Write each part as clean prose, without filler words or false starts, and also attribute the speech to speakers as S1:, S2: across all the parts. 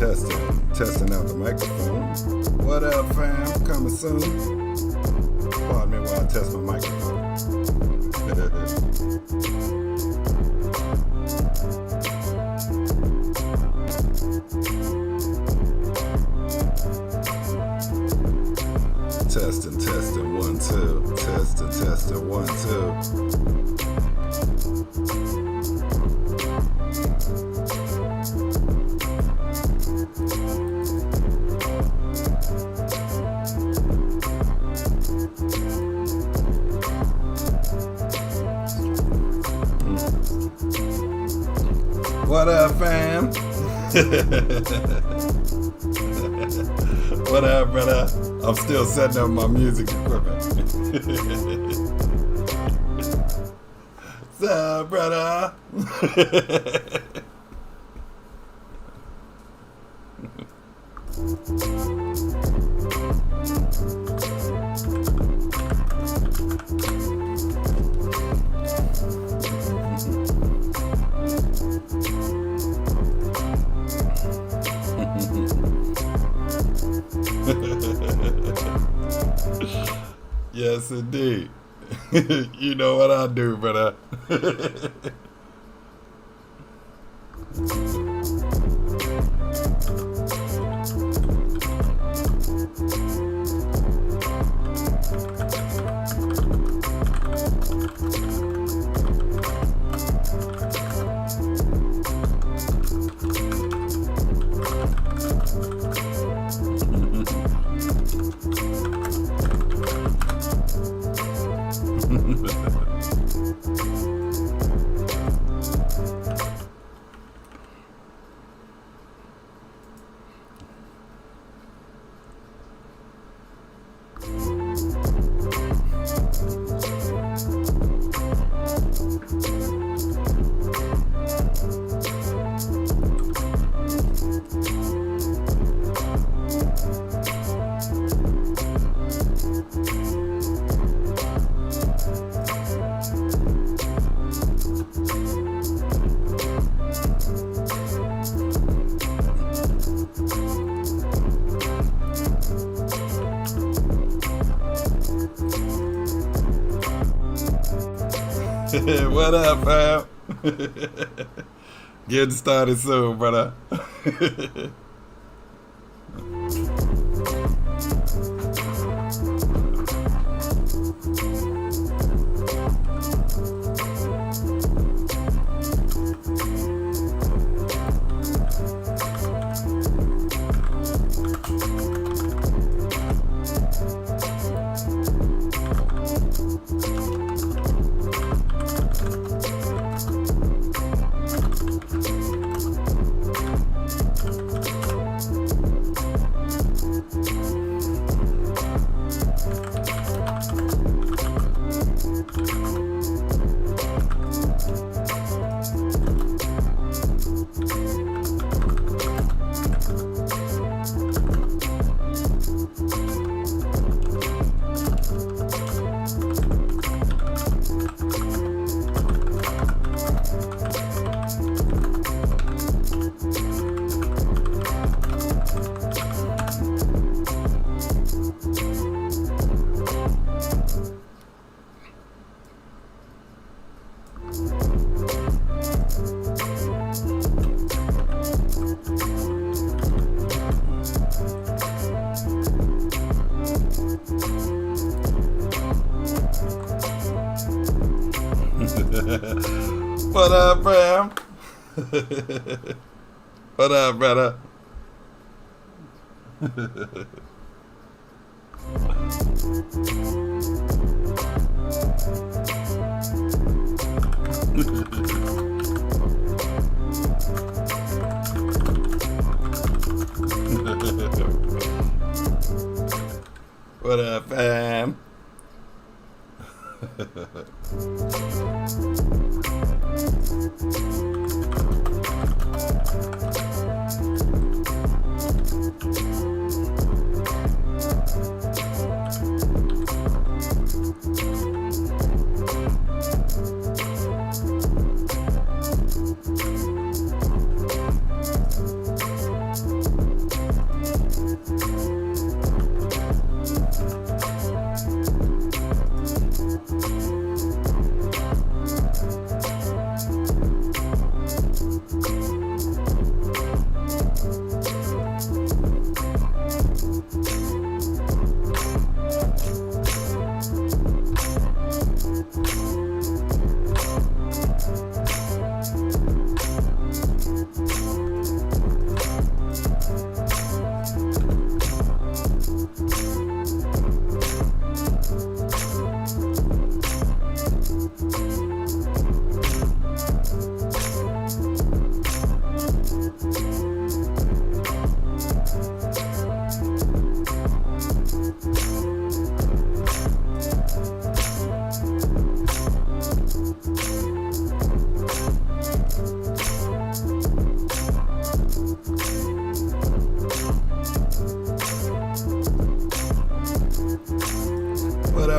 S1: Testing out the microphone. What up, fam? Coming soon. Pardon me while I test my microphone. Testing, 1, 2. Testing, 1, 2. What up, fam? What up, brother? I'm still setting up my music equipment. What's up, brother? Yes, indeed. You know what I do, brother. What up, fam? Getting started soon, brother. What up, fam? What up, brother? What up, fam?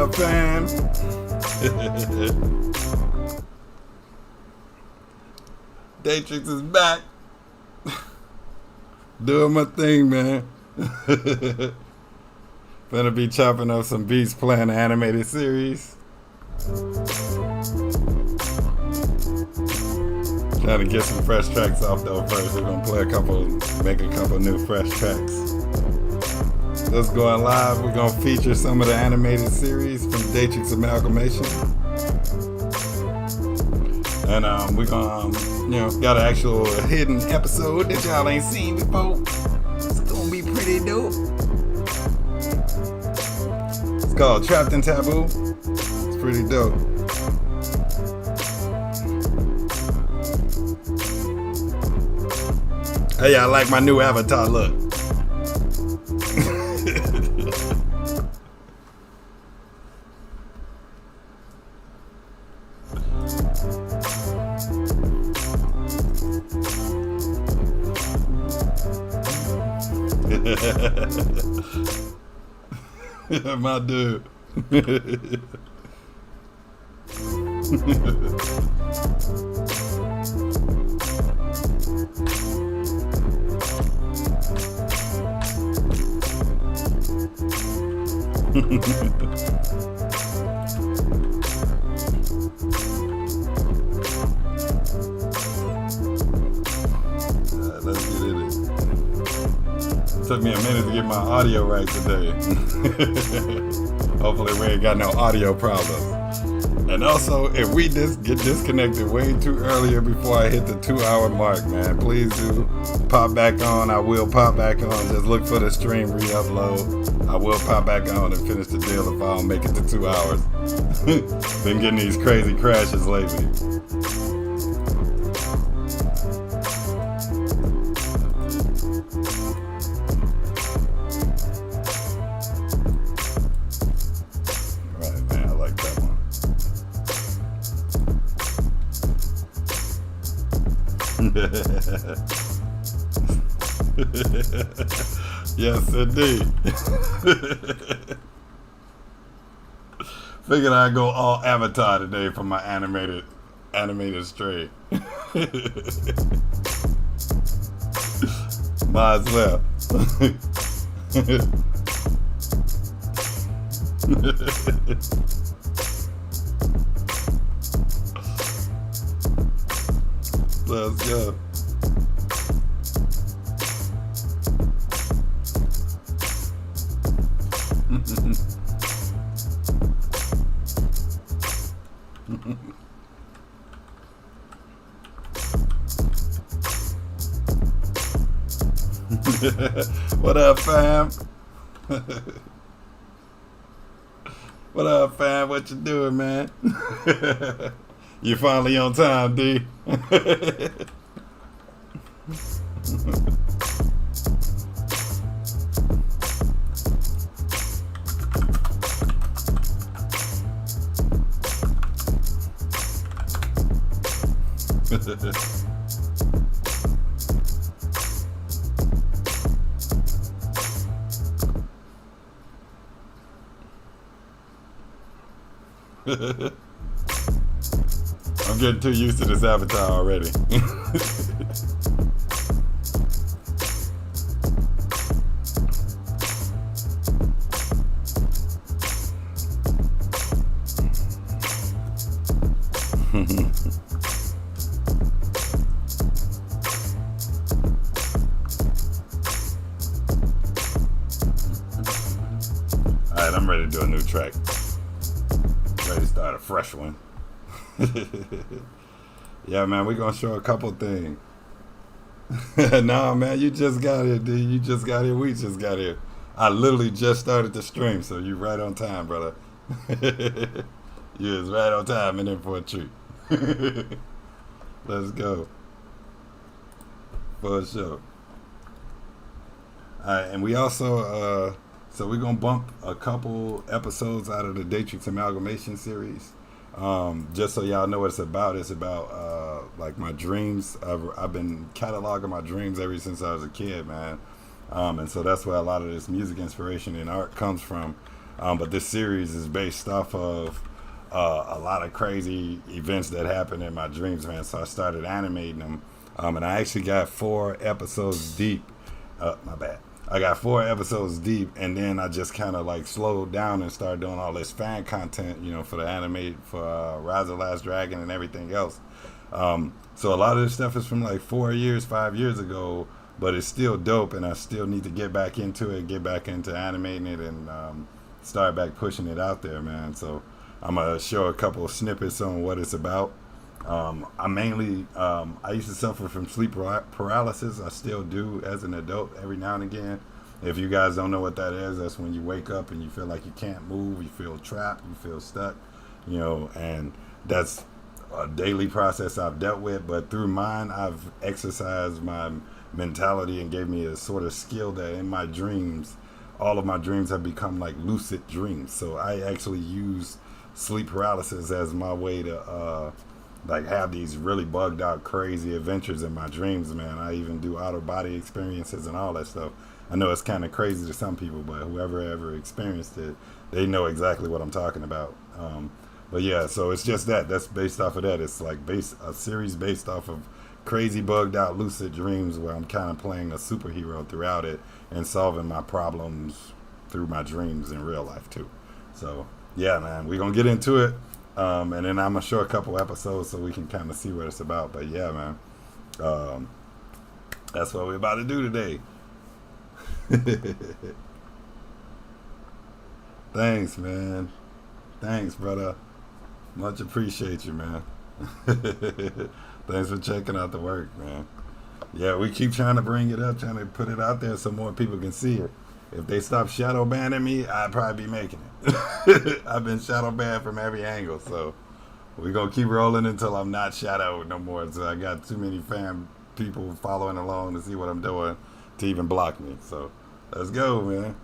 S1: up, fam? DAETRIX is back. Doing my thing, man. Gonna be chopping up some beats, playing the animated series. Trying to get some fresh tracks off though first. We're gonna play make a couple new fresh tracks. Let's go live. We're gonna feature some of the animated series from DAETRIX Amalgamation. And we're gonna, got an actual hidden episode that y'all ain't seen before. It's gonna be pretty dope. It's called Trapped in Taboo. It's pretty dope. Hey, I like my new avatar look. My dude. Let's get in it. Took me a minute to get my audio right today. Hopefully we ain't got no audio problems. And also, if we just get disconnected way too earlier before I hit the 2-hour mark, man, please do pop back on. I will pop back on. Just look for the stream re-upload. I will pop back on and finish the deal if I don't make it to 2 hours. Been getting these crazy crashes lately. Yes, indeed. Figured I'd go all Avatar today for my animated straight. Might as well. Let's go. What up, fam? What up, fam? What you doing, man? You finally on time, D. I'm getting too used to this avatar already. Alright, I'm ready to do a new track. Ready to start a fresh one. Yeah, man, we're gonna show a couple things. Nah, man, you just got here, D. You just got here. We just got here. I literally just started the stream, so you right on time, brother. You is right on time and in for a treat. Let's go. For sure. Alright, and we also so we're gonna bump a couple episodes out of the DAETRIX Amalgamation series. Just so y'all know what it's about like my dreams. I've been cataloging my dreams ever since I was a kid, man. And so that's where a lot of this music inspiration and art comes from. But this series is based off of a lot of crazy events that happened in my dreams, man. So I started animating them, and I actually got 4 episodes deep. My bad. I got 4 episodes deep, and then I just kind of like slowed down and started doing all this fan content, for the animate for Rise of the Last Dragon and everything else. So a lot of this stuff is from like 4 years, 5 years ago, but it's still dope, and I still need to get back into it, get back into animating it, and start back pushing it out there, man. So I'm gonna show a couple of snippets on what it's about. I mainly, I used to suffer from sleep paralysis. I still do as an adult every now and again. If you guys don't know what that is, that's when you wake up and you feel like you can't move, you feel trapped, you feel stuck, and that's a daily process I've dealt with. But through mine, I've exercised my mentality and gave me a sort of skill that in my dreams, all of my dreams have become like lucid dreams. So I actually use sleep paralysis as my way to like have these really bugged out crazy adventures in my dreams, man. I even do out of body experiences and all that stuff. I know it's kind of crazy to some people, but whoever ever experienced it, they know exactly what I'm talking about. But yeah, so it's just that's based off of that. It's like a series based off of crazy bugged out lucid dreams where I'm kind of playing a superhero throughout it and solving my problems through my dreams in real life too. So yeah, man, we're gonna get into it. And then I'm gonna show a couple episodes so we can kind of see what it's about. But yeah, man, that's what we're about to do today. Thanks, man. Thanks, brother. Much appreciate you, man. Thanks for checking out the work, man. Yeah, we keep trying to bring it up, trying to put it out there so more people can see it. If they stop shadow banning me, I'd probably be making it. I've been shadow banned from every angle, so we're gonna keep rolling until I'm not shadowed no more. So I got too many fan people following along to see what I'm doing to even block me. So let's go, man.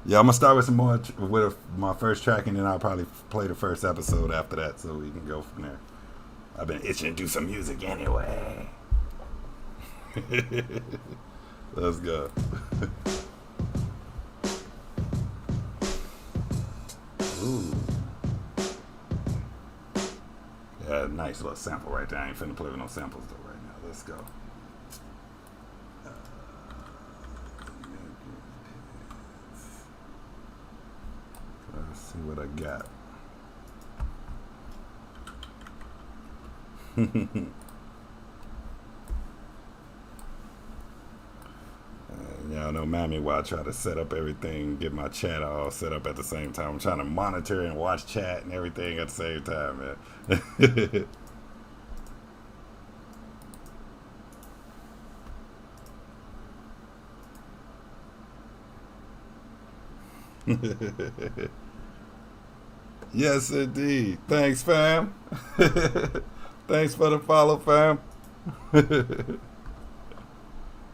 S1: Yeah, I'm gonna start with some more with my first track, and then I'll probably play the first episode after that, so we can go from there. I've been itching to do some music anyway. Let's go. Ooh. Yeah, nice little sample right there. I ain't finna play with no samples though right now. Let's go. Let's see what I got. Y'all know Mammy while I try to set up everything, get my chat all set up at the same time. I'm trying to monitor and watch chat and everything at the same time, man. Yes, indeed. Thanks, fam. Thanks for the follow, fam.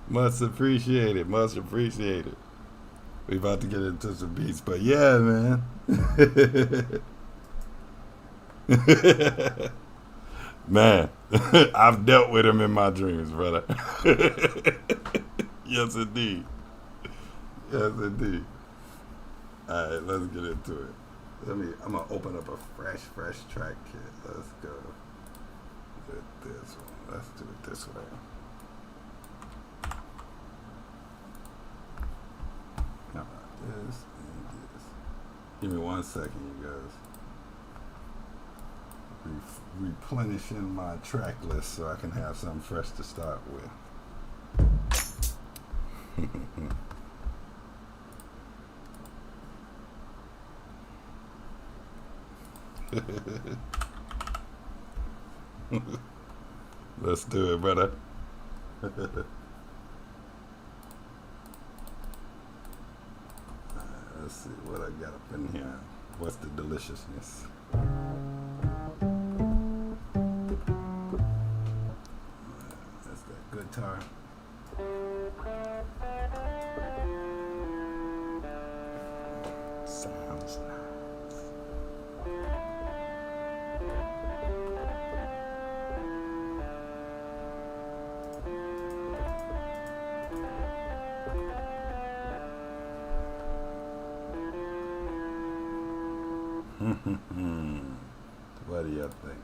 S1: Much appreciated. Much appreciated. We about to get into some beats, but yeah, man. Man, I've dealt with him in my dreams, brother. Yes, indeed. Yes, indeed. All right, let's get into it. I'm gonna open up a fresh track kit. Let's go with this one. Let's do it this way. How about this and this? Give me 1 second, you guys. Replenishing my track list so I can have something fresh to start with. Let's do it, brother. Let's see what I got up in here. What's the deliciousness? That's that guitar. Sounds nice. What do you think?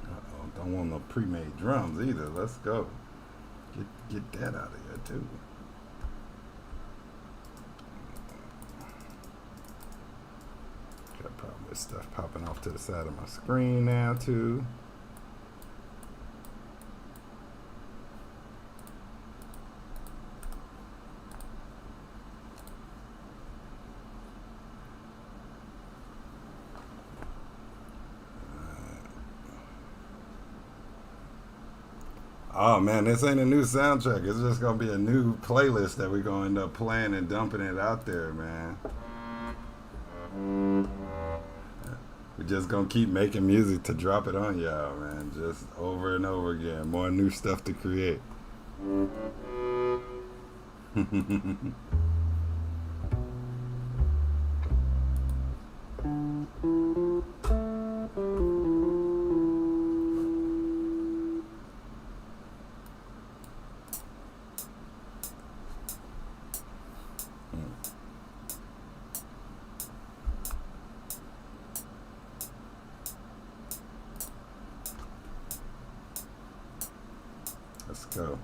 S1: Uh-oh, don't want no pre-made drums either. Let's go. Get that out of here too. Got a problem with stuff popping off to the side of my screen now too. Oh man, this ain't a new soundtrack. It's just gonna be a new playlist that we're gonna end up playing and dumping it out there, man. We're just gonna keep making music to drop it on y'all, man. Just over and over again. More new stuff to create. Let's go.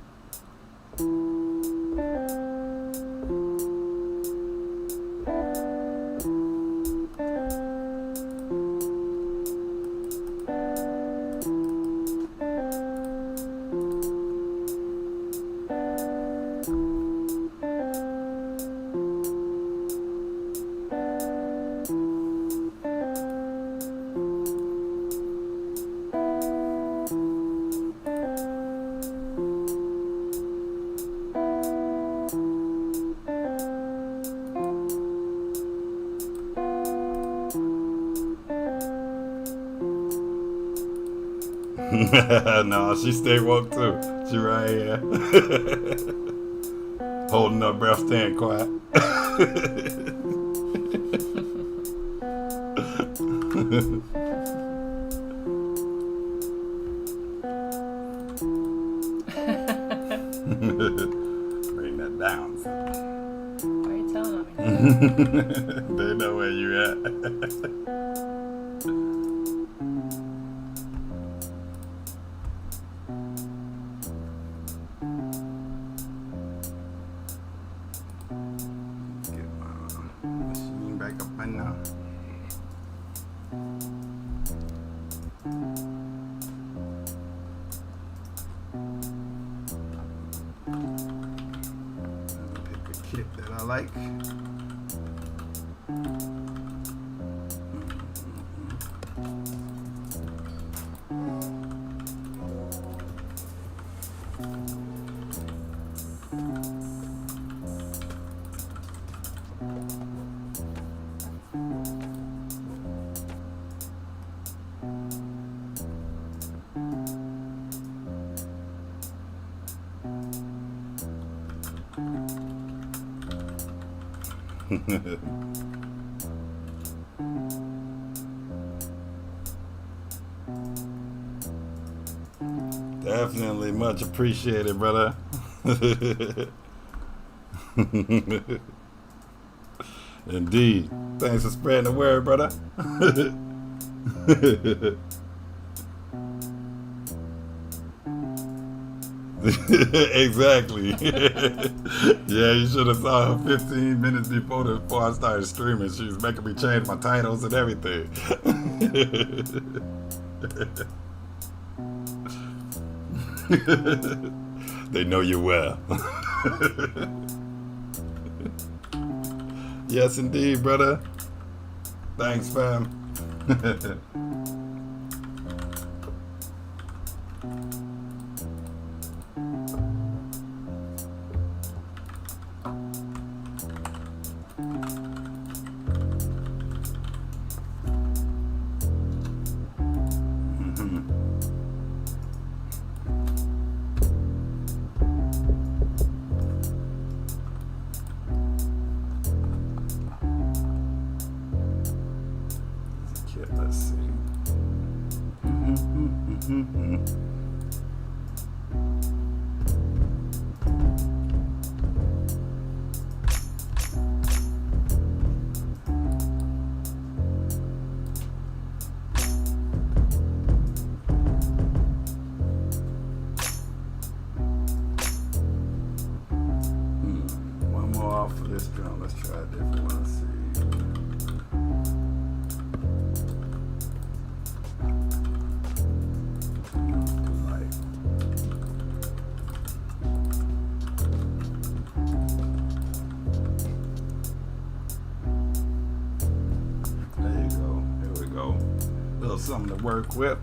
S1: No, she stayed woke too. She right here. Holding her breath, staying quiet. Bring that down.
S2: Why are you telling me?
S1: They know where you at. Back up right now. Pick a kit that I like. Definitely much appreciated, brother. Indeed. Thanks for spreading the word, brother. Exactly. Yeah, you should have saw her 15 minutes before I started streaming. She was making me change my titles and everything. They know you well. Yes, indeed, brother. Thanks, fam. Let's see. off for this drum. Let's try a different one. Let's see. There you go. Here we go. A little something to work with.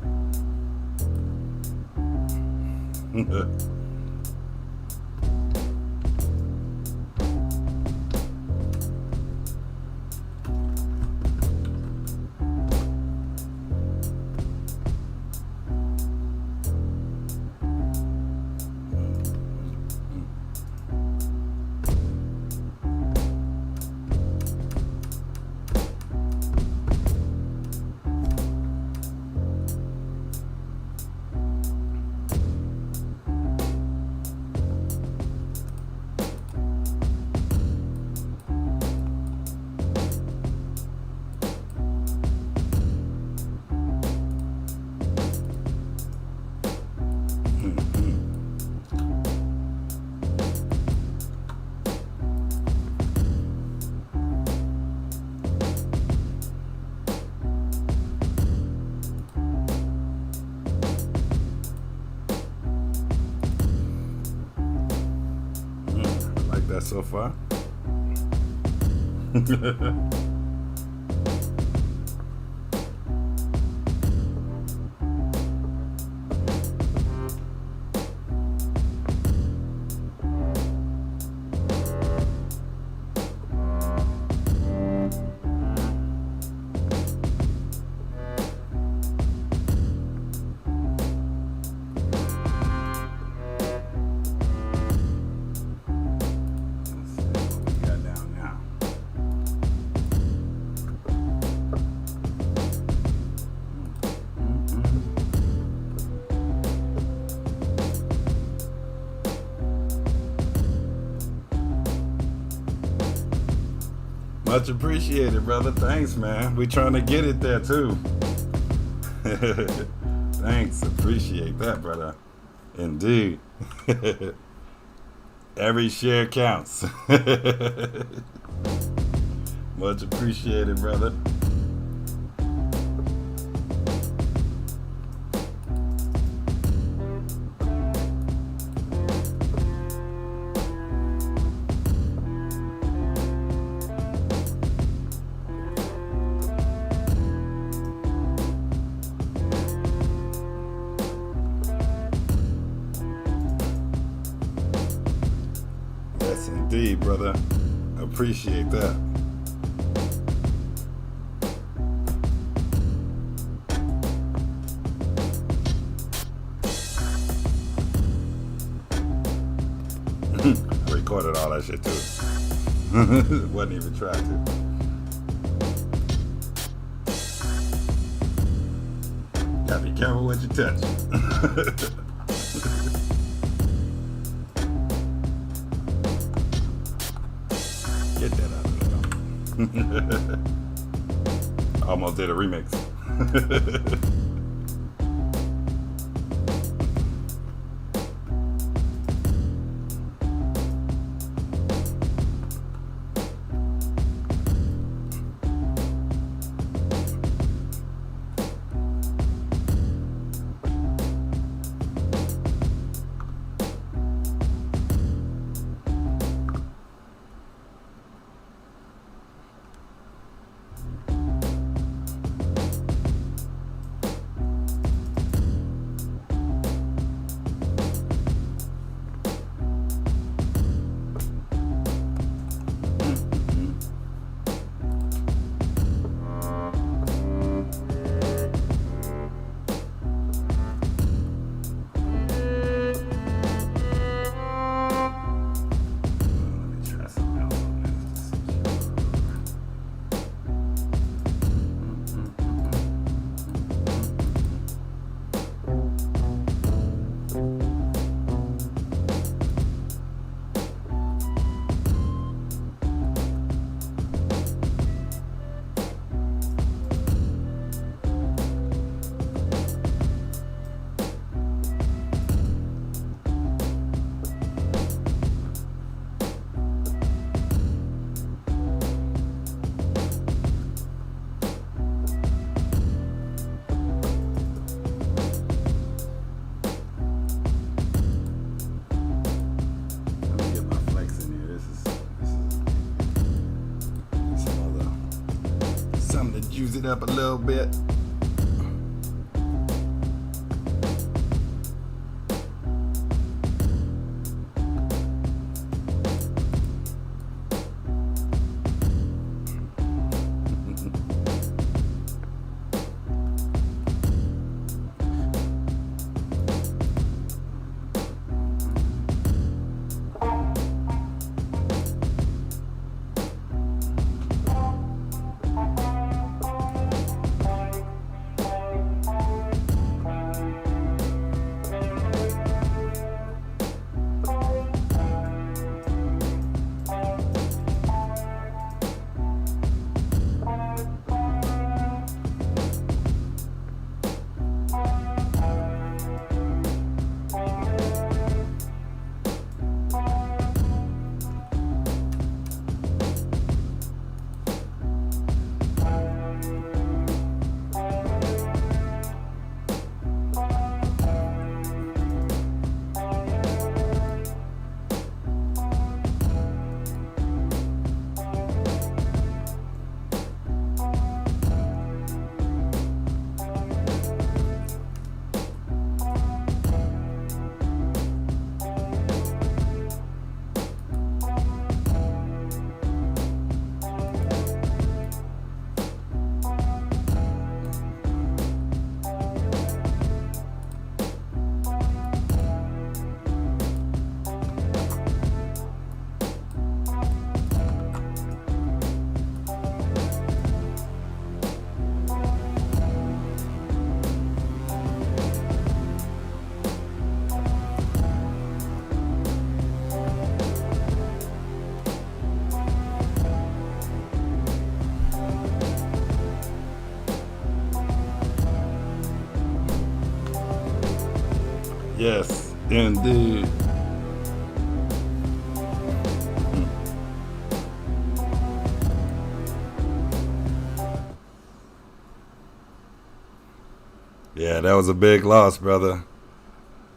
S1: That so far. Much appreciated, brother. Thanks, man. We trying to get it there too. Thanks. Appreciate that, brother. Indeed. Every share counts. Much appreciated, brother. Yes, indeed, brother. Appreciate that. I recorded all that shit too. Wasn't even trying to. Gotta be careful what you touch. Get that out of there. Almost did a remix. to juice it up a little bit. Yes, indeed. Yeah, that was a big loss, brother.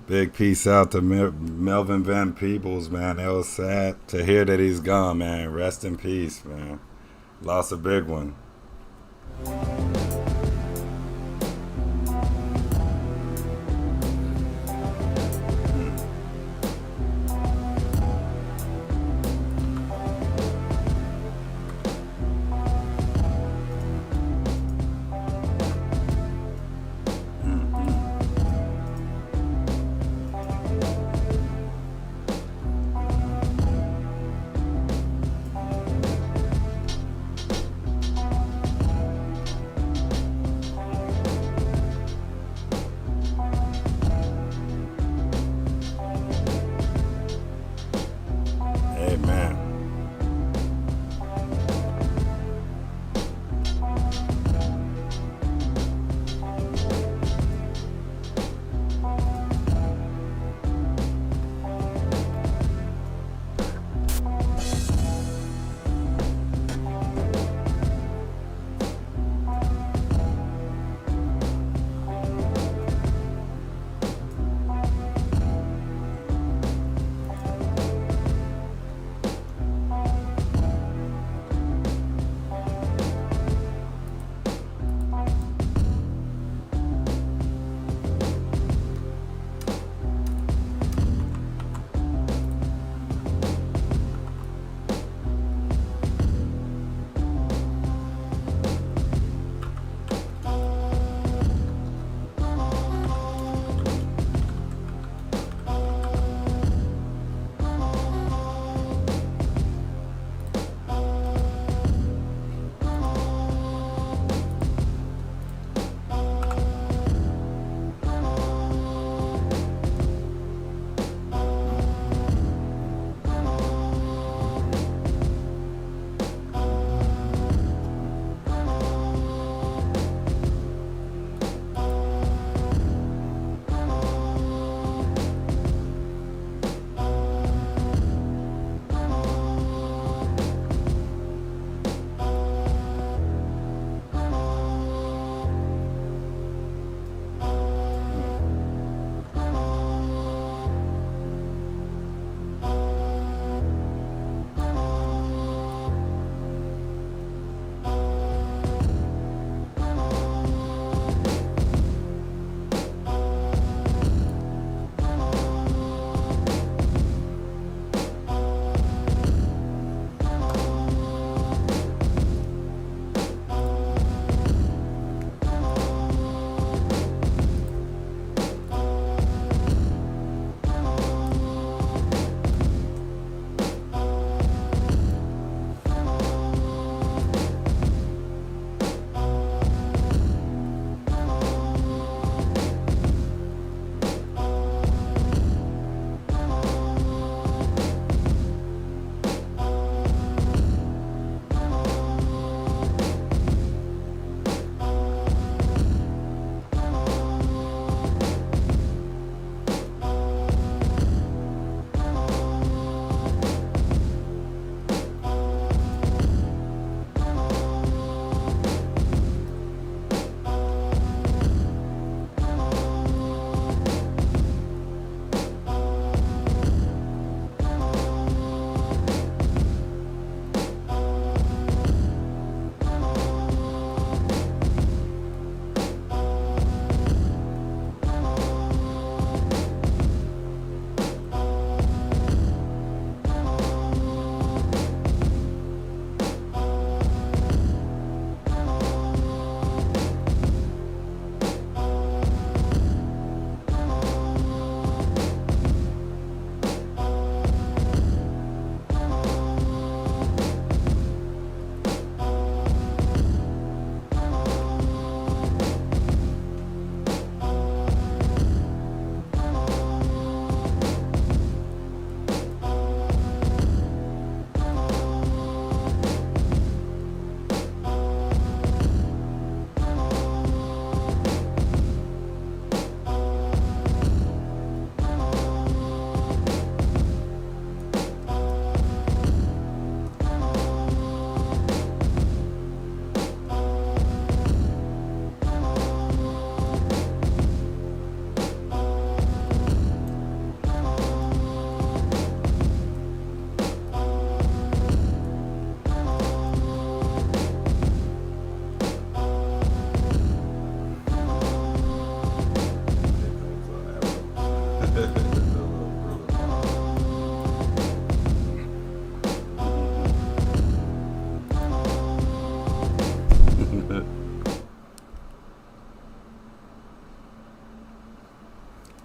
S1: Big peace out to Melvin Van Peebles, man. That was sad to hear that he's gone, man. Rest in peace, man. Lost a big one.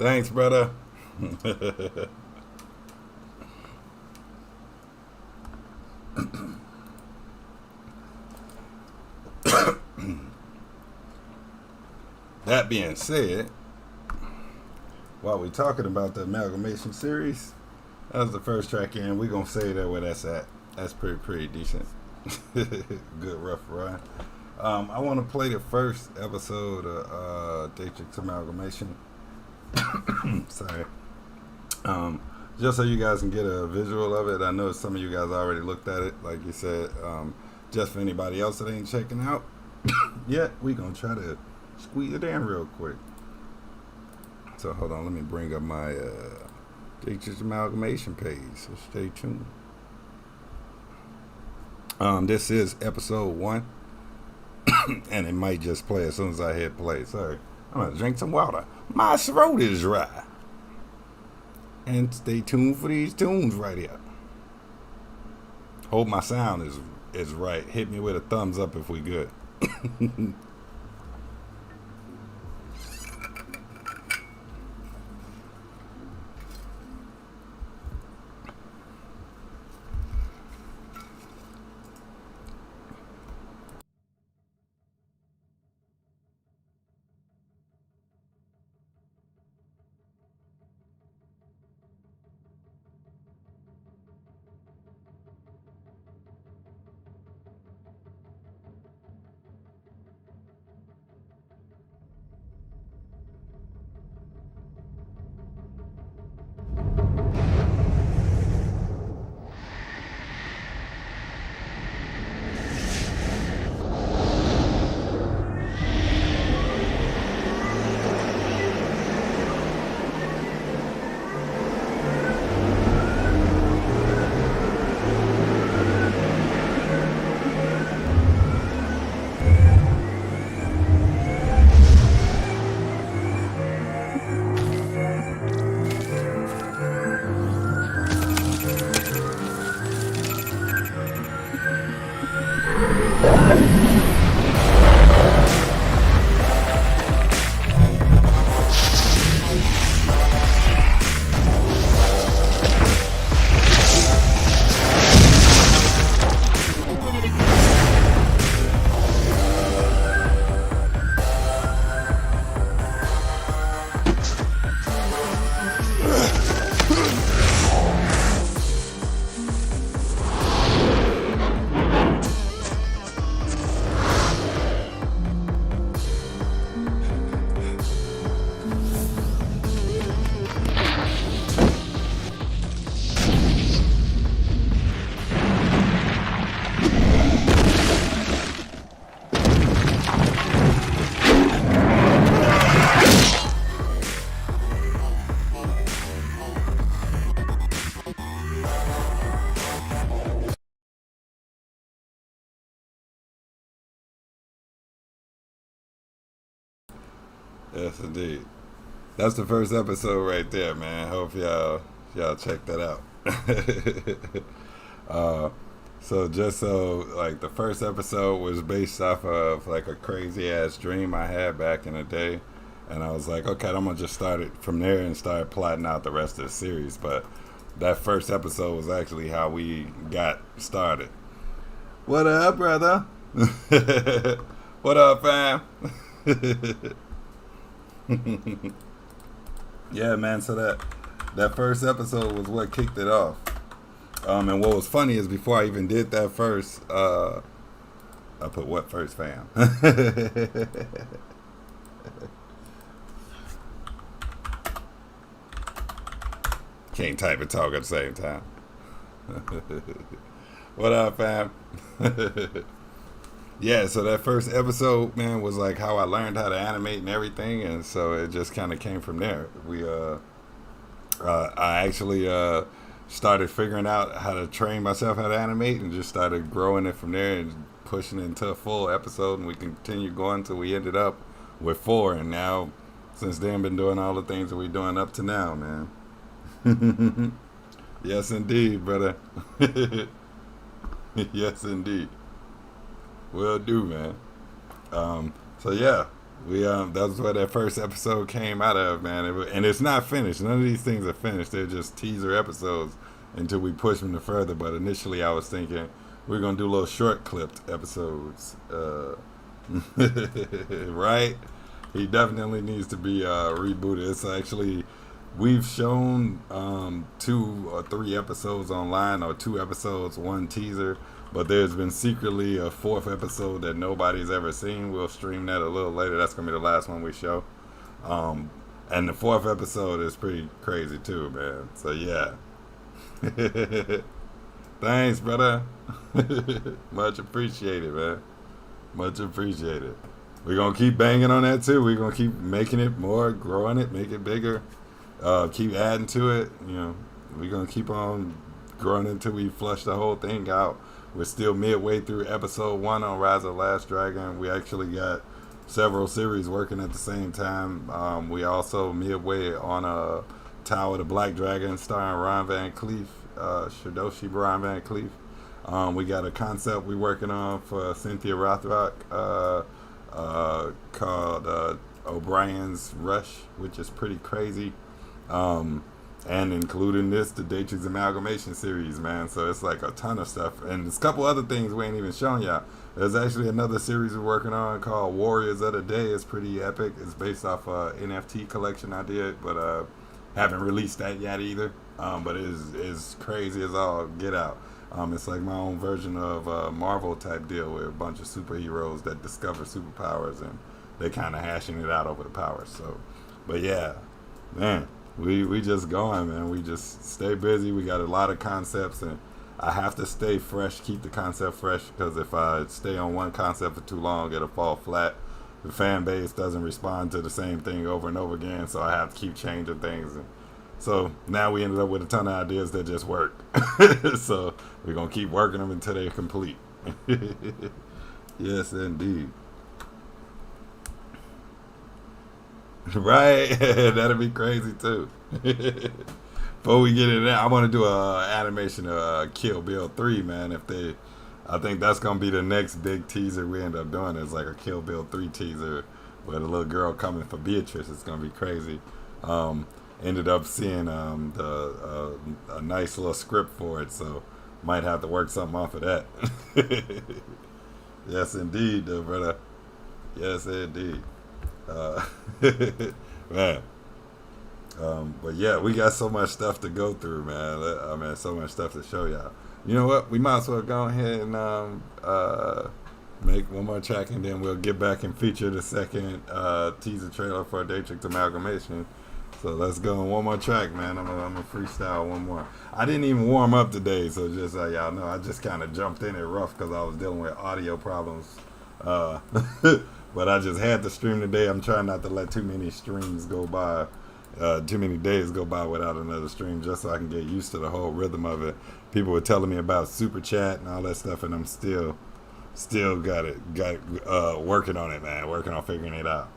S1: Thanks, brother. That being said, while we're talking about the amalgamation series, that was the first track in. We're going to say that where that's at. That's pretty decent. Good rough ride. I want to play the first episode of DAETRIX Amalgamation. Sorry. Just so you guys can get a visual of it. I know some of you guys already looked at it, like you said. Just for anybody else that ain't checking out, yeah, we gonna try to squeeze it in real quick. So hold on, let me bring up my DAETRIX Amalgamation page. So stay tuned. This is episode 1, and it might just play as soon as I hit play. Sorry, I'm gonna drink some water. My throat is dry. And stay tuned for these tunes right here. Hope my sound is right. Hit me with a thumbs up if we good. Yes, indeed. That's the first episode right there, man. Hope y'all check that out. So just so, like, the first episode was based off of like a crazy ass dream I had back in the day, and I was like, okay, I'm gonna just start it from there and start plotting out the rest of the series. But that first episode was actually how we got started. What up, brother? What up, fam? Yeah, man. So that first episode was what kicked it off. And what was funny is before I even did that first, I put what first, fam? Can't type and talk at the same time. What up, fam? Yeah, so that first episode, man, was like how I learned how to animate and everything, and so it just kind of came from there. I actually started figuring out how to train myself how to animate, and just started growing it from there and pushing it into a full episode, and we continued going until we ended up with 4, and now since then been doing all the things that we're doing up to now, man. Yes, indeed, brother. Yes, indeed. Will do, man. So yeah, We that's where that first episode came out of, man. And it's not finished. None of these things are finished. They're just teaser episodes until we push them to further. But initially, I was thinking we're gonna do little short clipped episodes, right? He definitely needs to be rebooted. It's actually we've shown 2 or 3 episodes online, or 2 episodes, one teaser. But there's been secretly a 4th episode that nobody's ever seen. We'll stream that a little later. That's gonna be the last one we show. Um, and the 4th episode is pretty crazy too, man. So yeah. Thanks, brother. Much appreciated, man. Much appreciated. We're gonna keep banging on that too. We're gonna keep making it more, growing it, make it bigger. Keep adding to it. You know, we're gonna keep on growing until we flush the whole thing out. We're still midway through episode 1 on Rise of the Last Dragon. We actually got several series working at the same time. We also midway on a Tower of the Black Dragon starring Ron Van Cleef, Shidoshi Ron Van Cleef. We got a concept we're working on for Cynthia Rothrock called O'Brien's Rush, which is pretty crazy. And including this, the DAETRIX Amalgamation series, man. So it's like a ton of stuff. And there's a couple other things we ain't even shown y'all. There's actually another series we're working on called Warriors of the Day. It's pretty epic. It's based off a NFT collection I did, but haven't released that yet either. But it is crazy as all get out. It's like my own version of a Marvel type deal with a bunch of superheroes that discover superpowers, and they kind of hashing it out over the powers. So, but yeah, man. We just going, man. We just stay busy. We got a lot of concepts, and I have to stay fresh, keep the concept fresh, because if I stay on one concept for too long, it'll fall flat. The fan base doesn't respond to the same thing over and over again, so I have to keep changing things. And so now we ended up with a ton of ideas that just work. So we're going to keep working them until they're complete. Yes, indeed. Right, that'd be crazy too. Before we get into that, I want to do a animation of Kill Bill 3, man. I think that's gonna be the next big teaser we end up doing. Is like a Kill Bill 3 teaser with a little girl coming for Beatrice. It's gonna be crazy. Ended up seeing a nice little script for it, so might have to work something off of that. Yes, indeed, though, brother. Yes, indeed. Uh, man. But yeah, we got so much stuff to go through, man. I mean, so much stuff to show y'all. You know what? We might as well go ahead and make one more track, and then we'll get back and feature the second teaser trailer for DAETRIX Amalgamation. So let's go on one more track, man. I'm gonna freestyle one more. I didn't even warm up today, so just so y'all know, I just kind of jumped in it rough because I was dealing with audio problems. But I just had to stream today. I'm trying not to let too many streams go by, too many days go by without another stream, just so I can get used to the whole rhythm of it. People were telling me about Super Chat and all that stuff, and I'm still got working on it, man. Working on figuring it out.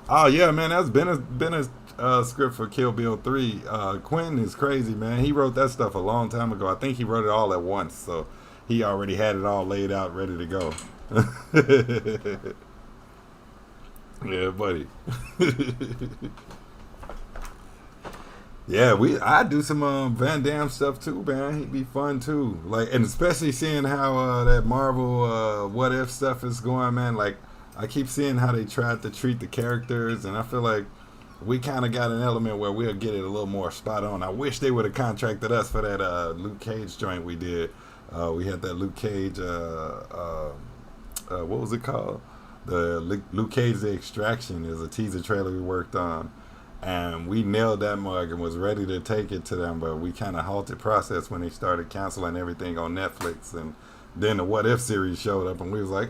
S1: Oh yeah, man, that's been a script for Kill Bill 3. Quentin is crazy, man. He wrote that stuff a long time ago. I think he wrote it all at once, so he already had it all laid out, ready to go. Yeah, buddy. Yeah, I do some Van Damme stuff too, man. He'd be fun too. Like, and especially seeing how that Marvel What If stuff is going, man. Like, I keep seeing how they tried to treat the characters, and I feel like we kind of got an element where we'll get it a little more spot on. I wish they would have contracted us for that Luke Cage joint we did. We had that Luke Cage, what was it called? The Luke Cage The Extraction is a teaser trailer we worked on. And we nailed that mug and was ready to take it to them, but we kind of halted process when they started canceling everything on Netflix. And then the What If series showed up, and we was like,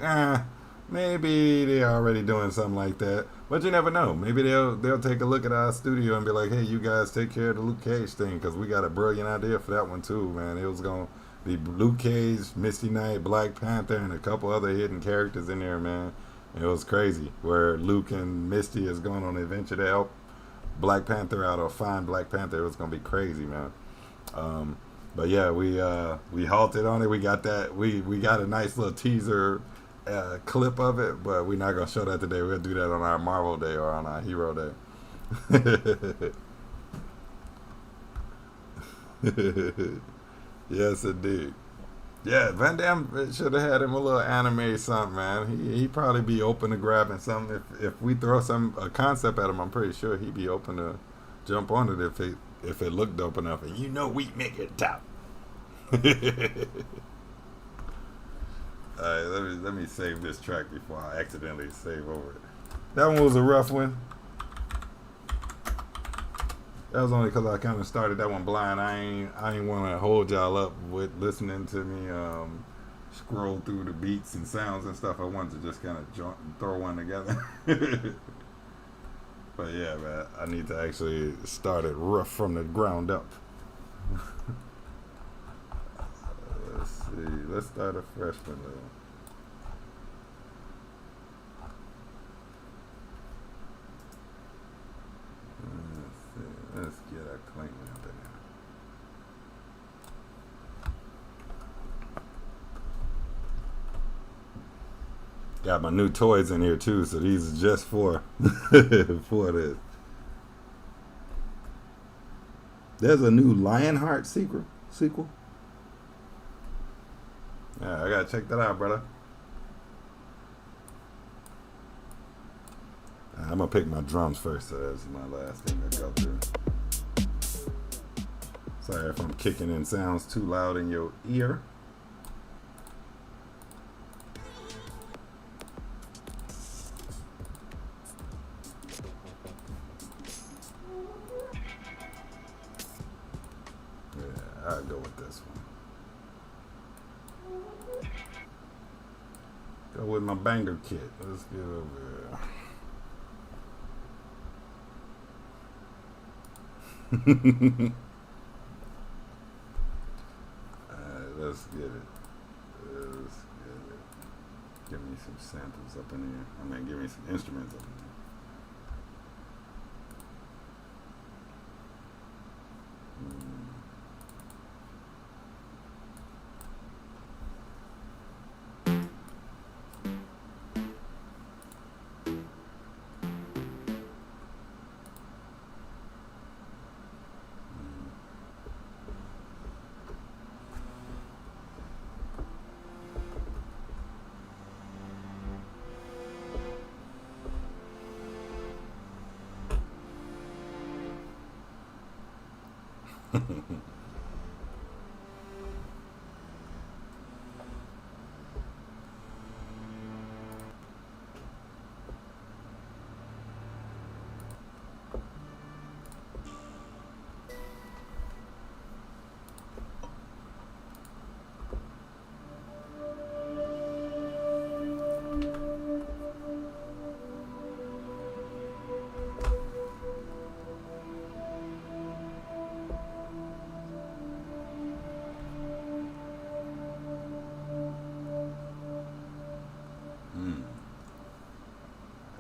S1: maybe they're already doing something like that. But you never know. Maybe they'll take a look at our studio and be like, hey, you guys take care of the Luke Cage thing, because we got a brilliant idea for that one too, man. It was going to be Luke Cage, Misty Knight, Black Panther, and a couple other hidden characters in there, man. It was crazy, where Luke and Misty is going on an adventure to help Black Panther out, or find Black Panther. It was gonna be crazy, man. But yeah, we halted on it. We got that. We got a nice little teaser clip of it, but we're not gonna show that today. We'll do that on our Marvel Day or on our Hero Day. Yes, indeed. Yeah, Van Damme should have had him a little anime something, man. He probably be open to grabbing something. If we throw a concept at him, I'm pretty sure he'd be open to jump on it if it looked dope enough. And you know we make it top. Alright, let me save this track before I accidentally save over it. That one was a rough one. That was only because I kind of started that one blind. I ain't want to hold y'all up with listening to me scroll through the beats and sounds and stuff. I wanted to just kind of throw one together. But yeah, man, I need to actually start it rough from the ground up. Let's see. Let's start a fresh one though. Let's get our clean up in there. Got my new toys in here too, so these are just for for this. There's a new Lionheart sequel. Yeah, I gotta check that out, brother. I'm gonna pick my drums first, so that's my last thing to go through. Sorry if I'm kicking in sounds too loud in your ear. Yeah, I'll go with this one. Go with my banger kit. Let's get over here. Let's get it. Give me some samples up in here. I mean, give me some instruments up in here.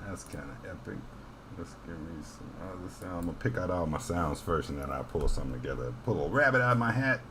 S1: That's kind of epic. Let's give me some other sound. I'm gonna pick out all my sounds first, and then I'll pull something together. Pull a rabbit out of my hat.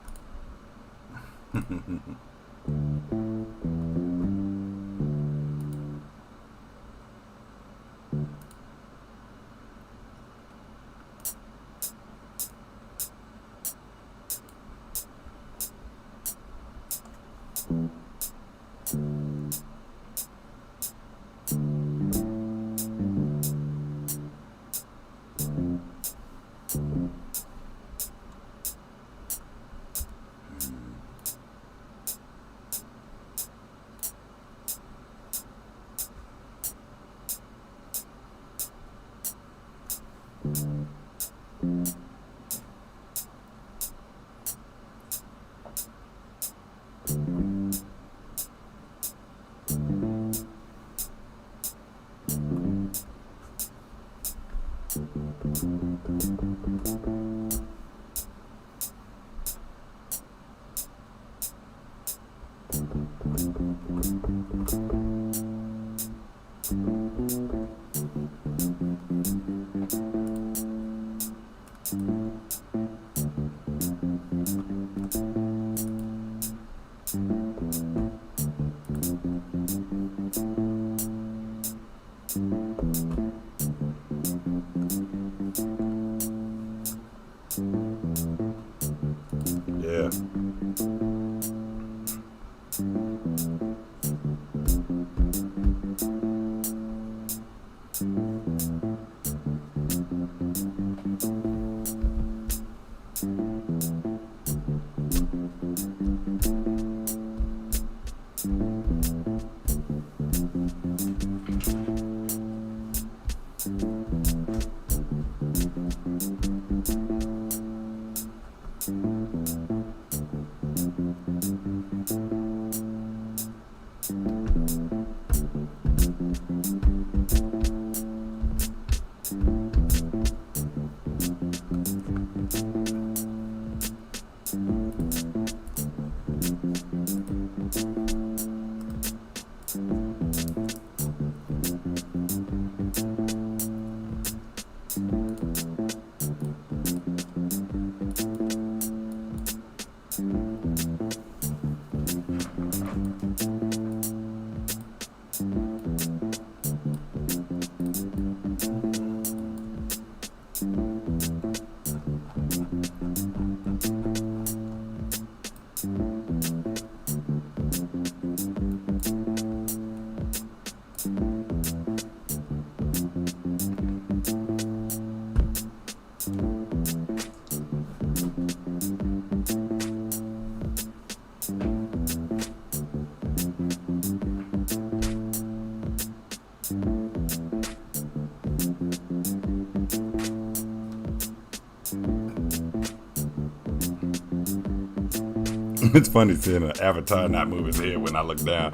S1: It's funny seeing an avatar not move his head when I look down.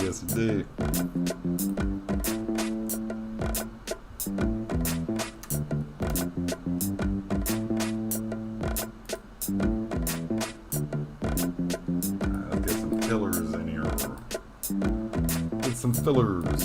S1: Yes, indeed. Let's get some fillers in here. Get some fillers.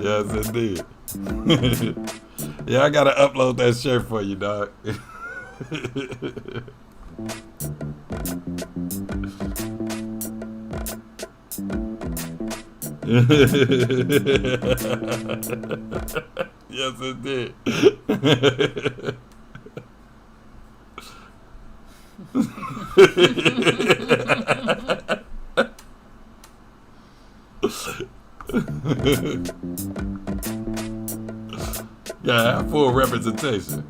S1: Yes, indeed. Yeah, I gotta upload that shirt for you, dog. Yes, indeed. Yeah, full representation.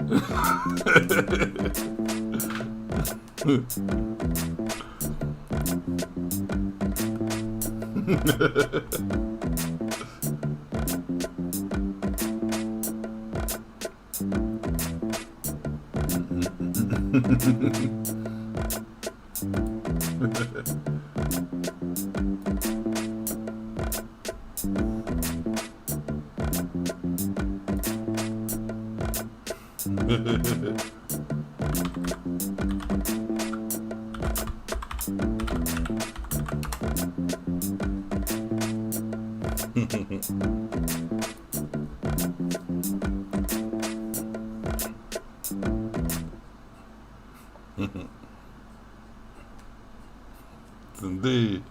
S1: Indeed.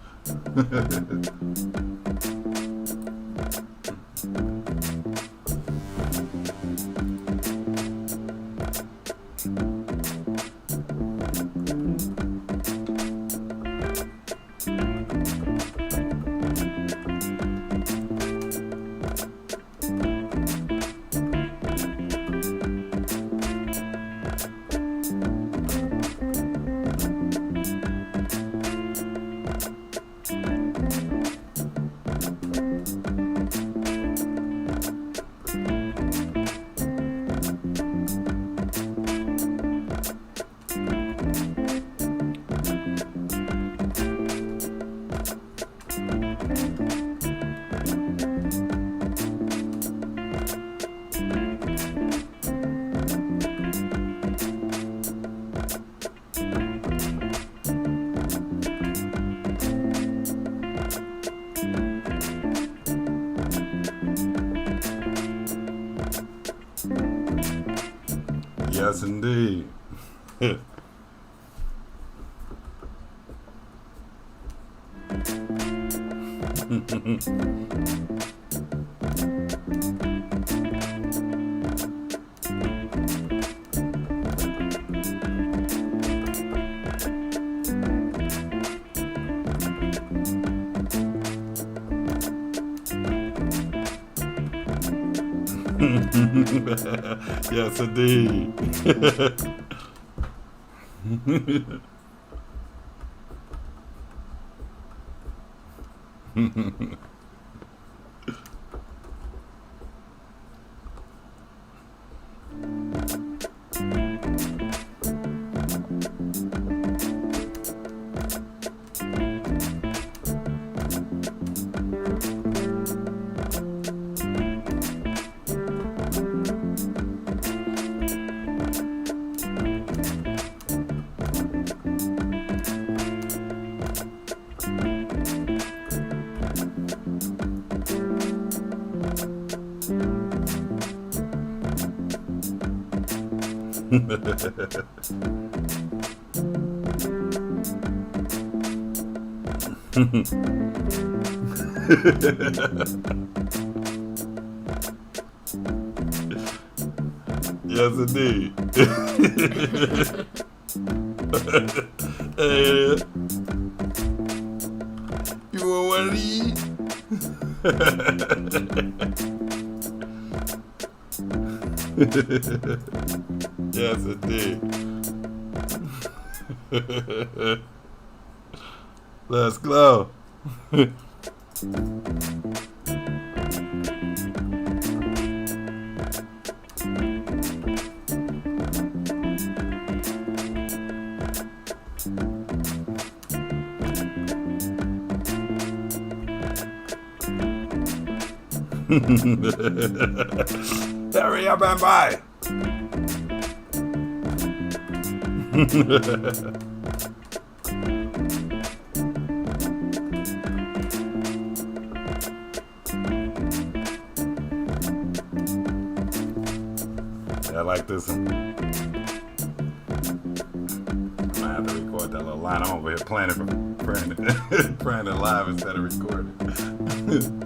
S1: Yes, indeed. Yes, indeed. Yes, indeed. Hey, you want one of these? Yes, indeed. Let's go. Hurry up and buy. I like this one. I have to record that little line. I'm over here planning for praying it live instead of recording.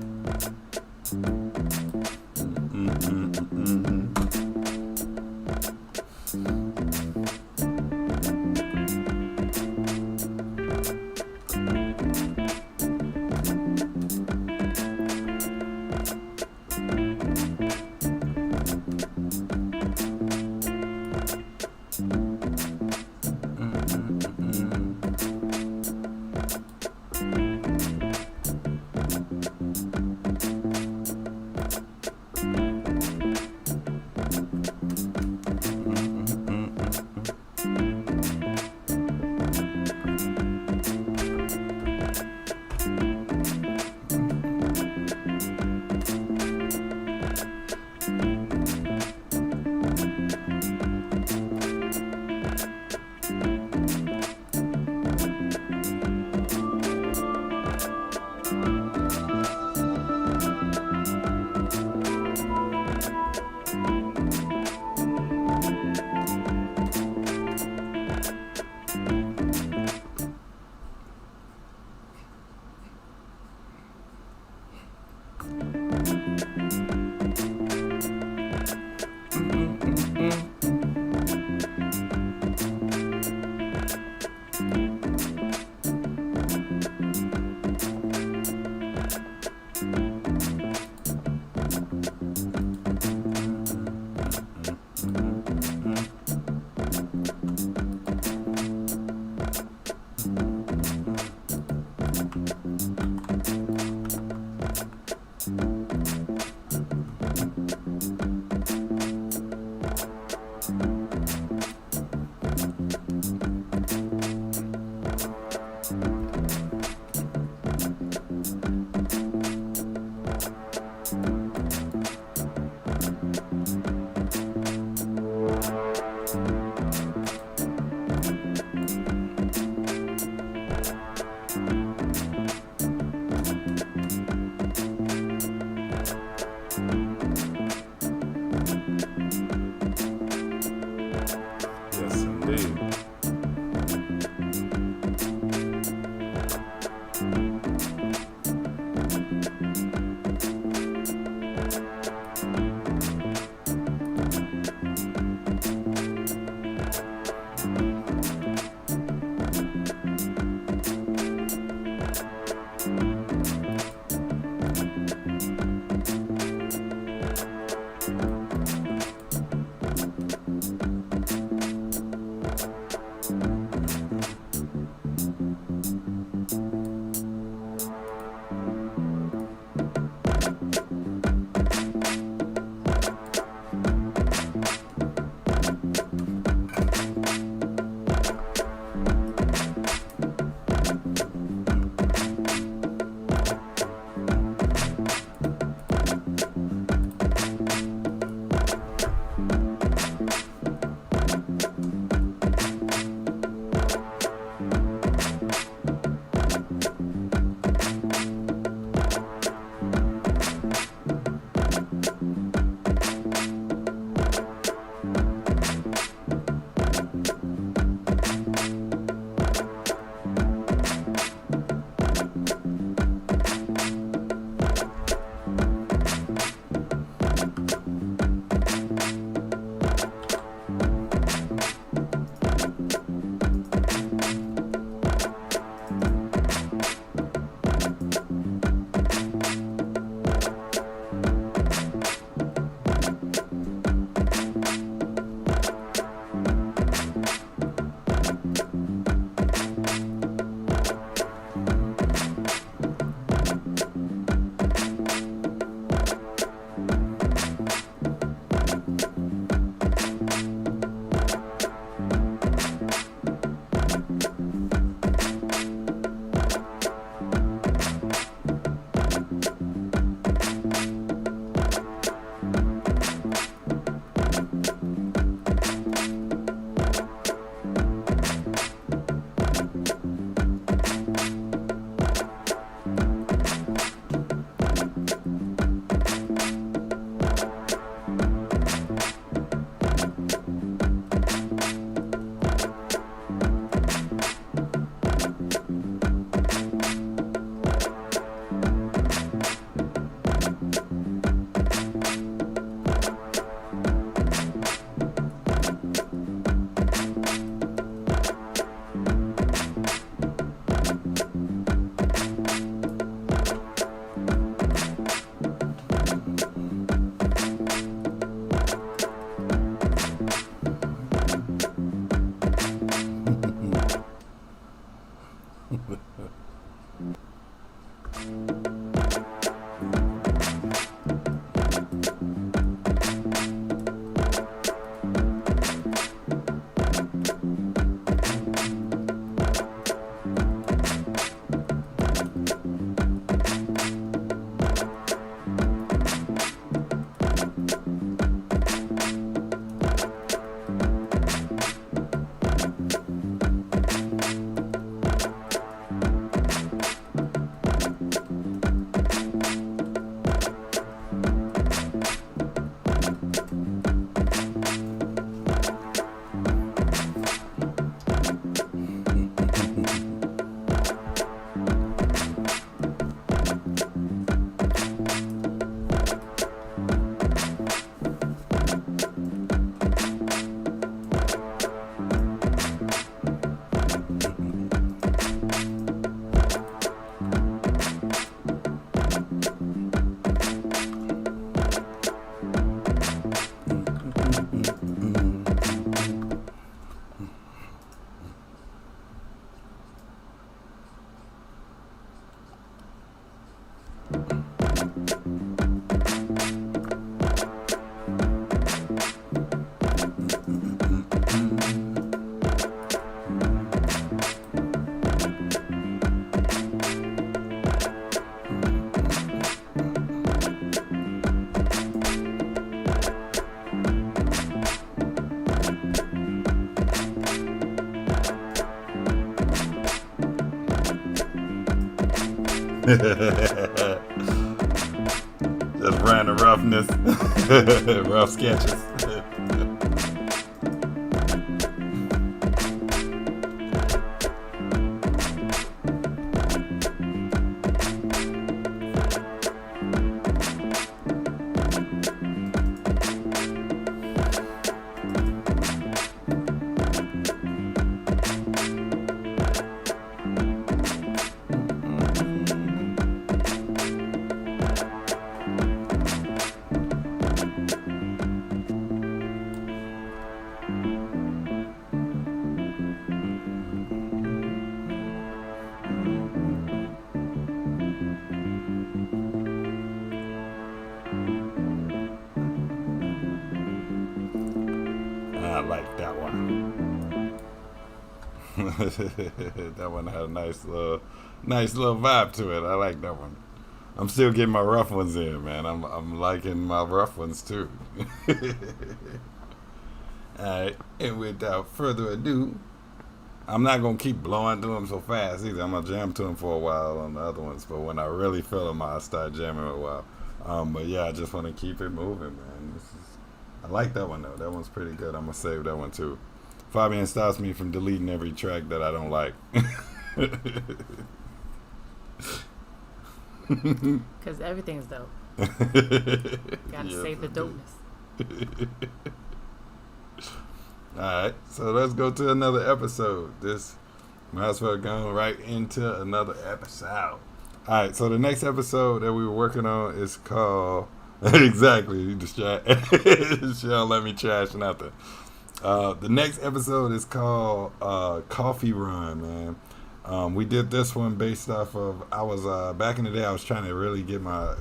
S1: Just random roughness. Rough sketches. I like that one. That one had a nice little vibe to it. I like that one. I'm still getting my rough ones in, man. I'm liking my rough ones too. Alright, and without further ado, I'm not gonna keep blowing through them so fast either. I'm gonna jam to them for a while on the other ones, but when I really feel them, I'll start jamming a while. But yeah, I just want to keep it moving, man. I like that one though. That one's pretty good. I'm gonna save that one too. Fabian stops me from deleting every track that I don't like.
S2: Because everything's dope. Gotta save the dopeness.
S1: Alright, so let's go to another episode. This might as well go right into another episode. Alright, so the next episode that we were working on is called exactly, you distract. She don't let me trash nothing. The next episode is called Coffee Run, man. We did this one based off of, I was back in the day I was trying to really get my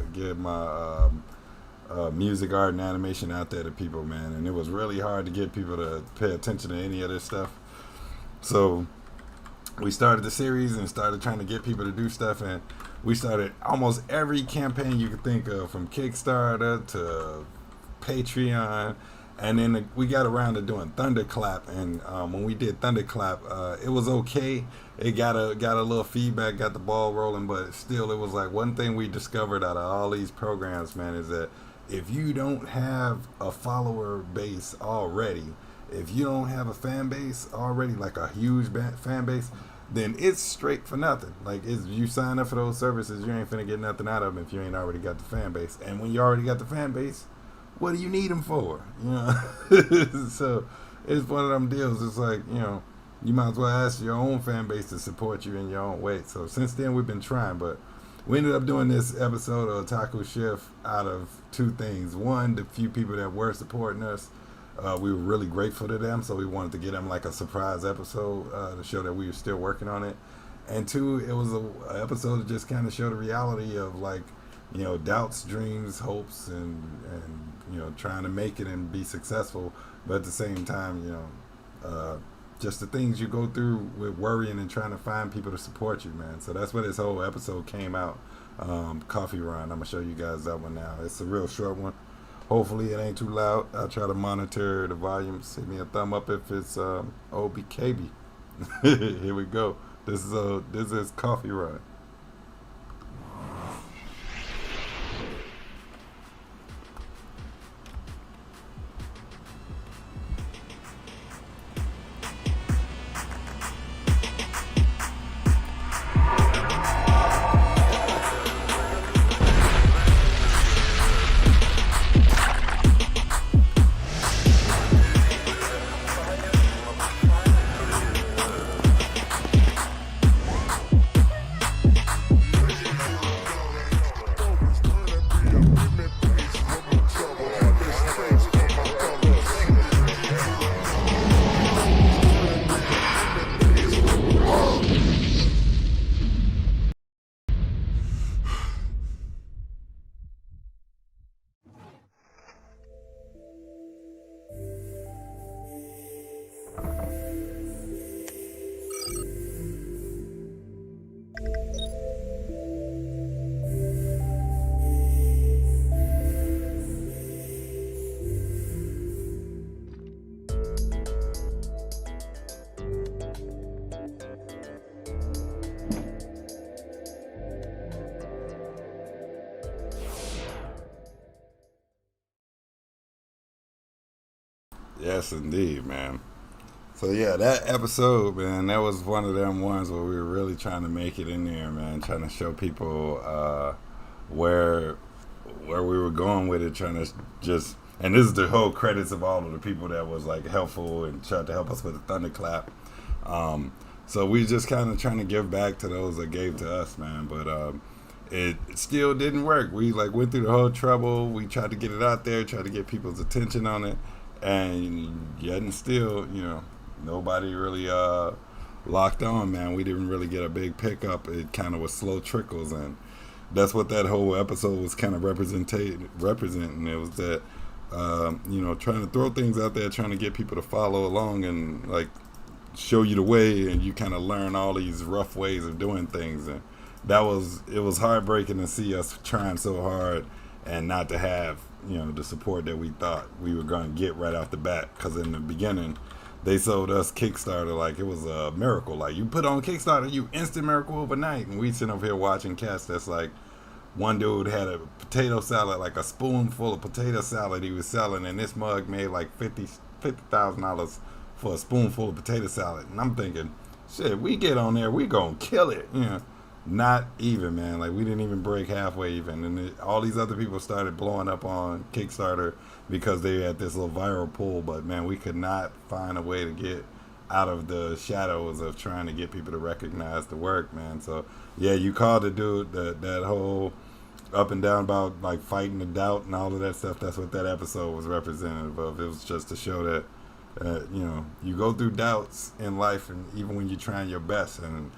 S1: music, art, and animation out there to people, man, and it was really hard to get people to pay attention to any of this stuff. So we started the series and started trying to get people to do stuff, and we started almost every campaign you could think of, from Kickstarter to Patreon, and then we got around to doing Thunderclap. And when we did Thunderclap, it was okay. It got a little feedback, got the ball rolling, but still, it was like one thing we discovered out of all these programs, man, is that if you don't have a follower base already, if you don't have a fan base already, like a huge fan base, then it's straight for nothing. Like, you sign up for those services, you ain't finna get nothing out of them if you ain't already got the fan base. And when you already got the fan base, what do you need them for? You know? So it's one of them deals. It's like, you know, you might as well ask your own fan base to support you in your own way. So since then, we've been trying, but we ended up doing this episode of Otaku Shift out of two things. One, the few people that were supporting us, we were really grateful to them, so we wanted to get them like a surprise episode to show that we were still working on it. And two, it was an episode to just kind of show the reality of, like, you know, doubts, dreams, hopes, and you know, trying to make it and be successful, but at the same time, you know, just the things you go through with worrying and trying to find people to support you, man. So that's where this whole episode came out. Coffee Run. I'm gonna show you guys that one now. It's a real short one. Hopefully it ain't too loud. I'll try to monitor the volume. Send me a thumb up if it's OBKB. Here we go. This is Coffee Run. Yes, indeed, man. So yeah, that episode, man, that was one of them ones where we were really trying to make it in there, man, trying to show people where where we were going with it, trying to just, and this is the whole credits of all of the people that was like helpful and tried to help us with the thunderclap. Um, so we just kind of trying to give back to those that gave to us, man. But it still didn't work. We like went through the whole trouble. We tried to get it out there, tried to get people's attention on it, and yet and still, nobody really locked on, man. We didn't really get a big pickup. It kind of was slow trickles, and that's what that whole episode was kind of representing. It was that trying to throw things out there, trying to get people to follow along and like show you the way, and you kind of learn all these rough ways of doing things. And it was heartbreaking to see us trying so hard and not to have the support that we thought we were going to get right off the bat, because in the beginning they sold us Kickstarter like it was a miracle. Like, you put on Kickstarter, you instant miracle overnight. And we sitting over here watching cats that's like, one dude had a potato salad, like a spoonful of potato salad he was selling, and this mug made like $50,000 for a spoonful of potato salad. And I'm thinking, shit, we get on there, we gonna kill it. Not even, man. Like, we didn't even break halfway even. And all these other people started blowing up on Kickstarter because they had this little viral pull. But, man, we could not find a way to get out of the shadows of trying to get people to recognize the work, man. So, yeah, you called the dude that whole up and down about, like, fighting the doubt and all of that stuff. That's what that episode was representative of. It was just to show that, you go through doubts in life, and even when you're trying your best, and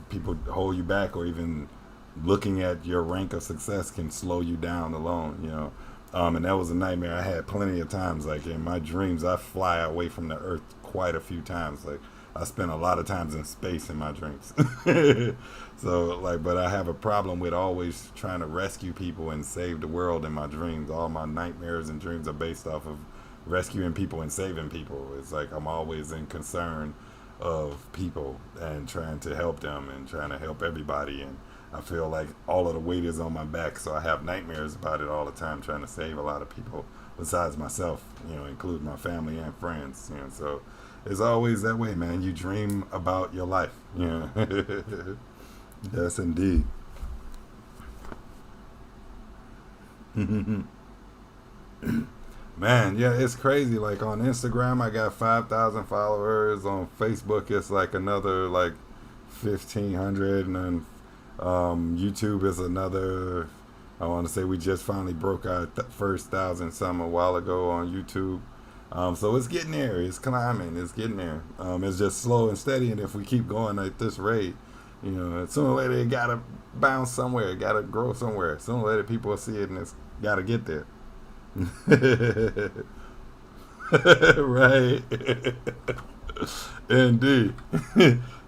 S1: people hold you back, or even looking at your rank of success can slow you down alone. And that was a nightmare I had plenty of times. Like, in my dreams, I fly away from the earth quite a few times. Like, I spend a lot of times in space in my dreams. So, like, but I have a problem with always trying to rescue people and save the world in my dreams. All my nightmares and dreams are based off of rescuing people and saving people. It's like I'm always in concern of people and trying to help them and trying to help everybody, and I feel like all of the weight is on my back, so I have nightmares about it all the time, trying to save a lot of people besides myself, including my family and friends. So it's always that way, man. You dream about your life. Yes, indeed. Man, yeah, it's crazy. Like, on Instagram, I got 5,000 followers. On Facebook, it's like another like 1,500, and then YouTube is another. I want to say we just finally broke our first 1,000 some a while ago on YouTube. So it's getting there. It's climbing. It's getting there. It's just slow and steady. And if we keep going at this rate, sooner or later it gotta bounce somewhere. It gotta grow somewhere. Sooner or later people will see it, and it's gotta get there. Right. Indeed.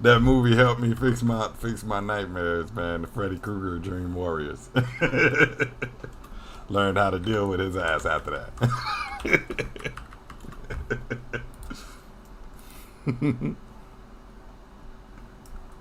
S1: That movie helped me fix my nightmares, man. The Freddy Krueger Dream Warriors. Learned how to deal with his ass after that.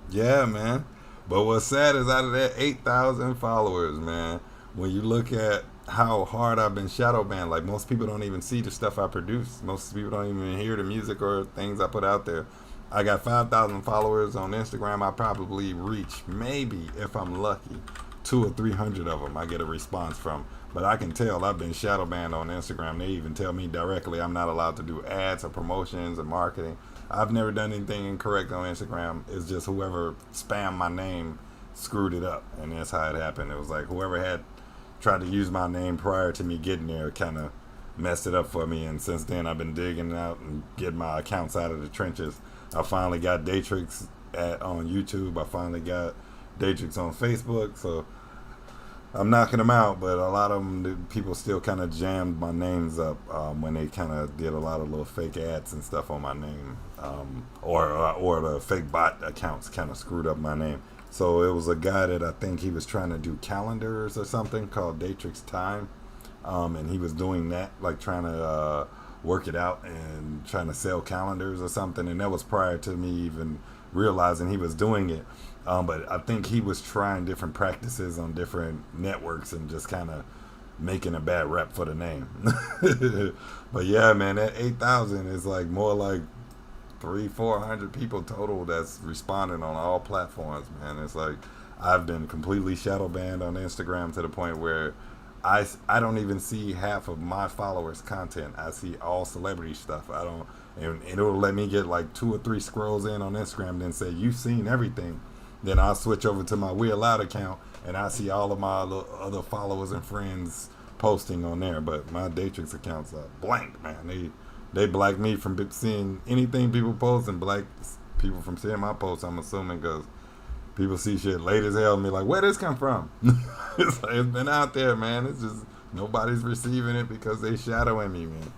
S1: Yeah, man. But what's sad is, out of that 8,000 followers, man, when you look at how hard I've been shadow banned, like, most people don't even see the stuff I produce. Most people don't even hear the music or things I put out there. I got 5,000 followers on Instagram. I probably reach, maybe if I'm lucky, 200 or 300 of them I get a response from. But I can tell I've been shadow banned on Instagram. They even tell me directly I'm not allowed to do ads or promotions or marketing. I've never done anything incorrect on Instagram. It's just whoever spammed my name screwed it up, and that's how it happened. It was like whoever had tried to use my name prior to me getting there kind of messed it up for me. And since then, I've been digging out and getting my accounts out of the trenches. I finally got DAETRIX on YouTube. I finally got DAETRIX on Facebook. So I'm knocking them out, but a lot of them, the people still kind of jammed my names up when they kind of did a lot of little fake ads and stuff on my name, or the fake bot accounts kind of screwed up my name. So it was a guy that I think he was trying to do calendars or something called DAETRIX Time, and he was doing that, like trying to work it out and trying to sell calendars or something, and that was prior to me even realizing he was doing it. But I think he was trying different practices on different networks and just kind of making a bad rep for the name. But yeah, man, that 8,000 is like more like 300-400 people total that's responding on all platforms, man. It's like I've been completely shadow banned on Instagram to the point where I don't even see half of my followers' content. I see all celebrity stuff. I don't, and it'll let me get like 2 or 3 scrolls in on Instagram, and then say you've seen everything. Then I'll switch over to my We Allowed account, and I see all of my other followers and friends posting on there. But my DAETRIX accounts are blank, man. They black me from seeing anything people post, and black people from seeing my posts, I'm assuming, because people see shit late as hell and be like, where this come from? It's like, it's been out there, man. It's just nobody's receiving it because they shadowing me, man.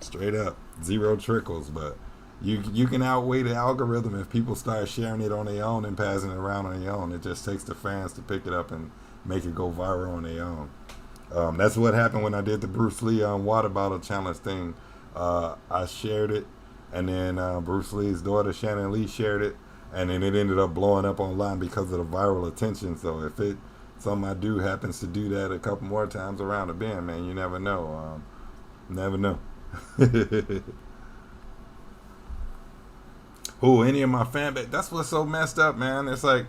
S1: Straight up. 0 trickles. But you can outweigh the algorithm if people start sharing it on their own and passing it around on their own. It just takes the fans to pick it up and make it go viral on their own. That's what happened when I did the Bruce Lee water bottle challenge thing. I shared it, and then Bruce Lee's daughter Shannon Lee shared it, and then it ended up blowing up online because of the viral attention. So if something I do happens to do that a couple more times around the bend, man, you never know. Never know. Who, any of my fan base? That's what's so messed up, man. It's like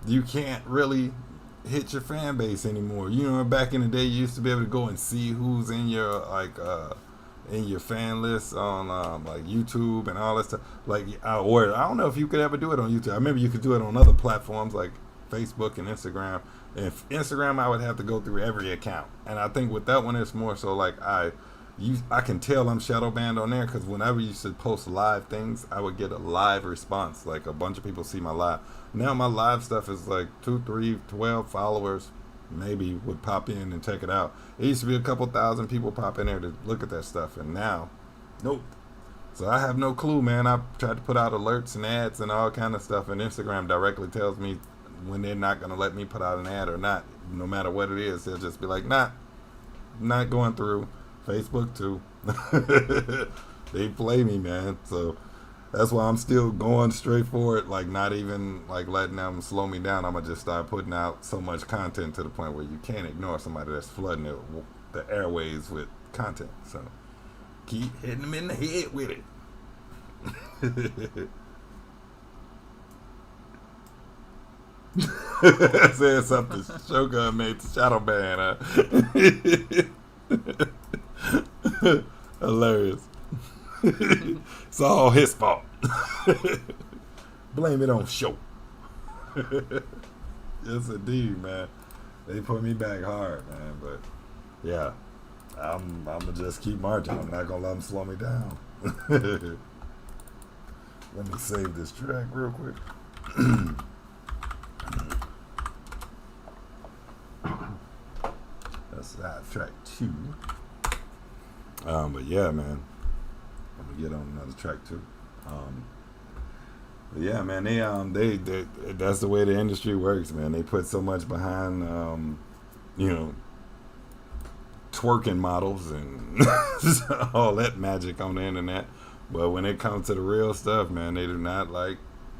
S1: you can't really hit your fan base anymore. You know, back in the day, you used to be able to go and see who's in your in your fan list on like YouTube and all that stuff. Like, or I don't know if you could ever do it on YouTube. I remember you could do it on other platforms like Facebook and Instagram. If Instagram, I would have to go through every account, and I think with that one, it's more so like I can tell I'm shadow banned on there because whenever you used to post live things, I would get a live response. Like a bunch of people see my live. Now my live stuff is like 2, 3, 12 followers maybe would pop in and check it out. It used to be a couple thousand people pop in there to look at that stuff, and now, nope. So I have no clue, man. I tried to put out alerts and ads and all kind of stuff, and Instagram directly tells me when they're not going to let me put out an ad or not. No matter what it is, they'll just be like, nah, not going through. Facebook too. They play me, man. So that's why I'm still going straight for it, like not even like letting them slow me down. I'm gonna just start putting out so much content to the point where you can't ignore somebody that's flooding the airways with content. So keep hitting them in the head with it. I said something Shogun made the shadow ban. Hilarious. It's all his fault. Blame it on Show. Yes, indeed, man. They put me back hard, man. But yeah, I'm gonna just keep marching. I'm not gonna let them slow me down. Let me save this track real quick. That's track 2. But yeah, man, I'm gonna get on another track too. But yeah, man, they that's the way the industry works, man. They put so much behind, twerking models and all that magic on the internet. But when it comes to the real stuff, man, they do not like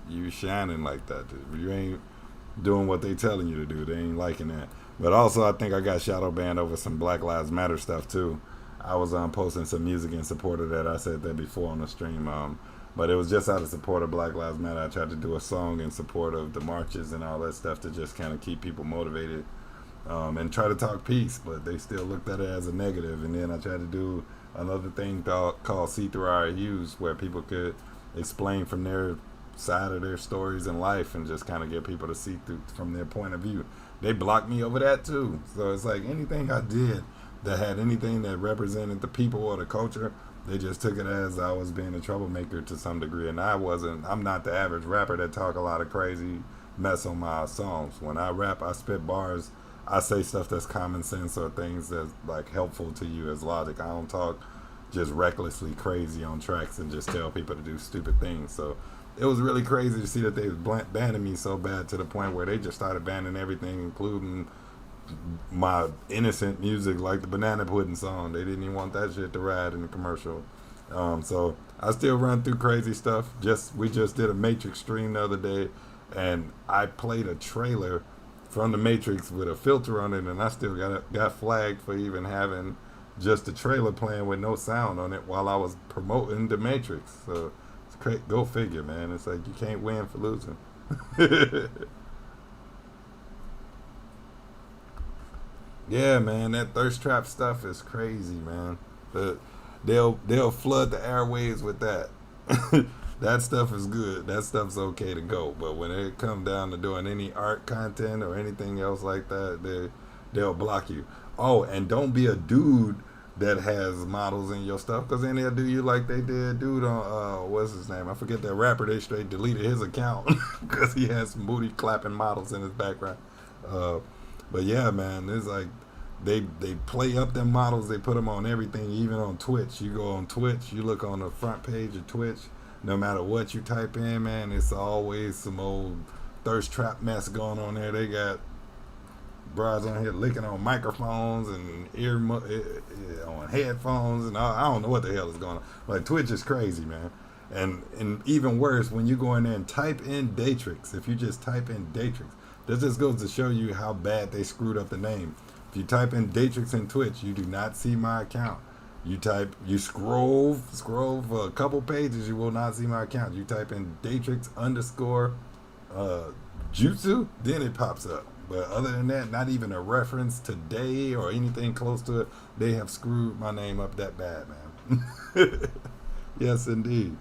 S1: you shining like that. You ain't doing what they telling you to do. They ain't liking that. But also, I think I got shadow banned over some Black Lives Matter stuff too. I was posting some music in support of that. I said that before on the stream. But it was just out of support of Black Lives Matter. I tried to do a song in support of the marches and all that stuff to just kind of keep people motivated and try to talk peace. But they still looked at it as a negative. And then I tried to do another thing called See Through Our Hues, where people could explain from their side of their stories in life and just kind of get people to see through from their point of view. They blocked me over that too. So it's like anything I did that had anything that represented the people or the culture, they just took it as I was being a troublemaker to some degree. And I'm not the average rapper that talk a lot of crazy mess on my songs. When I rap, I spit bars. I say stuff that's common sense or things that's like helpful to you as logic. I don't talk just recklessly crazy on tracks and just tell people to do stupid things. So it was really crazy to see that they was banning me so bad to the point where they just started banning everything, including my innocent music like the Banana Pudding song. They didn't even want that shit to ride in the commercial. So I still run through crazy stuff. We just did a Matrix stream the other day, and I played a trailer from the Matrix with a filter on it, and I still got flagged for even having just the trailer playing with no sound on it while I was promoting the Matrix. So it's great. Go figure, man. It's like you can't win for losing. Yeah, man, that thirst trap stuff is crazy, man. They'll flood the airways with that. That stuff is good. That stuff's okay to go. But when it comes down to doing any art content or anything else like that, they'll block you. Oh, and don't be a dude that has models in your stuff, because then they'll do you like they did dude on what's his name? I forget that rapper. They straight deleted his account because he has some booty clapping models in his background. But yeah, man, it's like they play up them models. They put them on everything, even on Twitch. You go on Twitch, you look on the front page of Twitch. No matter what you type in, man, it's always some old thirst trap mess going on there. They got bras on here licking on microphones and on headphones and all. I don't know what the hell is going on. Like, Twitch is crazy, man. And even worse, when you go in there and type in DAETRIX, if you just type in DAETRIX, this just goes to show you how bad they screwed up the name. If you type in DAETRIX in Twitch, you do not see my account. You scroll for a couple pages, you will not see my account. You type in DAETRIX _ Jutsu, then it pops up. But other than that, not even a reference to day or anything close to it. They have screwed my name up that bad, man. Yes, indeed.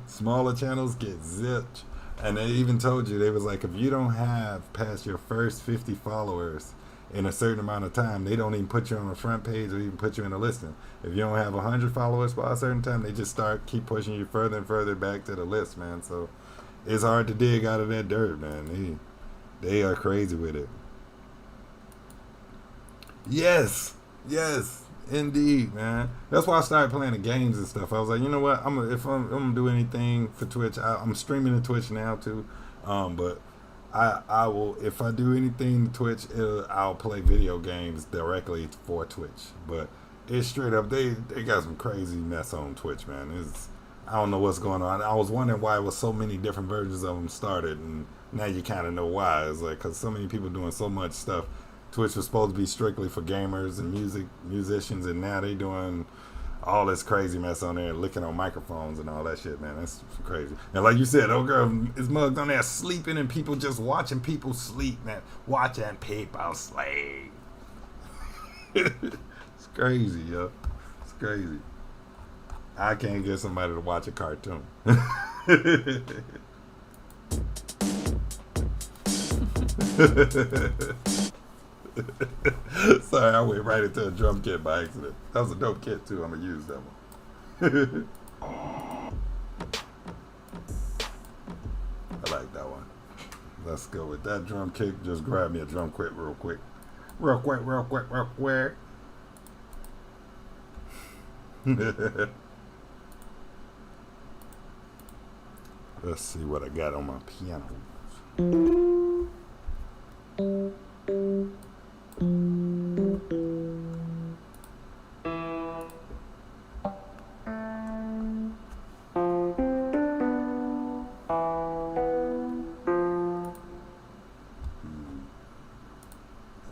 S1: Smaller channels get zipped. And they even told you, they was like, if you don't have past your first 50 followers in a certain amount of time, they don't even put you on the front page or even put you in a listing. If you don't have 100 followers by a certain time, they just keep pushing you further and further back to the list, man. So it's hard to dig out of that dirt, man. They are crazy with it. Yes, indeed, man. That's why I started playing the games and stuff. I was like, you know what? If I'm gonna do anything for Twitch, I'm streaming to Twitch now too. But I will, if I do anything to Twitch, I'll play video games directly for Twitch. But it's straight up, they got some crazy mess on Twitch, man. I don't know what's going on. I was wondering why it was so many different versions of them started, and now you kind of know why. It's like, because so many people doing so much stuff. Twitch was supposed to be strictly for gamers and musicians, and now they doing all this crazy mess on there, licking on microphones and all that shit, man. That's crazy. And like you said, old girl is mugged on there sleeping, and people just watching people sleep, man. Watching people sleep. It's crazy, yo. It's crazy. I can't get somebody to watch a cartoon. Sorry, I went right into a drum kit by accident. That was a dope kit too. I'm gonna use that one. I like that one. Let's go with that drum kick. Just grab me a drum kit real quick. Let's see what I got on my piano.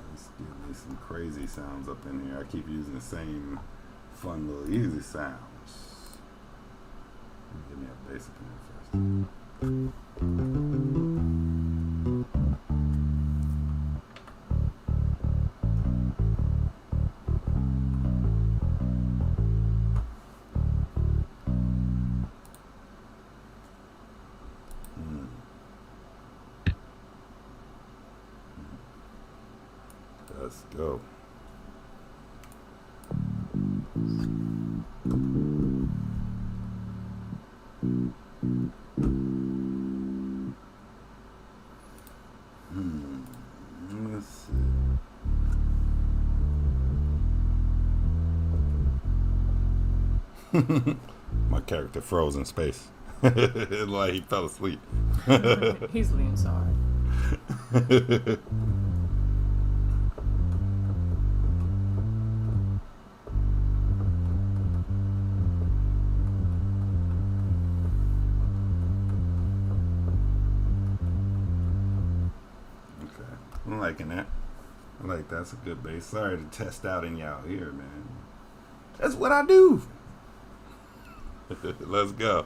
S1: Let's give me some crazy sounds up in here. I keep using the same fun little easy sounds. Give me a bass up in here first. Let's go. Let's see. My character froze in space. Like he fell asleep.
S2: He's leaning sorry.
S1: liking that. I like that's a good bass. Sorry to test out in y'all ear, man. That's what I do. Let's go.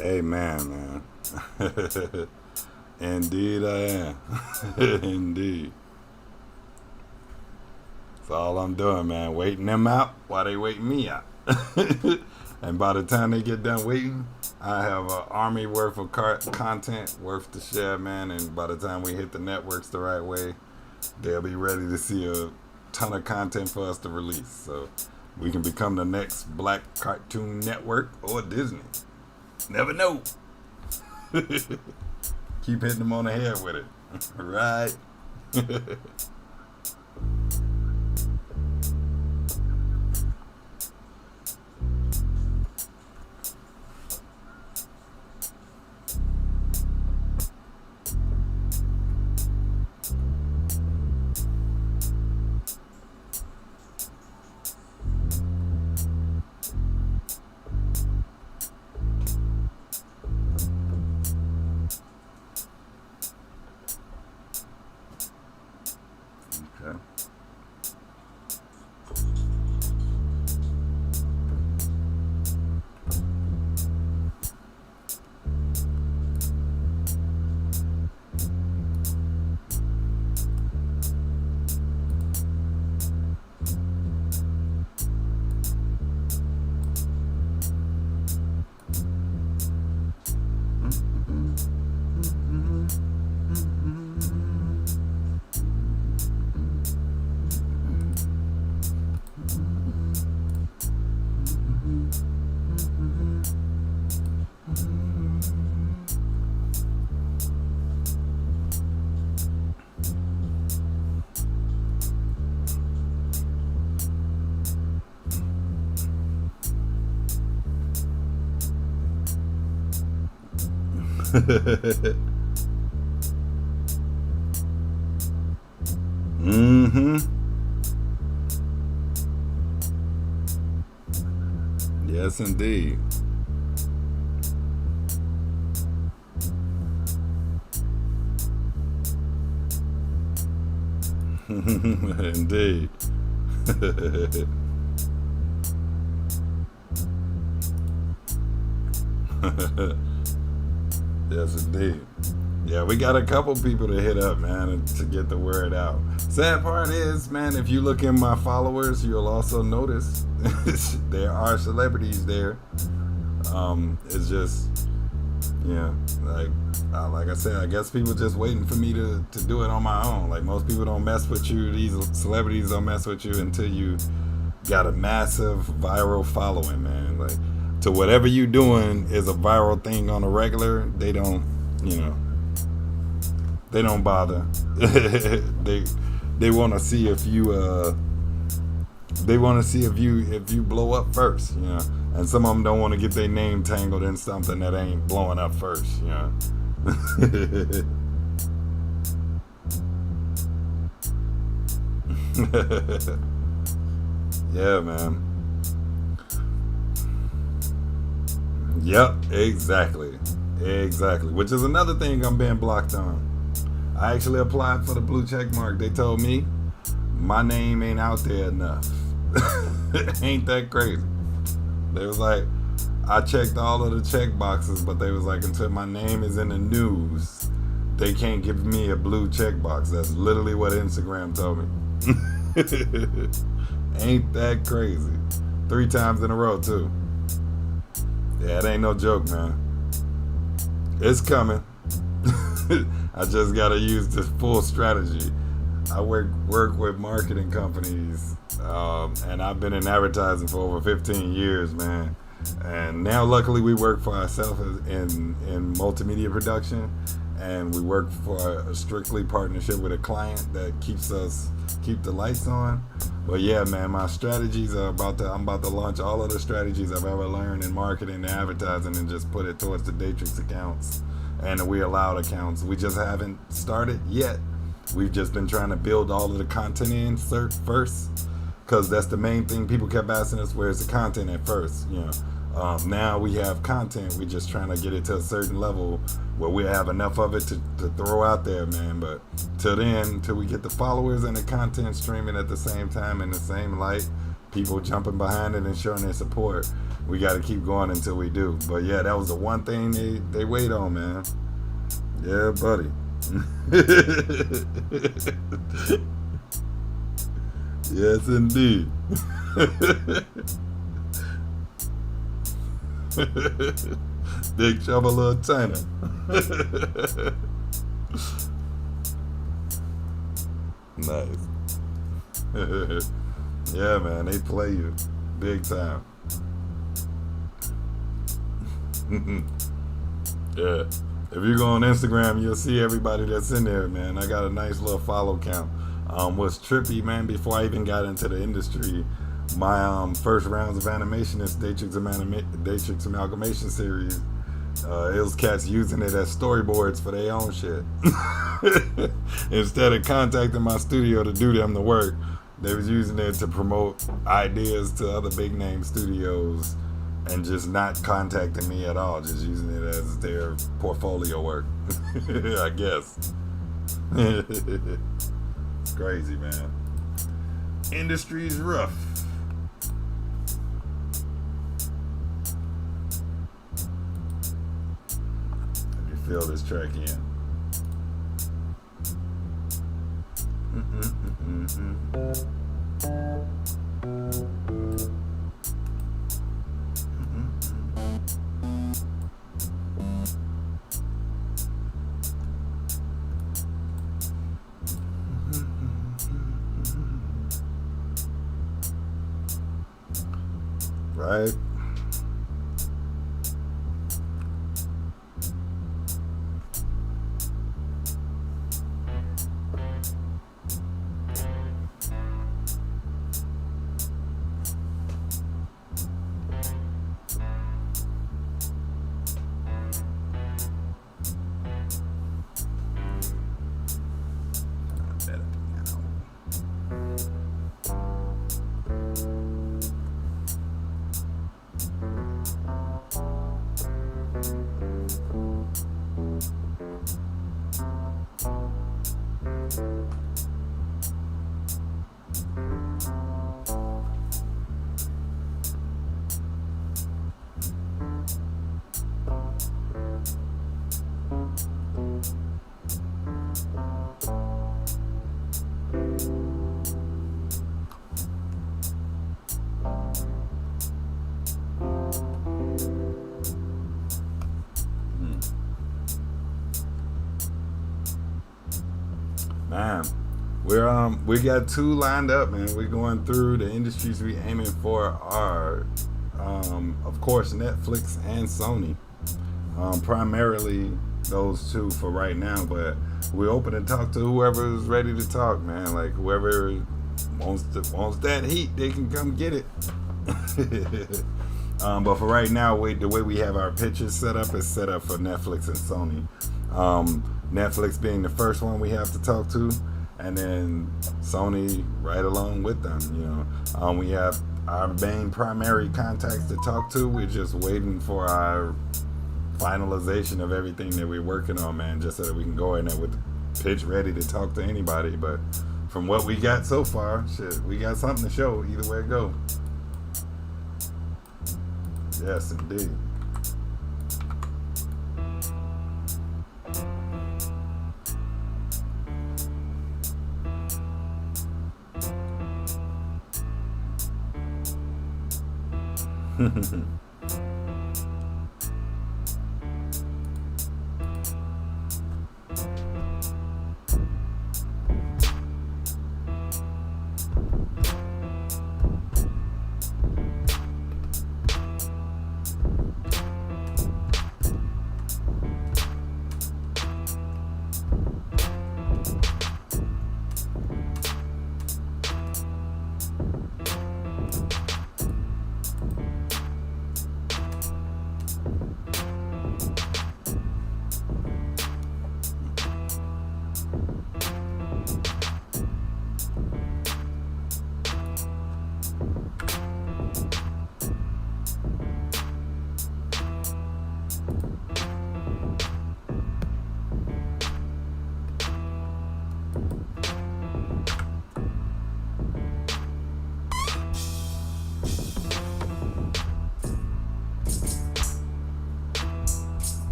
S1: Amen, man. Indeed I am. Indeed. That's all I'm doing, man. Waiting them out while they waiting me out. And by the time they get done waiting, I have an army worth of content worth to share, man. And by the time we hit the networks the right way, they'll be ready to see a ton of content for us to release. So we can become the next Black Cartoon Network or Disney. Never know. Keep hitting them on the head with it. Right? Okay. Mm-hmm. Yes, indeed. Indeed. Yes, indeed. Yeah, we got a couple people to hit up, man, to get the word out. Sad part is, man, if you look in my followers, you'll also notice there are celebrities there. It's just, yeah, like I said, I guess people just waiting for me to do it on my own. Like, most people don't mess with you. These celebrities don't mess with you until you got a massive viral following, man. Like, to whatever you doing is a viral thing on a regular, they don't, they don't bother. they want to see if you if you blow up first, and some of them don't want to get their name tangled in something that ain't blowing up first, Yeah, man. Yep, exactly. Which is another thing I'm being blocked on. I actually applied for the blue check mark. They told me my name ain't out there enough. Ain't that crazy? They was like, I checked all of the check boxes, but they was like, until my name is in the news, they can't give me a blue check box. That's literally what Instagram told me. Ain't that crazy? 3 times in a row, too. Yeah, it ain't no joke, man. It's coming. I just gotta use this full strategy. I work with marketing companies, and I've been in advertising for over 15 years, man. And now, luckily, we work for ourselves in multimedia production, and we work for a strictly partnership with a client that keep the lights on. But yeah, man, my strategies are I'm about to launch all of the strategies I've ever learned in marketing and advertising and just put it towards the DAETRIX accounts and the We Allowed accounts. We just haven't started yet. We've just been trying to build all of the content in first, because that's the main thing. People kept asking us, where's the content at first, you know. Now we have content. We're just trying to get it to a certain level where we have enough of it to throw out there, man. But till we get the followers and the content streaming at the same time in the same light, people jumping behind it and showing their support, we got to keep going until we do. But yeah, that was the one thing they wait on, man. Yeah, buddy. Yes, indeed. Big trouble, little China. Nice. Yeah, man, they play you big time. Yeah. If you go on Instagram, you'll see everybody that's in there, man. I got a nice little follow count. What's trippy, man, before I even got into the industry, my first rounds of animation is DAETRIX Amalgamation series. It was cats using it as storyboards for their own shit. Instead of contacting my studio to do them the work, they was using it to promote ideas to other big name studios and just not contacting me at all, just using it as their portfolio work. I guess. It's crazy, man. Industry's rough. Let me fill this track in. Right? Man, we got two lined up, man. We're going through the industries we aiming for are, of course, Netflix and Sony. Primarily those two for right now, but we're open to talk to whoever is ready to talk, man. Like whoever wants that heat, they can come get it. But for right now, the way we have our pitches set up is set up for Netflix and Sony. Netflix being the first one we have to talk to, and then Sony right along with them. You know, we have our main primary contacts to talk to. We're just waiting for our finalization of everything that we're working on, man, just so that we can go in there with the pitch ready to talk to anybody. But from what we got so far, shit, we got something to show either way it go. Yes, indeed.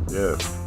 S1: Yes.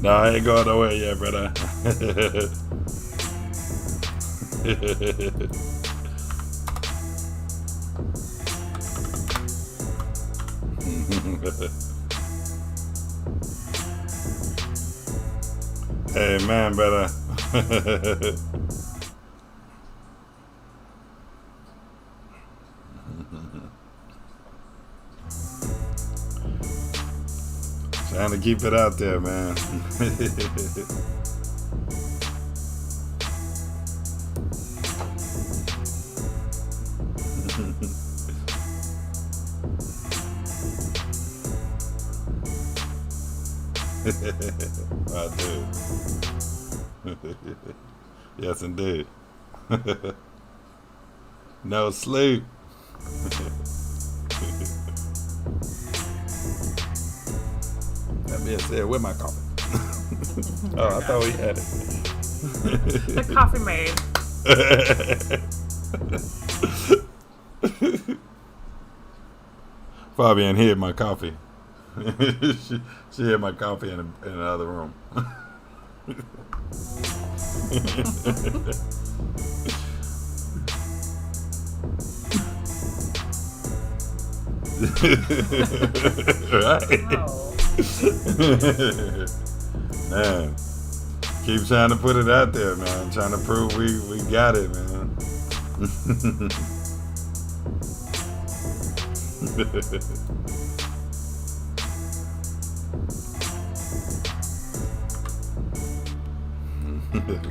S1: No, I ain't going nowhere yet, brother. Hey, man, brother. Trying to keep it out there, man. I do. Yes, indeed. No sleep. That being said, where my coffee? Oh, I thought we had it.
S2: The coffee maid.
S1: Fabian hid my coffee. she hid my coffee in the other room. Right?
S2: No.
S1: Man, keep trying to put it out there, man. Trying to prove we got it, man.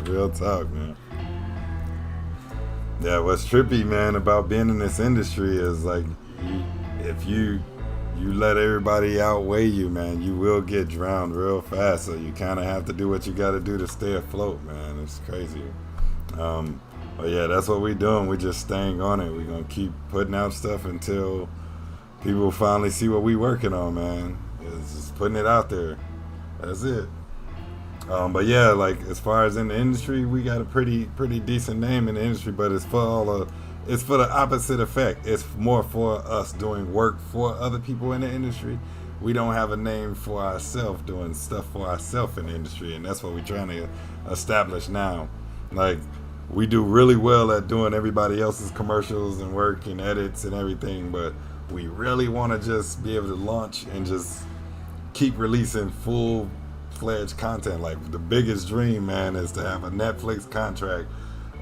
S1: Real talk, man. Yeah, what's trippy, man, about being in this industry is like, if you let everybody outweigh you, man, you will get drowned real fast. So you kind of have to do what you got to do to stay afloat, man. It's crazy. But yeah, that's what we doing. We just staying on it. We're gonna keep putting out stuff until people finally see what we working on, man. It's just putting it out there. That's it. But yeah, like as far as in the industry, we got a pretty decent name in the industry, but it's for the opposite effect. It's more for us doing work for other people in the industry. We don't have a name for ourselves doing stuff for ourselves in the industry, and that's what we're trying to establish now. Like we do really well at doing everybody else's commercials and work and edits and everything, but we really want to just be able to launch and just keep releasing full-fledged content. Like the biggest dream, man, is to have a Netflix contract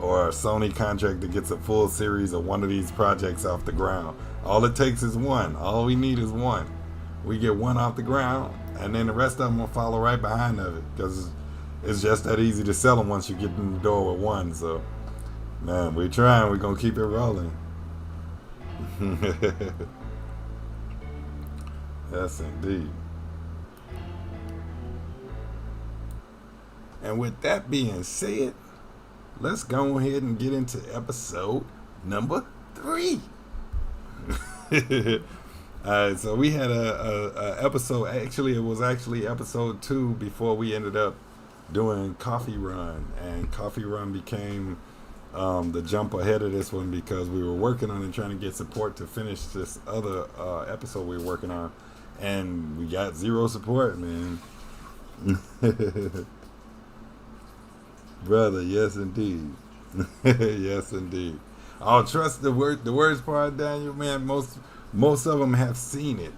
S1: or a Sony contract that gets a full series of one of these projects off the ground. All it takes is one. All we need is one. We get one off the ground, and then the rest of them will follow right behind of it, because it's just that easy to sell them once you get in the door with one. So, man, we're trying. We're going to keep it rolling. Yes, indeed. And with that being said, let's go ahead and get into episode number 3. Alright, so we had a episode. Actually, it was actually episode 2 before we ended up doing Coffee Run, and Coffee Run became the jump ahead of this one because we were working on it, trying to get support to finish this other episode we were working on, and we got 0 support, man. Brother, yes indeed. Yes indeed. Oh, trust the worst part, Daniel, man, most of them have seen it.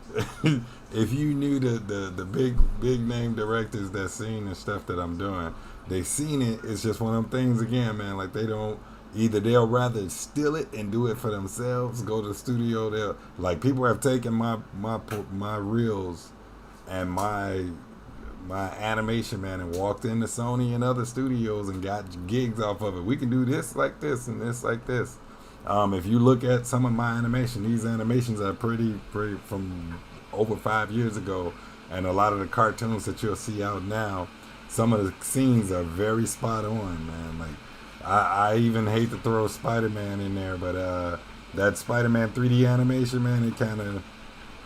S1: If you knew the big name directors that seen the stuff that I'm doing, they seen it. It's just one of them things again, man, like they'll rather steal it and do it for themselves, go to the studio. They'll, like, people have taken my reels and my animation, man, and walked into Sony and other studios and got gigs off of it. We can do this like this and this like this. If you look at some of my animation, these animations are pretty from over 5 years ago, and a lot of the cartoons that you'll see out now, some of the scenes are very spot on, man. Like I even hate to throw Spider-Man in there, but that Spider-Man 3D animation, man, it kind of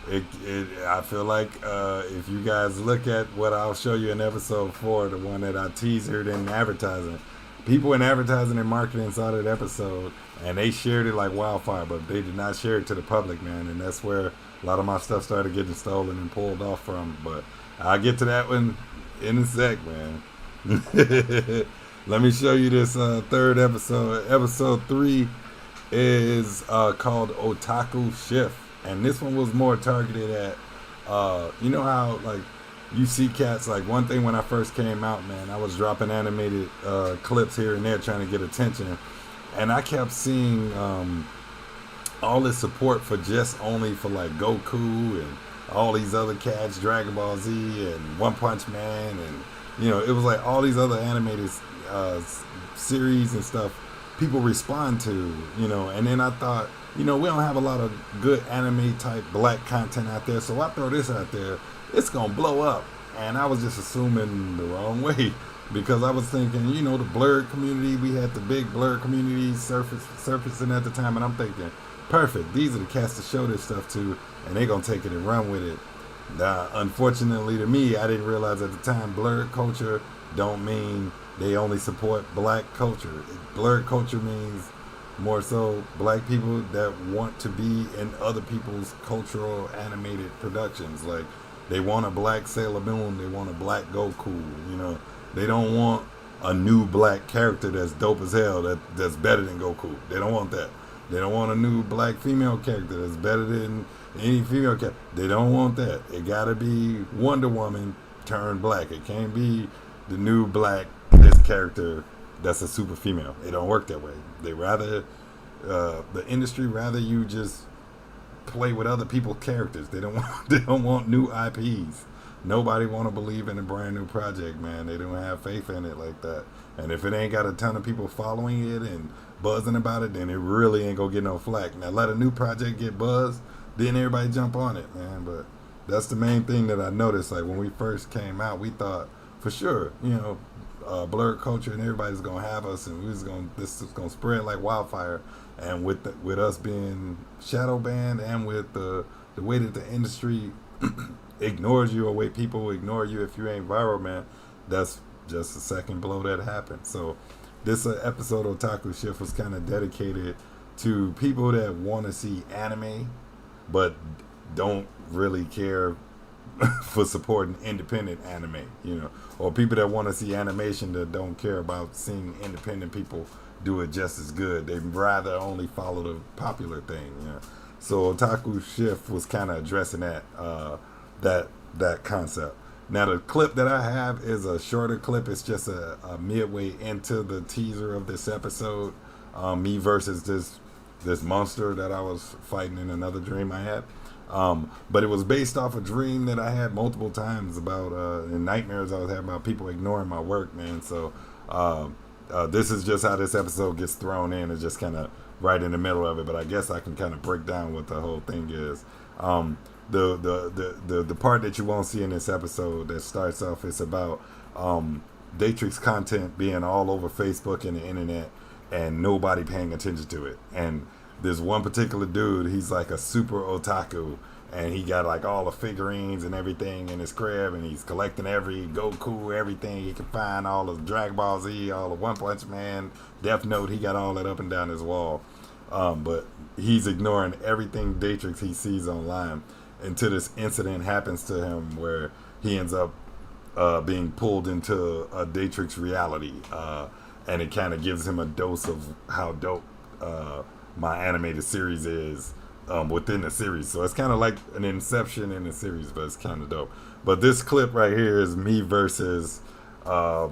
S1: I feel like if you guys look at what I'll show you in episode 4, the one that I teasered in advertising, people in advertising and marketing saw that episode and they shared it like wildfire, but they did not share it to the public, man, and that's where a lot of my stuff started getting stolen and pulled off from. But I'll get to that one in a sec, man. Let me show you this third episode. Episode 3 is called Otaku Shift. And this one was more targeted at, you know how, like, you see cats, like, one thing when I first came out, man, I was dropping animated clips here and there trying to get attention. And I kept seeing all this support for just only for, like, Goku and all these other cats, Dragon Ball Z and One Punch Man. And, you know, it was like all these other animated series and stuff people respond to, you know. And then I thought, you know, we don't have a lot of good anime type black content out there, so I throw this out there, it's gonna blow up. And I was just assuming the wrong way, because I was thinking, you know, the blurred community, we had the big blurred community surfacing at the time, and I'm thinking, perfect, these are the cats to show this stuff to, and they gonna take it and run with it. Unfortunately to me, I didn't realize at the time blurred culture don't mean they only support black culture. Blurred culture means more so black people that want to be in other people's cultural animated productions. Like, they want a black Sailor Moon, they want a black Goku, you know. They don't want a new black character that's dope as hell that's better than Goku. They don't want that. They don't want a new black female character that's better than any female character. They don't want that. It gotta be Wonder Woman turned black. It can't be the new black this character that's a super female. It don't work that way. They rather the industry rather you just play with other people's characters. They don't want new IPs. Nobody want to believe in a brand new project, man. They don't have faith in it like that. And if it ain't got a ton of people following it and buzzing about it, then it really ain't gonna get no flack. Now let a new project get buzzed, then everybody jump on it, man. But that's the main thing that I noticed. Like when we first came out, we thought for sure, blurred culture and everybody's gonna have us, and this is gonna spread like wildfire. And with us being shadow banned, and with the way that the industry ignores you, or way people ignore you if you ain't viral, man, that's just a second blow that happened. So this episode of Otaku Shift was kind of dedicated to people that want to see anime but don't really care for supporting independent anime, or people that want to see animation that don't care about seeing independent people do it just as good. They'd rather only follow the popular thing. So Otaku Shift was kind of addressing that concept. Now the clip that I have is a shorter clip. It's just a midway into the teaser of this episode. Me versus this monster that I was fighting in another dream I had. But it was based off a dream that I had multiple times about in nightmares I was having about people ignoring my work, man. So this is just how this episode gets thrown in. It's just kind of right in the middle of it, but I guess I can kind of break down what the whole thing is. The part that you won't see in this episode that starts off is about DAETRIX content being all over Facebook and the internet and nobody paying attention to it. And there's one particular dude, he's like a super otaku, and he got like all the figurines and everything in his crib, and he's collecting every Goku, everything he can find, all the Dragon Ball Z, all the One Punch Man, Death Note, he got all that up and down his wall. But he's ignoring everything DAETRIX he sees online until this incident happens to him where he ends up being pulled into a DAETRIX reality, and it kind of gives him a dose of how dope my animated series is within the series. So it's kind of like an Inception in the series, but it's kind of dope. But this clip right here is me versus a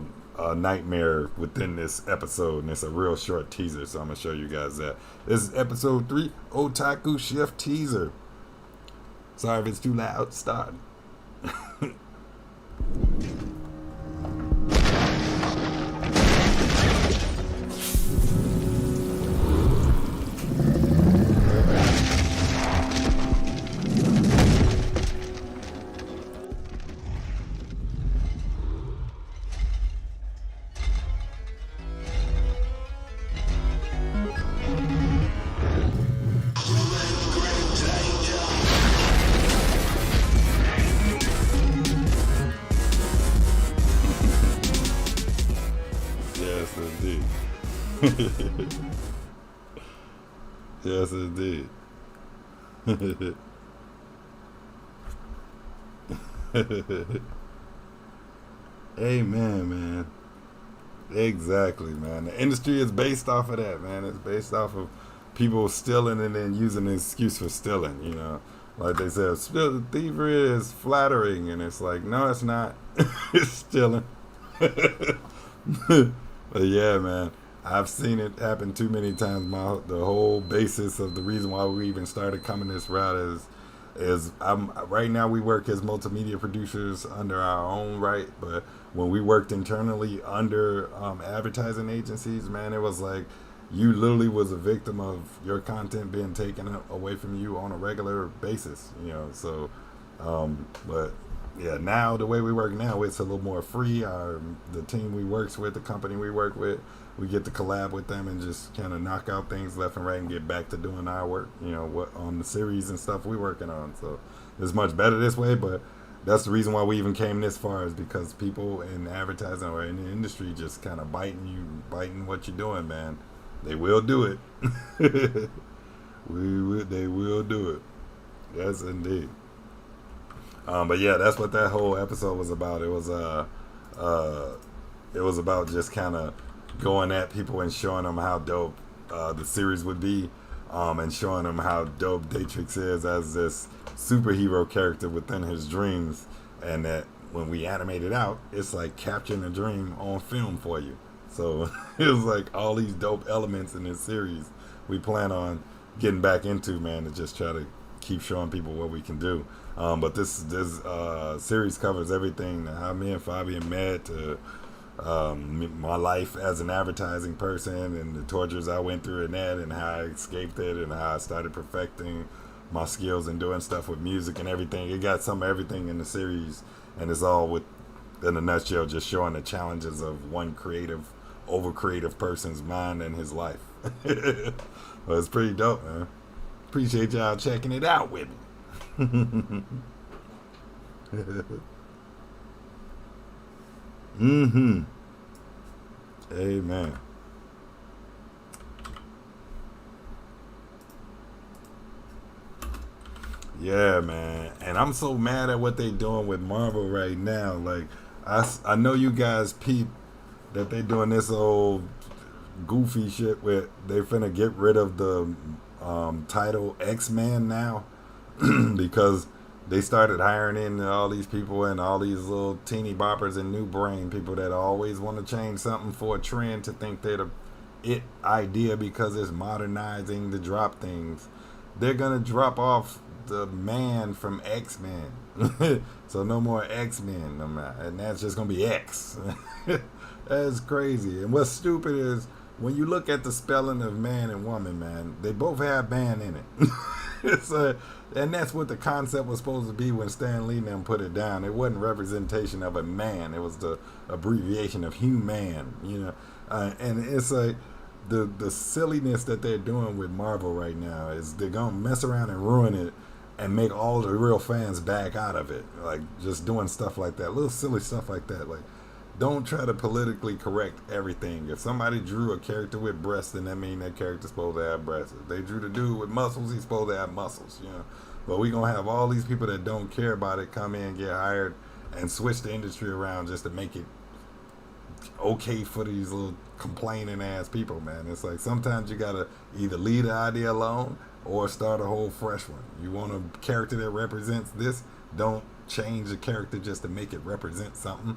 S1: nightmare within this episode, and it's a real short teaser, so I'm gonna show you guys that. This is episode 3, Otaku Shift teaser. Sorry if it's too loud. Start. Yes, indeed. Amen, man. Exactly, man. The industry is based off of that, man. It's based off of people stealing and then using an excuse for stealing, Like they said, thievery is flattering, and it's like, no, it's not. It's stealing. But yeah, man. I've seen it happen too many times. The whole basis of the reason why we even started coming this route is right now we work as multimedia producers under our own right, but when we worked internally under advertising agencies, man, it was like you literally was a victim of your content being taken away from you on a regular basis, So, but yeah, now the way we work now, it's a little more free. The team we works with, the company we work with, we get to collab with them and just kind of knock out things left and right and get back to doing our work, what on the series and stuff we're working on. So it's much better this way, but that's the reason why we even came this far, is because people in advertising or in the industry just kind of biting what you're doing, man. They will do it. They will do it. Yes, indeed. But yeah, that's what that whole episode was about. It was it was about just kind of going at people and showing them how dope the series would be, and showing them how dope DAETRIX is as this superhero character within his dreams, and that when we animate it out, it's like capturing a dream on film for you. So it was like all these dope elements in this series we plan on getting back into, man, to just try to keep showing people what we can do. But this series covers everything, how me and Fabian met, my life as an advertising person and the tortures I went through in that, and how I escaped it, and how I started perfecting my skills and doing stuff with music and everything. It got some of everything in the series, and it's all with, in a nutshell, just showing the challenges of one over creative person's mind and his life. Well, it's pretty dope, man. Appreciate y'all checking it out with me. Amen. Yeah, man. And I'm so mad at what they doing with Marvel right now. Like, I know you guys peep that they doing this old goofy shit where they finna get rid of the title X-Men now because they started hiring in all these people and all these little teeny boppers and new brain people that always want to change something for a trend to think they're the it idea because it's modernizing to drop things. They're gonna drop off the man from X-Men. So no more X-Men, and that's just gonna be X. That's crazy. And what's stupid is when you look at the spelling of man and woman, man, they both have man in it. It's and that's what the concept was supposed to be when Stan Lee and them put it down. It wasn't representation of a man. It was the abbreviation of human, you know. And it's like the silliness that they're doing with Marvel right now is they're going to mess around and ruin it and make all the real fans back out of it. Like just doing stuff like that, little silly stuff like that. Like, don't try to politically correct everything. If somebody drew a character with breasts, then that means that character's supposed to have breasts. If they drew the dude with muscles, he's supposed to have muscles, you know. But we're going to have all these people that don't care about it come in, get hired, and switch the industry around just to make it okay for these little complaining ass people, man. It's like sometimes you got to either leave the idea alone or start a whole fresh one. You want a character that represents this, don't change the character just to make it represent something.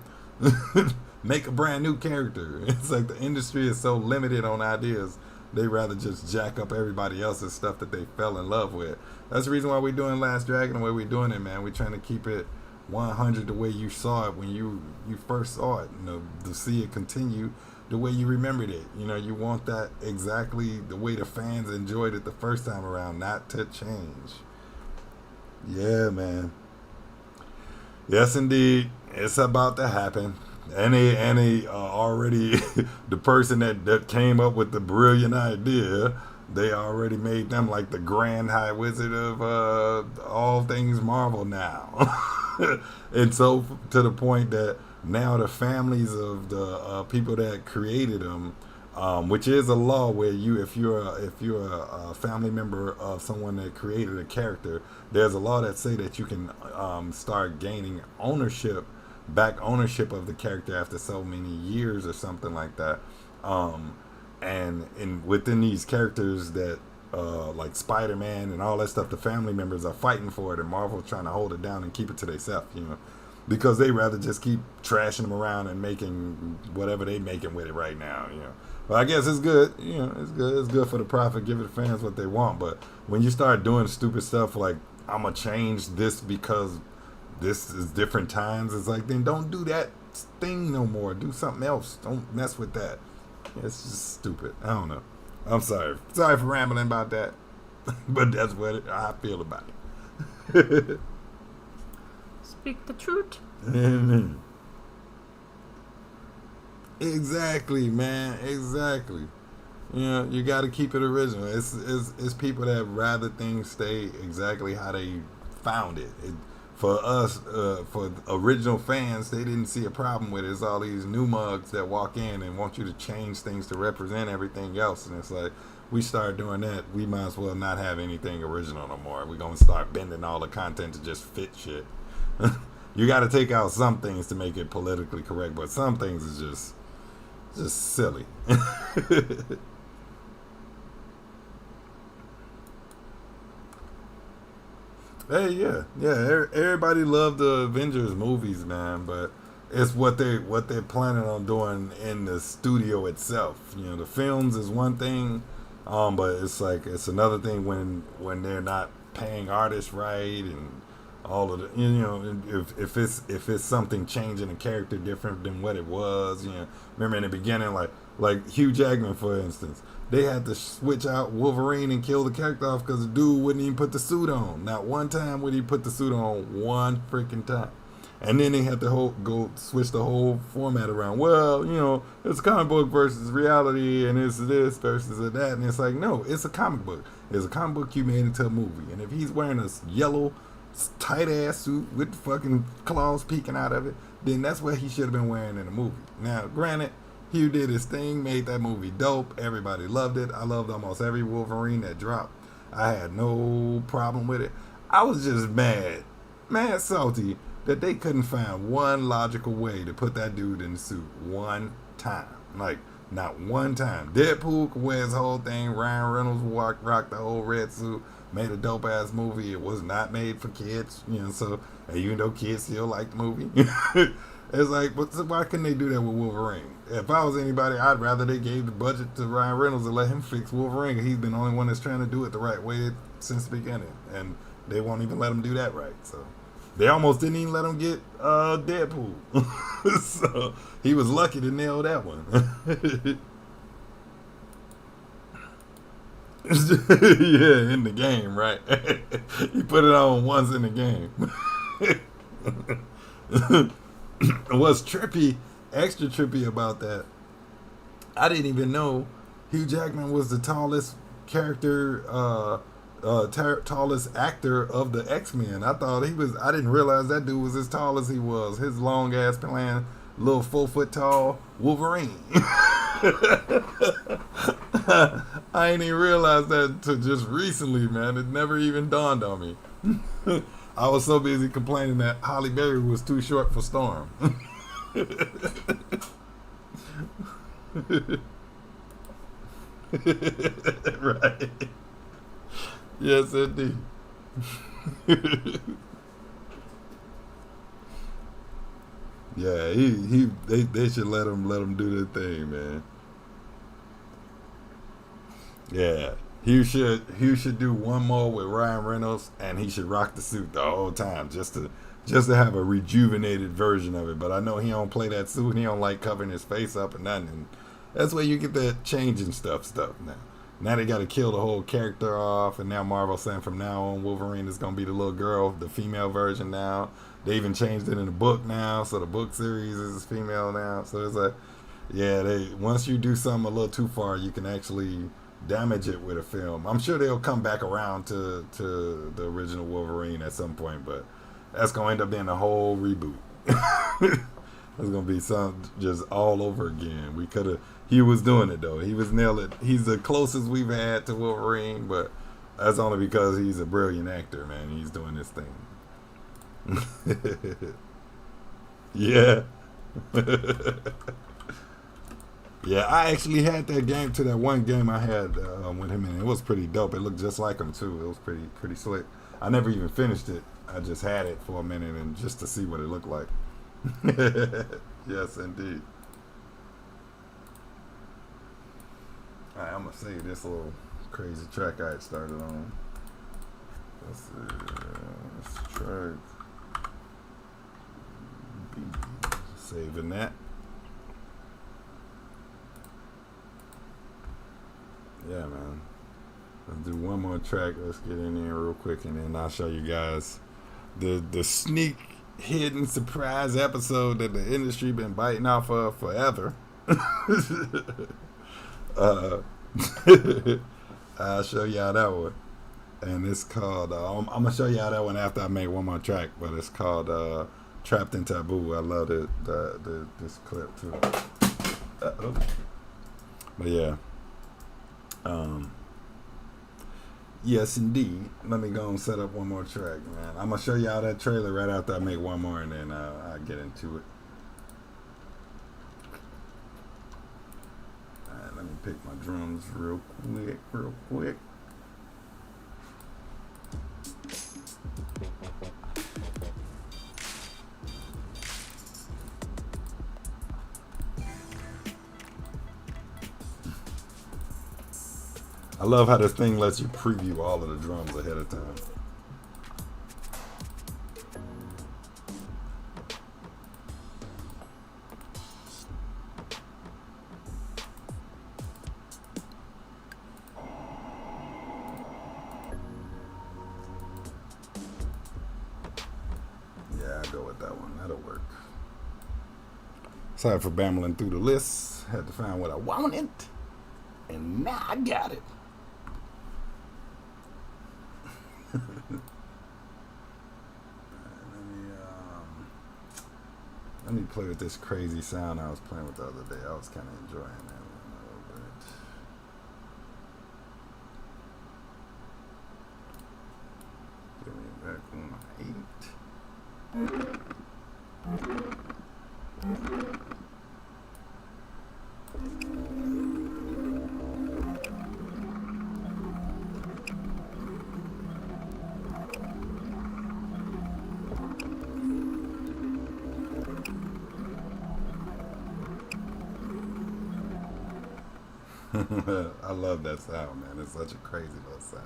S1: Make a brand new character. It's like the industry is so limited on ideas, they rather just jack up everybody else's stuff that they fell in love with. That's the reason why we're doing Last Dragon the way we're doing it, man. We're trying to keep it 100 the way you saw it when you first saw it, you know, to see it continue the way you remembered it. You know, you want that exactly the way the fans enjoyed it the first time around, not to change. Yeah, man. Yes, indeed. It's about to happen. And they already, the person that came up with the brilliant idea, they already made them like the grand high wizard of all things Marvel now. And so to the point that now the families of the people that created them, which is a law where if you're a family member of someone that created a character, there's a law that say that you can start gaining ownership of the character after so many years or something like that. And within these characters that like Spider-Man and all that stuff, the family members are fighting for it, and Marvel's trying to hold it down and keep it to themselves, you know, because they rather just keep trashing them around and making whatever they making with it right now, you know. But I guess it's good, you know, it's good for the profit, give the fans what they want. But when you start doing stupid stuff like, I'm gonna change this because this is different times, it's like, then don't do that thing no more. Do something else. Don't mess with that. It's just stupid. I don't know. I'm sorry. Sorry for rambling about that. But that's what I feel about it.
S2: Speak the truth.
S1: Exactly, man. Exactly. You know, you got to keep it original. It's people that rather things stay exactly how they found it. For us, for original fans, they didn't see a problem with it. It's all these new mugs that walk in and want you to change things to represent everything else. And it's like, we start doing that, we might as well not have anything original no more. We're going to start bending all the content to just fit shit. You got to take out some things to make it politically correct, but some things is just, Just silly. Hey, yeah, yeah. Everybody loved the Avengers movies, man, but it's what they're planning on doing in the studio itself. You know, the films is one thing, but it's like it's another thing when they're not paying artists right and all of the if it's something changing a character different than what it was. Remember in the beginning, like Hugh Jackman, for instance, they had to switch out Wolverine and kill the character off because the dude wouldn't even put the suit on. Not one time would he put the suit on, one freaking time. And then they had to go switch the whole format around. Well, it's comic book versus reality, and it's this versus that. And it's like, no, it's a comic book. It's a comic book you made into a movie. And if he's wearing a yellow, tight ass suit with fucking claws peeking out of it, then that's what he should have been wearing in the movie. Now, granted, Hugh did his thing, made that movie dope. Everybody loved it. I loved almost every Wolverine that dropped. I had no problem with it. I was just mad salty that they couldn't find one logical way to put that dude in the suit one time. Like, not one time. Deadpool could wear his whole thing. Ryan Reynolds rocked the whole red suit. Made a dope ass movie. It was not made for kids, so even though kids still like the movie. It's like, but so why couldn't they do that with Wolverine? If I was anybody, I'd rather they gave the budget to Ryan Reynolds and let him fix Wolverine. He's been the only one that's trying to do it the right way since the beginning. And they won't even let him do that right. So they almost didn't even let him get Deadpool. So he was lucky to nail that one. Yeah, in the game, right? He put it on once in the game. What's extra trippy about that, I didn't even know Hugh Jackman was the tallest tallest actor of the X-Men. I didn't realize that dude was as tall as he was. His long ass playing little 4 foot tall Wolverine. I ain't even realized that until just recently, man. It never even dawned on me. I was so busy complaining that Halle Berry was too short for Storm. Right. Yes, indeed. Yeah, they should let him do their thing, man. Yeah. Hugh should do one more with Ryan Reynolds, and he should rock the suit the whole time just to have a rejuvenated version of it. But I know he don't play that suit, and he don't like covering his face up and nothing. And that's where you get that changing stuff now. Now they got to kill the whole character off, and now Marvel's saying from now on Wolverine is gonna be the little girl, the female version now. They even changed it in the book now, so the book series is female now. So it's like, yeah, once you do something a little too far, you can actually damage it with a film. I'm sure they'll come back around to the original Wolverine at some point, but that's gonna end up being a whole reboot. It's gonna be something just all over again. He was doing it though. He was nailing it. He's the closest we've had to Wolverine, but that's only because he's a brilliant actor, man. He's doing this thing. Yeah. Yeah, I actually had that game to that one game I had with him in. It was pretty dope. It looked just like him too. It was pretty slick. I never even finished it. I just had it for a minute and just to see what it looked like. Yes, indeed. All right, I'm gonna save this little crazy track I had started on. Let's see. This track. Saving that. Yeah, man. Let's do one more track. Let's get in there real quick, and then I'll show you guys the sneak, hidden surprise episode that the industry been biting off of forever. I'll show y'all that one, and it's called. I'm gonna show y'all that one after I make one more track, but it's called "Trapped in Taboo." I love this clip too. But yeah. Yes, indeed. Let me go and set up one more track, man. I'm gonna show y'all that trailer right after I make one more, and then I'll get into it. Let me pick my drums real quick. I love how this thing lets you preview all of the drums ahead of time. Yeah, I'll go with that one. That'll work. Sorry for bambling through the list. Had to find what I wanted. And now I got it. Let me play with this crazy sound I was playing with the other day. I was kind of enjoying that one a little bit. Give me back on 8. I love that sound, man. It's such a crazy little sound.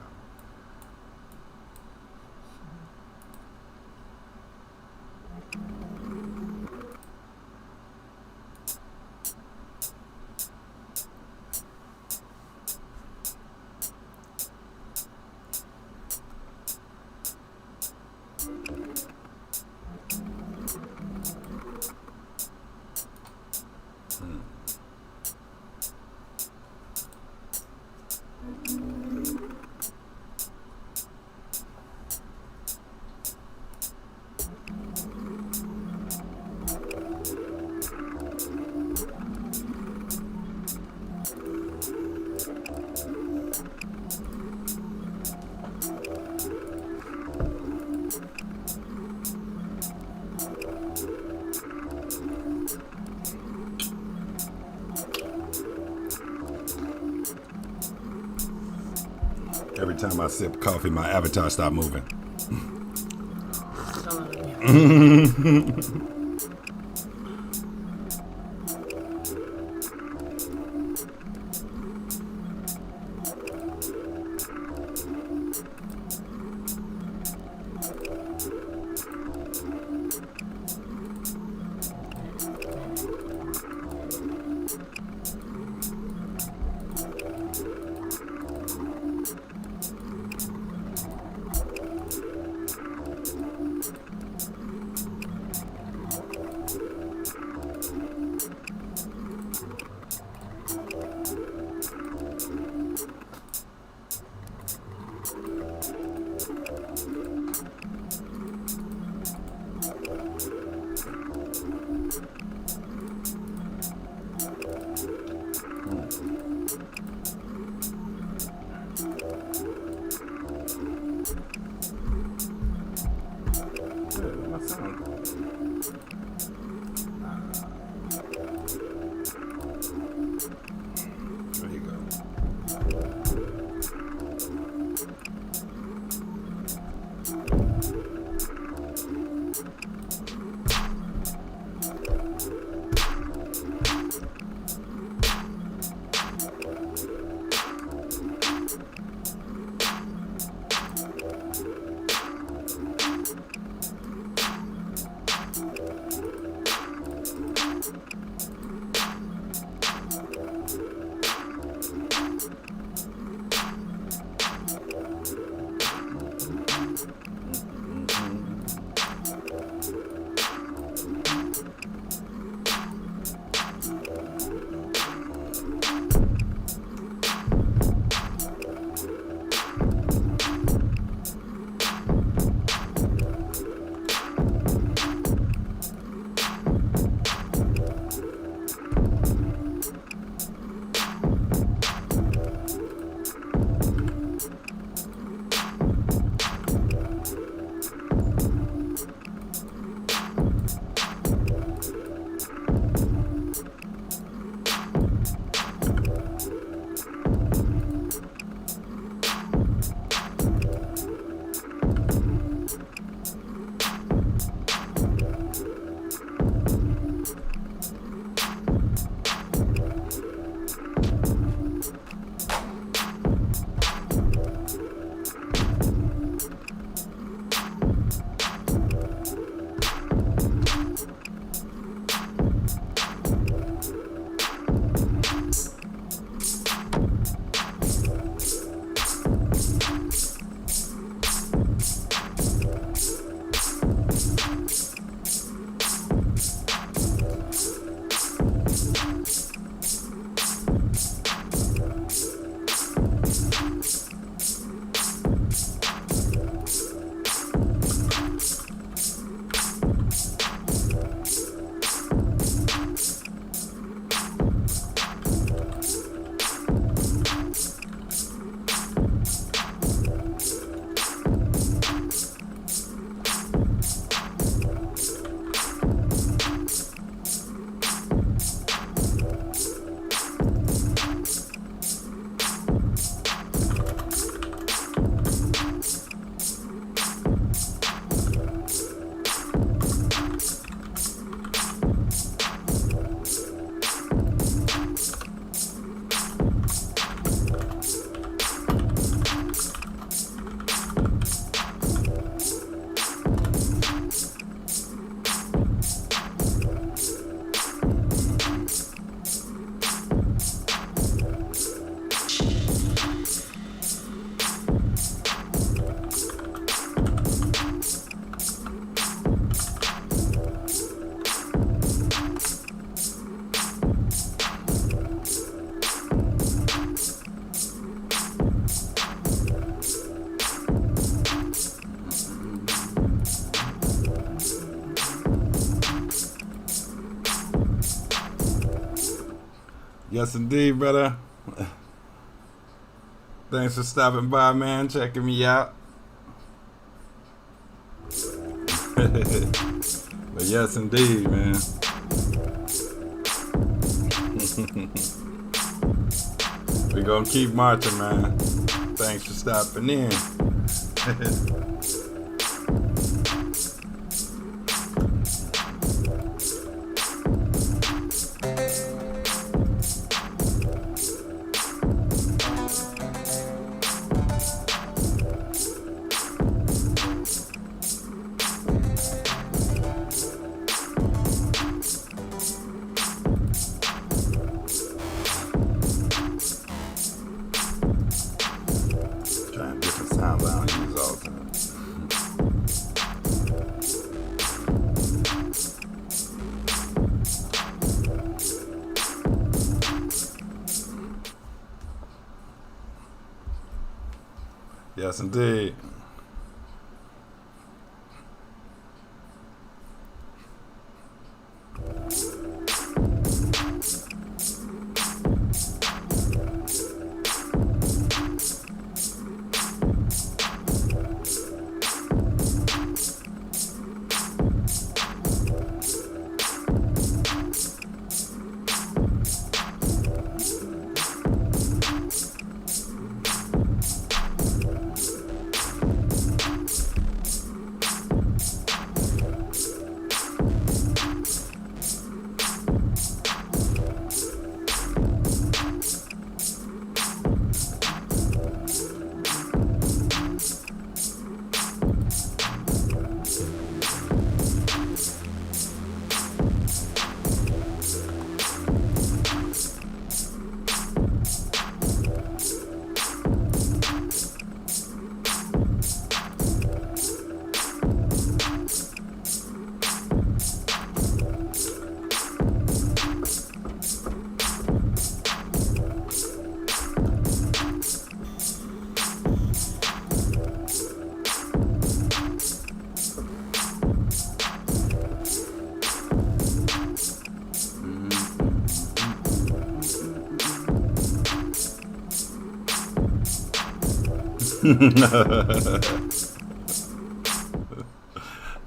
S1: Every time I sip coffee, my avatar stops moving. Yes, indeed, brother. Thanks for stopping by, man. Checking me out. But yes, indeed, man. We're gonna keep marching, man. Thanks for stopping in. Trying different sounds I don't use all the time. Yes, indeed.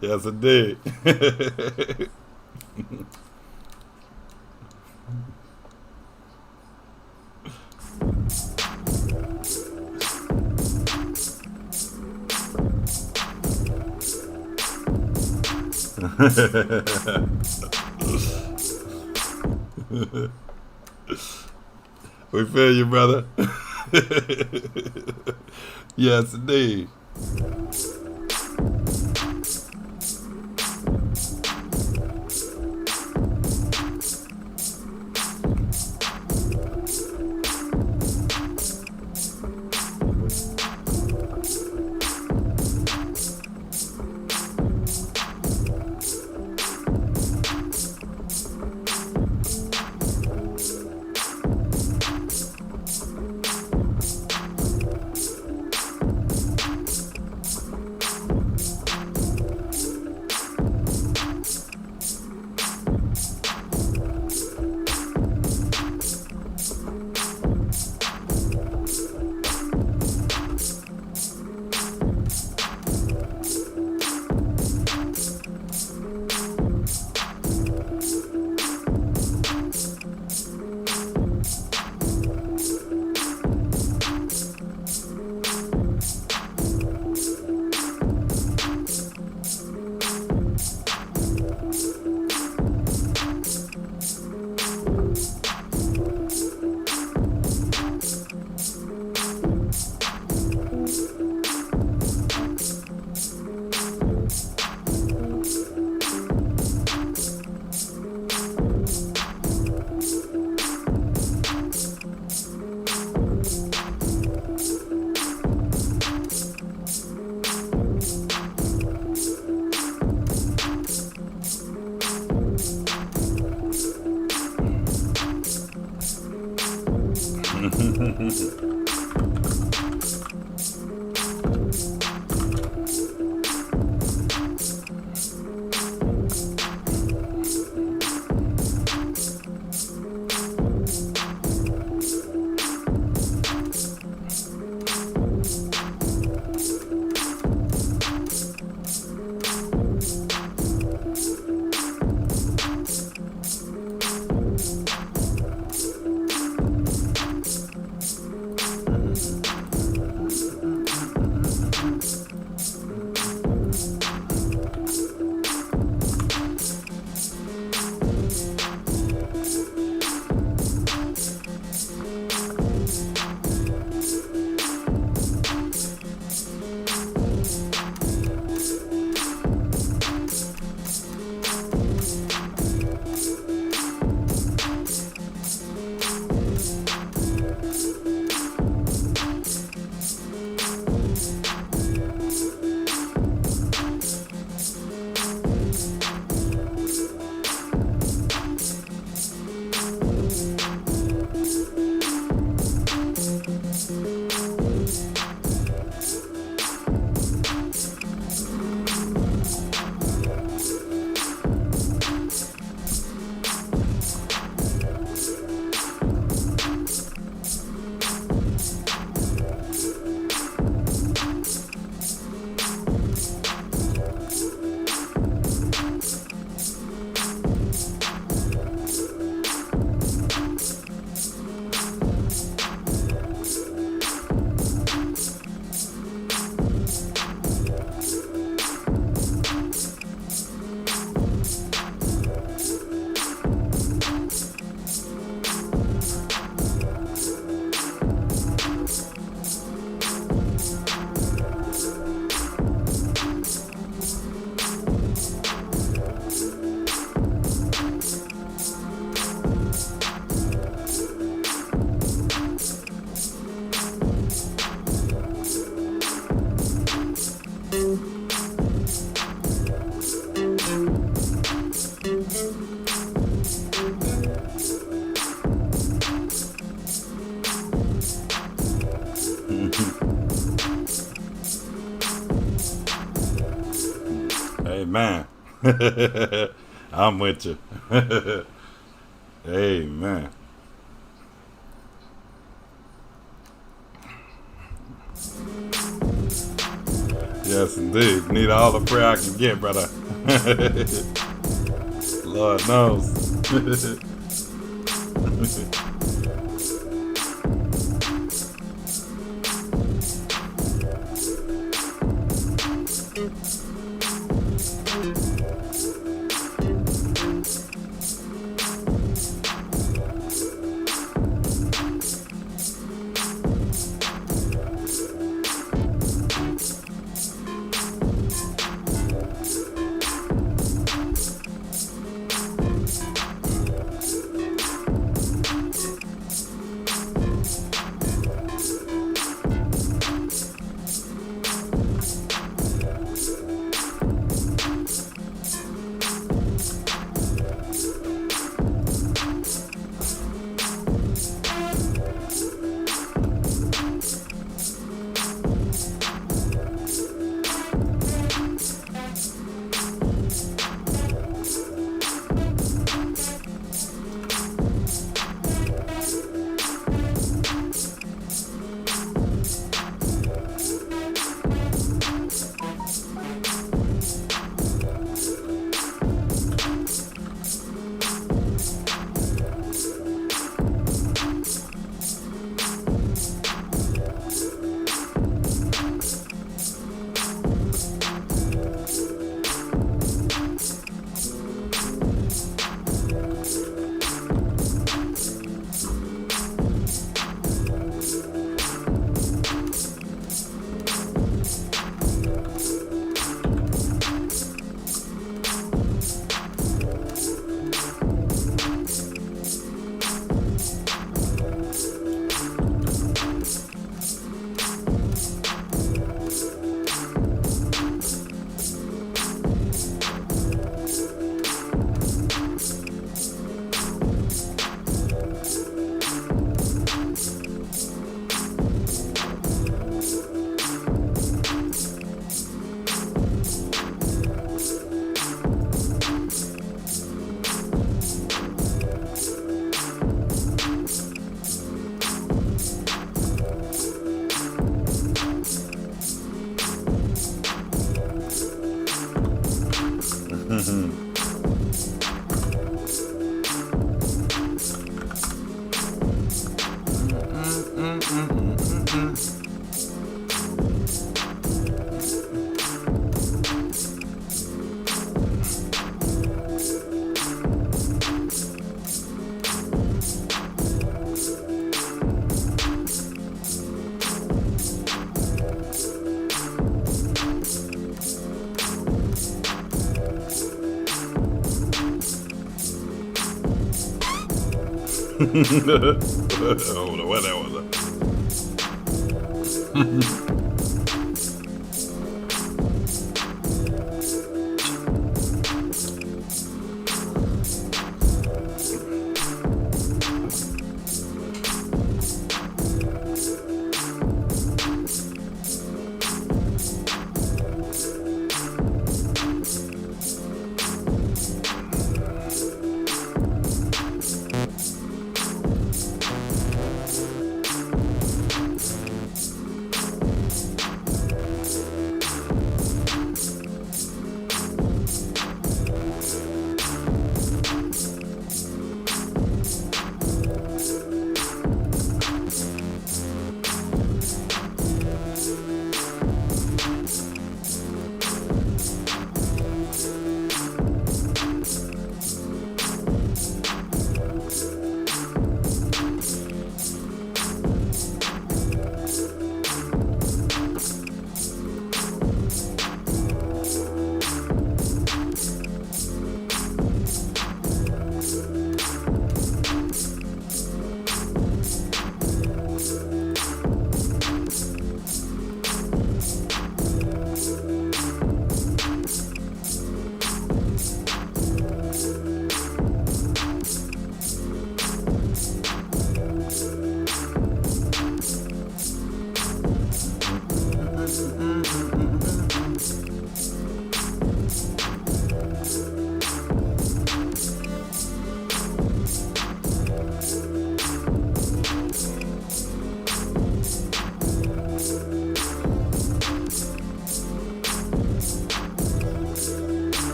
S1: Yes, indeed. We feel you, brother. Yes, indeed. Amen. I'm with you. Amen. Yes, indeed. Need all the prayer I can get, brother. Lord knows. I don't know what that was.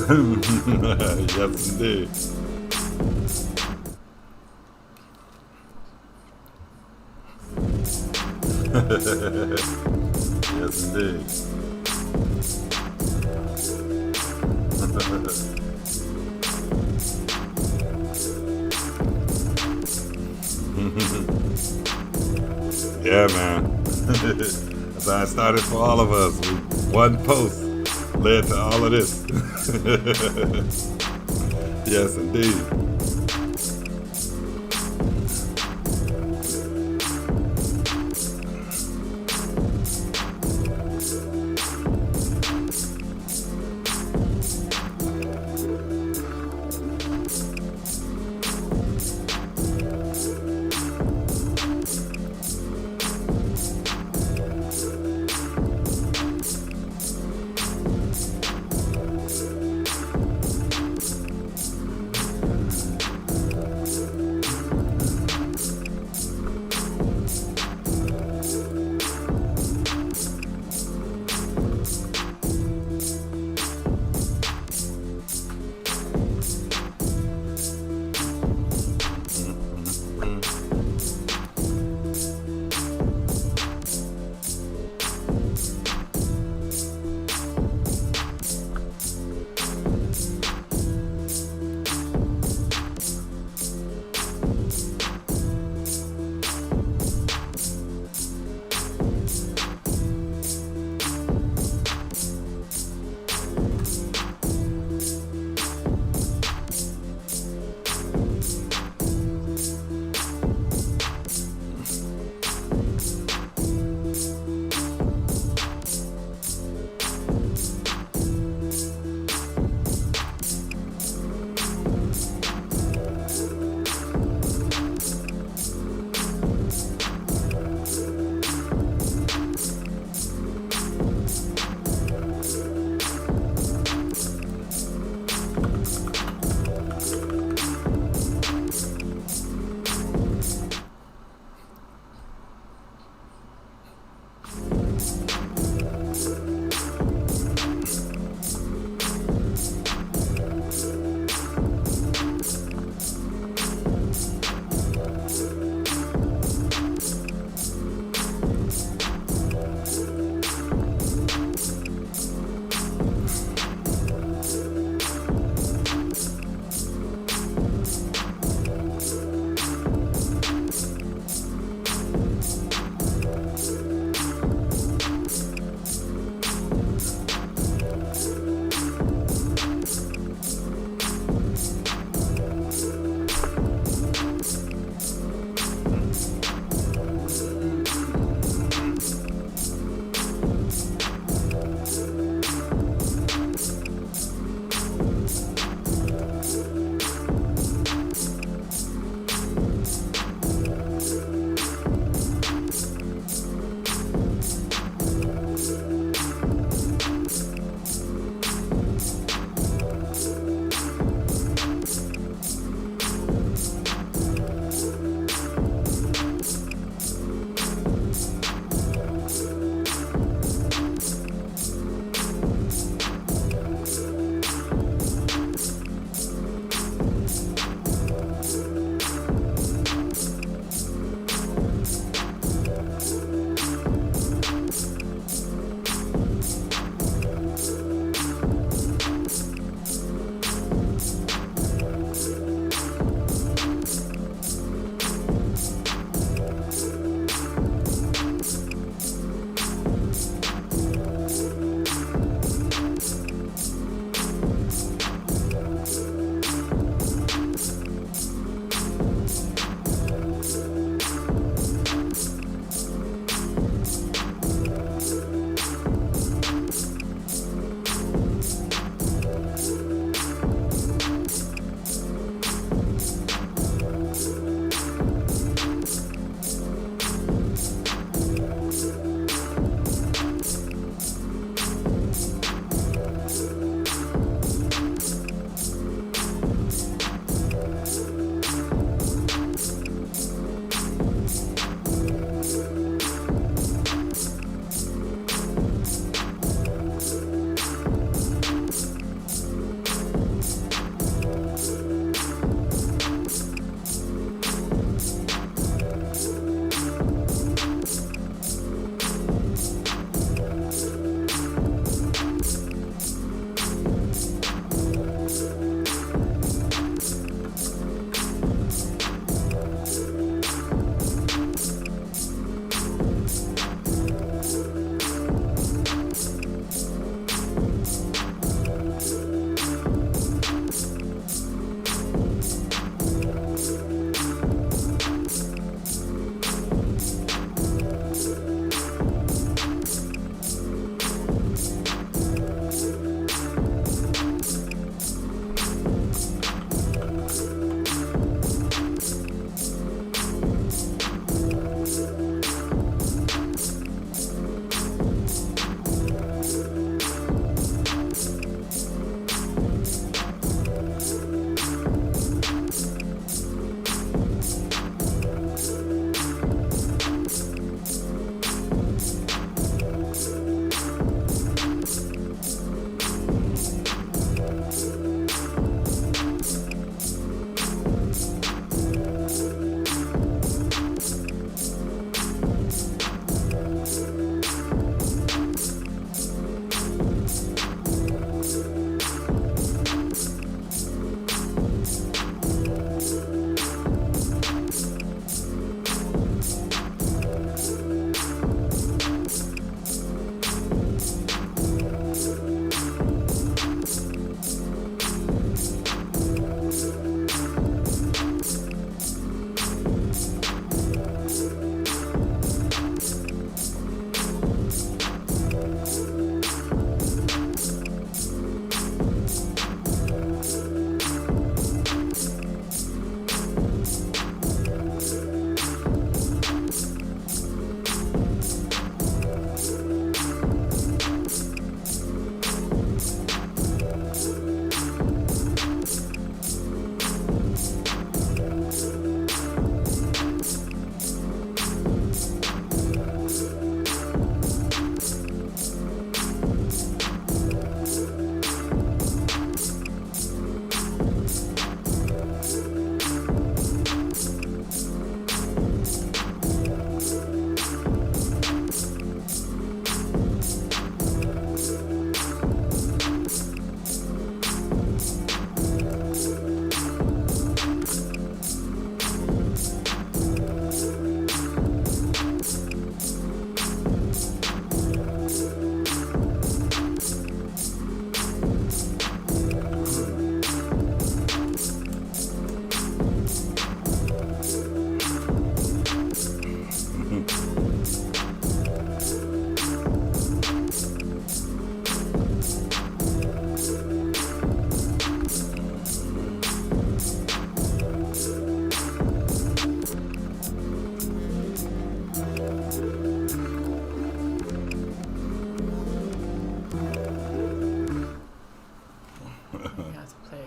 S1: Yes, indeed. Yes, indeed. Yeah, man. That's how it started for all of us. One post led to all of this. Yes, indeed.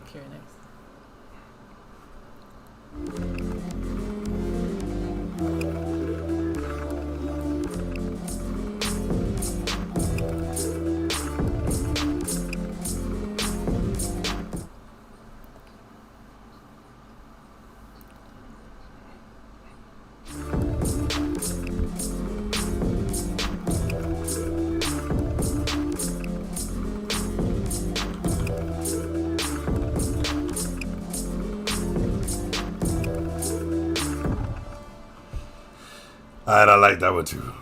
S2: here next.
S1: Alright, I like that one too.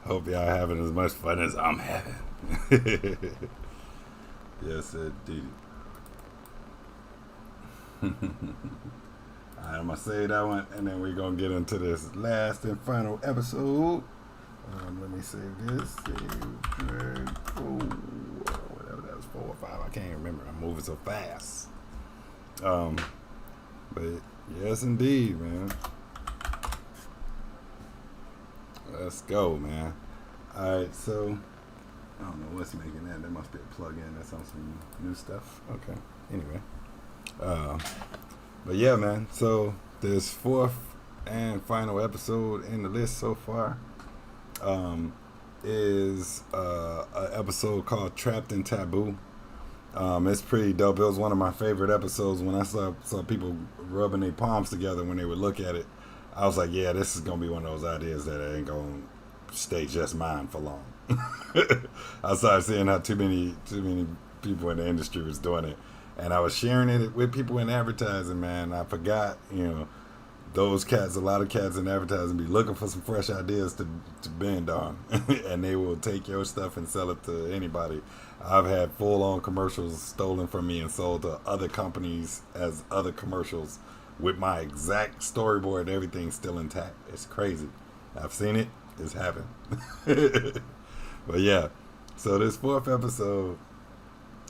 S1: Hope y'all having as much fun as I'm having. Yes, indeed. Alright, I'm gonna say that one, and then we're gonna get into this last and final episode. Let me save this. Whatever that was, 4 or 5. I can't remember. I'm moving so fast. But yes, indeed, man. Let's go, man. All right, so I don't know what's making that. There must be a plug-in that's on some new stuff. Okay. Anyway, but yeah, man. So this 4th and final episode in the list so far is an episode called "Trapped in Taboo." It's pretty dope. It was one of my favorite episodes. When I saw people rubbing their palms together when they would look at it, I was like, yeah, this is gonna be one of those ideas that ain't gonna stay just mine for long. I started seeing how too many people in the industry was doing it, and I was sharing it with people in advertising. Man, I forgot, those cats, a lot of cats in advertising be looking for some fresh ideas to bend on, and they will take your stuff and sell it to anybody. I've had full-on commercials stolen from me and sold to other companies as other commercials with my exact storyboard and everything still intact. It's crazy. I've seen it. It's happened. But yeah, so this 4th episode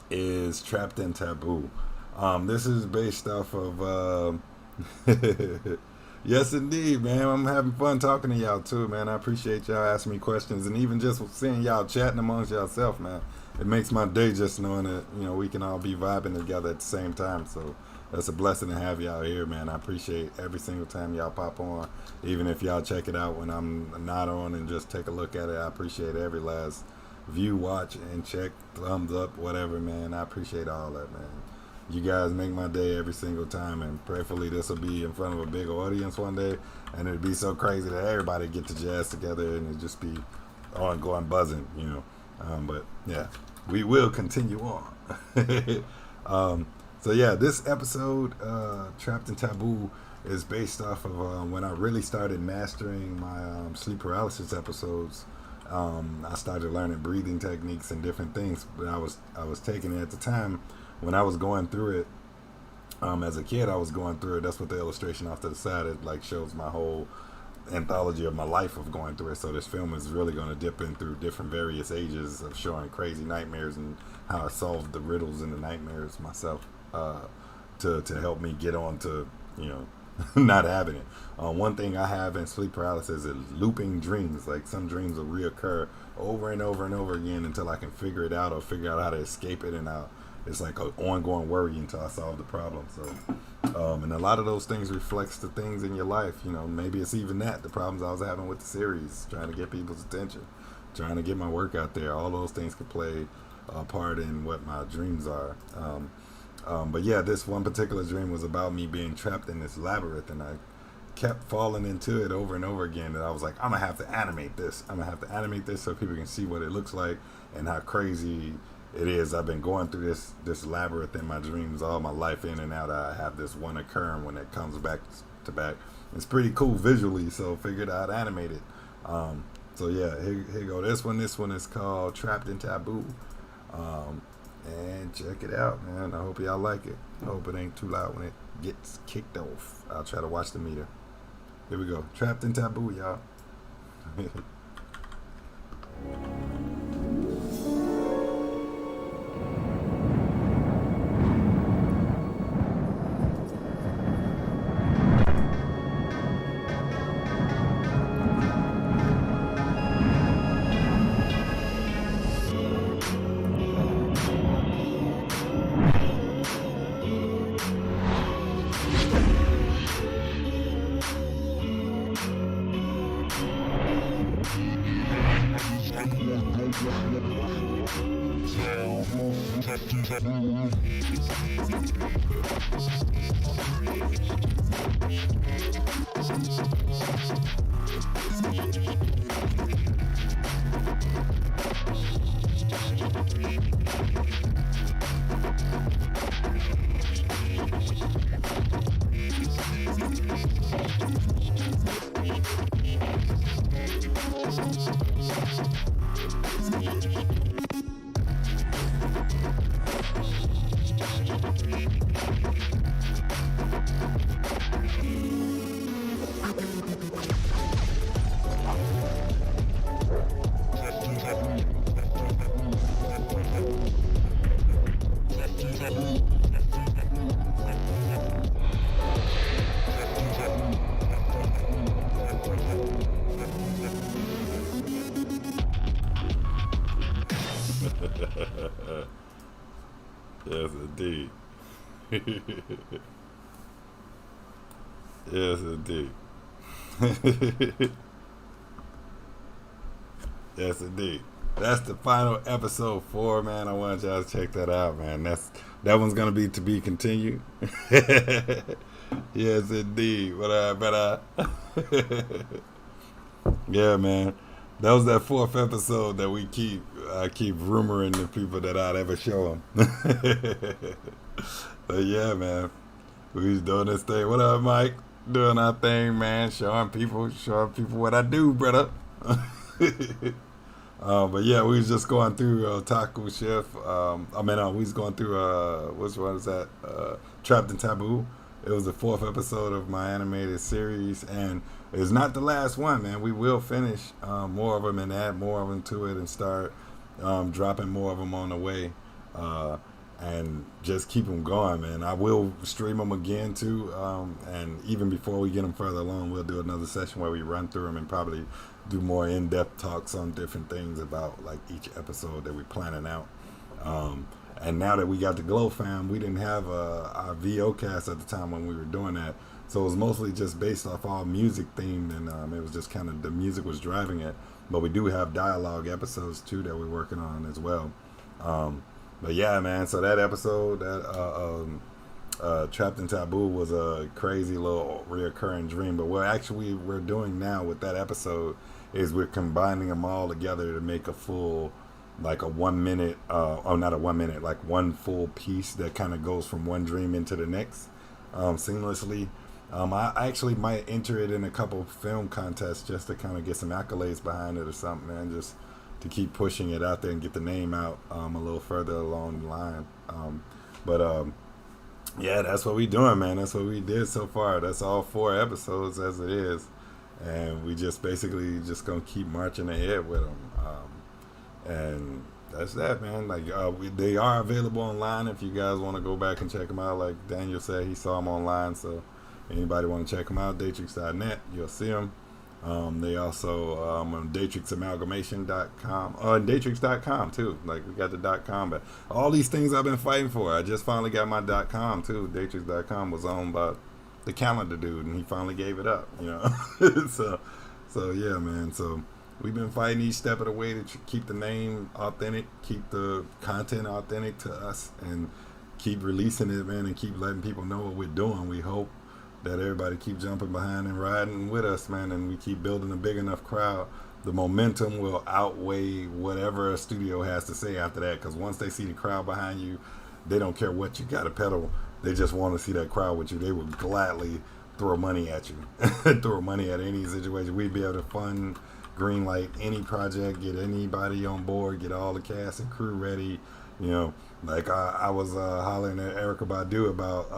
S1: is Trapped in Taboo. This is based off of... Yes, indeed, man. I'm having fun talking to y'all, too, man. I appreciate y'all asking me questions, and even just seeing y'all chatting amongst yourself, man. It makes my day just knowing that, we can all be vibing together at the same time. So that's a blessing to have y'all here, man. I appreciate every single time y'all pop on. Even if y'all check it out when I'm not on and just take a look at it, I appreciate every last view, watch, and check, thumbs up, whatever, man. I appreciate all that, man. You guys make my day every single time, and prayerfully this will be in front of a big audience one day, and it'll be so crazy that everybody get to jazz together and it'll just be ongoing buzzing, But yeah, we will continue on. So yeah, this episode, Trapped in Taboo, is based off of when I really started mastering my sleep paralysis episodes. I started learning breathing techniques and different things, but I was taking it at the time when I was going through it. As a kid, I was going through it. That's what the illustration off to the side, it like shows my whole anthology of my life of going through it. So this film is really going to dip in through different various ages of showing crazy nightmares and how I solved the riddles in the nightmares myself, to help me get on to not having it. One thing I have in sleep paralysis is looping dreams. Like some dreams will reoccur over and over and over again until I can figure it out or figure out how to escape it, and it's like an ongoing worry until I solve the problem. So, and a lot of those things reflects the things in your life. Maybe it's even the problems I was having with the series, trying to get people's attention, trying to get my work out there. All those things could play a part in what my dreams are. But yeah, this one particular dream was about me being trapped in this labyrinth, and I kept falling into it over and over again. And I was like, I'm gonna have to animate this. So people can see what it looks like and how crazy it is. I've been going through this labyrinth in my dreams all my life, in and out. I have this one occurring when it comes back to back. It's pretty cool visually, so figured out how to animate it. So yeah, here you go. This one is called Trapped in Taboo. And check it out, man. I hope y'all like it. I hope it ain't too loud when it gets kicked off. I'll try to watch the meter. Here we go. Trapped in Taboo, y'all. Yes, indeed. Yes, indeed. Yes, indeed. That's the final episode 4, man. I want y'all to check that out, man. That one's gonna be to be continued. Yes, indeed. Yeah, man. That was that 4th episode that I keep rumoring to people that I'd ever show them. But yeah, man. We was doing this thing. What up, Mike? Doing our thing, man. Showing people what I do, brother. But yeah, we was just going through Taco Chef. We was going through which one is that? Trapped in Taboo. It was the 4th episode of my animated series, and it's not the last one, man. We will finish more of them and add more of them to it, and start dropping more of them on the way, and just keep them going, man. I will stream them again too, and even before we get them further along, we'll do another session where we run through them and probably do more in-depth talks on different things about like each episode that we're planning out. And now that we got the Glow Fam, we didn't have our VO cast at the time when we were doing that. So it was mostly just based off all music themed, and it was just kind of the music was driving it. But we do have dialogue episodes too that we're working on as well. But yeah, man, so that episode, that Trapped in Taboo, was a crazy little reoccurring dream. But what we're doing now with that episode is we're combining them all together to make a full, like a 1 minute, not a 1 minute, like one full piece that kind of goes from one dream into the next seamlessly. I actually might enter it in a couple film contests just to kind of get some accolades behind it or something, man, just to keep pushing it out there and get the name out a little further along the line. Yeah, that's what we doing, man. That's what we did so far. That's all 4 episodes as it is, and we just basically just gonna keep marching ahead with them. And that's that, man. Like they are available online if you guys want to go back and check them out. Like Daniel said, he saw them online, so anybody want to check them out, DAETRIX.net, you'll see them. They also on DAETRIXAmalgamation.com, and DAETRIX.com too. Like we got the .com, but all these things I've been fighting for. I just finally got my .com too. DAETRIX.com was owned by the calendar dude, and he finally gave it up. You know, so yeah, man. So we've been fighting each step of the way to keep the name authentic, keep the content authentic to us, and keep releasing it, man, and keep letting people know what we're doing. We hope that everybody keep jumping behind and riding with us, man, and we keep building a big enough crowd. The momentum will outweigh whatever a studio has to say after that, because once they see the crowd behind you, they don't care what you got to pedal. They just want to see that crowd with you. They will gladly throw money at you, throw money at any situation. We'd be able to fund, green light any project, get anybody on board, get all the cast and crew ready. You know, like I was hollering at Erykah Badu about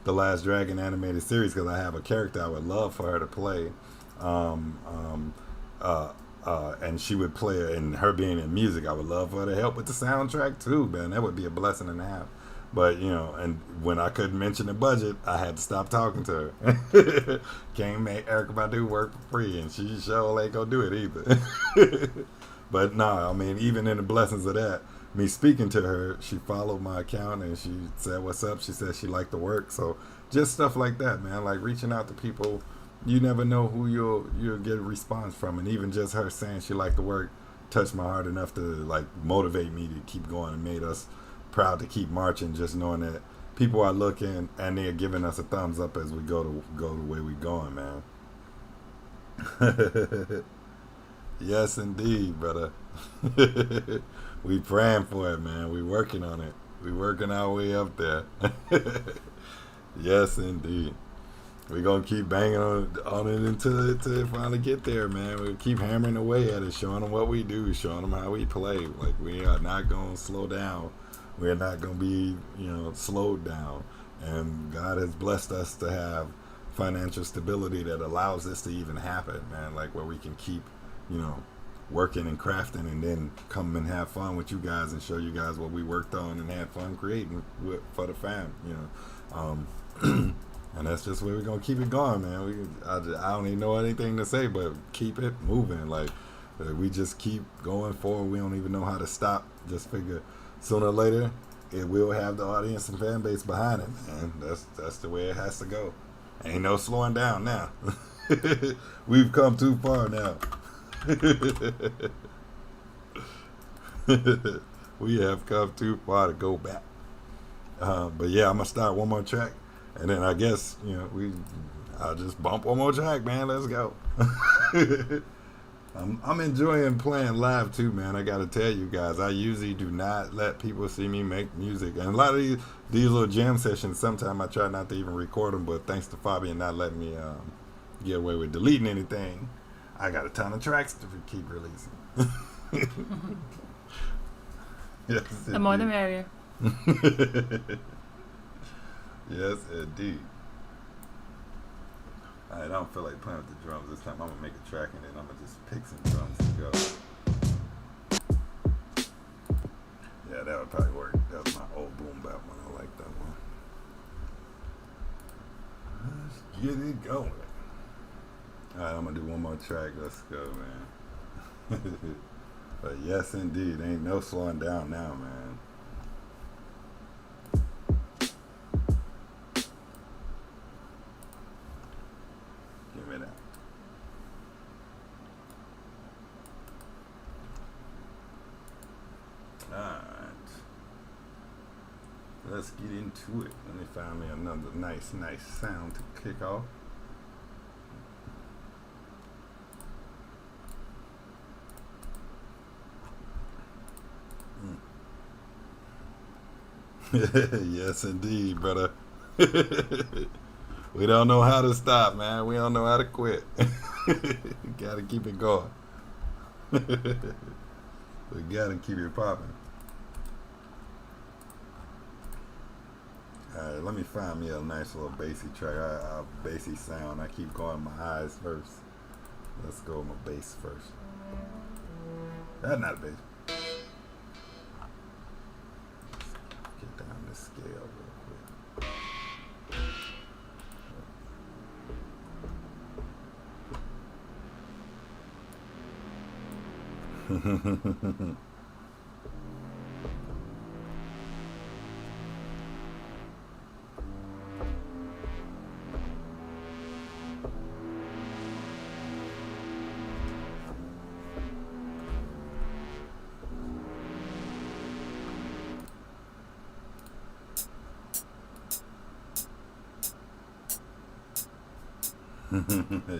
S1: the Last Dragon animated series, because I have a character I would love for her to play, and she would play it, and her being in music, I would love for her to help with the soundtrack too, man. That would be a blessing and a half. But you know, and when I couldn't mention the budget, I had to stop talking to her. Can't make Erykah Badu work for free, and she sure ain't gonna do it either. But no, I mean, even in the blessings of that, me speaking to her, she followed my account and she said what's up. She said she liked the work. So just stuff like that, man, like reaching out to people. You never know who you'll get a response from, and even just her saying she liked the work touched my heart enough to like motivate me to keep going, and made us proud to keep marching, just knowing that people are looking and they're giving us a thumbs up as we go the way we going, man. Yes, indeed, brother. We praying for it, man. We working on it. We working our way up there. Yes, indeed. We're going to keep banging on it until it finally get there, man. We keep hammering away at it, showing them what we do, showing them how we play. Like, we are not going to slow down. We're not going to be, slowed down. And God has blessed us to have financial stability that allows this to even happen, man. Like, where we can keep, working and crafting, and then come and have fun with you guys and show you guys what we worked on and had fun creating for the fam, And that's just where we're gonna keep it going, man. I don't even know anything to say, but keep it moving. Like, we just keep going forward. We don't even know how to stop. Just figure sooner or later it will have the audience and fan base behind it, man. That's the way it has to go. Ain't no slowing down now. We've come too far now. We have come too far to go back. But yeah, I'm gonna start one more track, and then I guess I'll just bump one more track, man. Let's go. I'm enjoying playing live too, man. I gotta tell you guys, I usually do not let people see me make music, and a lot of these little jam sessions, sometimes I try not to even record them, but thanks to Fabian not letting me get away with deleting anything, I got a ton of tracks to keep releasing. Yes,
S2: the more the merrier.
S1: Yes, indeed. I don't feel like playing with the drums this time. I'm gonna make a track and then I'm gonna just pick some drums to go. Yeah, that would probably work. That was my old boom bap one. I like that one. Let's get it going. Alright, I'm gonna do one more track. Let's go, man. But yes, indeed, ain't no slowing down now, man. Give me that. Alright. Let's get into it. Let me find me another nice sound to kick off. Yes, indeed, brother. We don't know how to stop, man. We don't know how to quit. Gotta keep it going. We gotta keep it popping. Alright, let me find me a nice little bassy track. A bassy sound. I keep going my highs first. Let's go with my bass first. That's not a bass. Get down this scale real quick.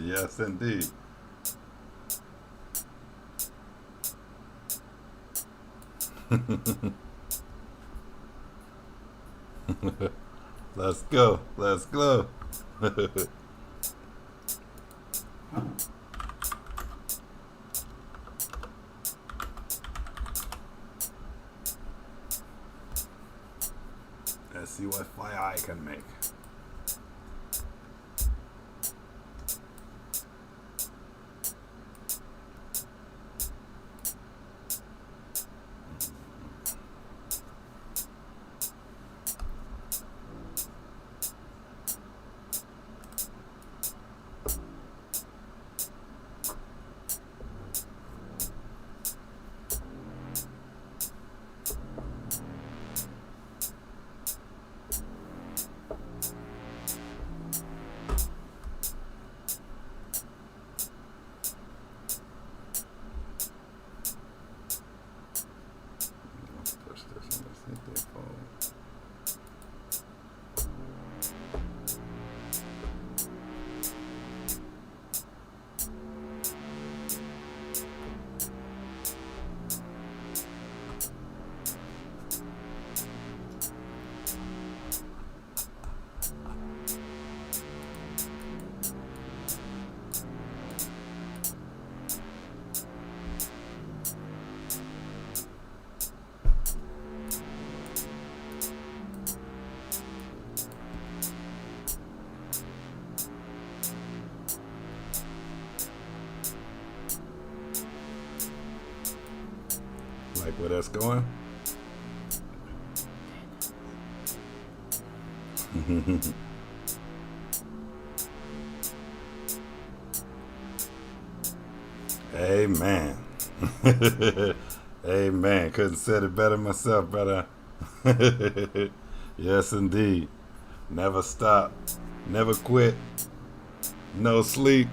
S1: Yes, indeed. Let's go. Let's go. Let's see what fire I can make. Like where that's going? Amen. Amen. Couldn't said it better myself, brother. Yes, indeed. Never stop. Never quit. No sleep.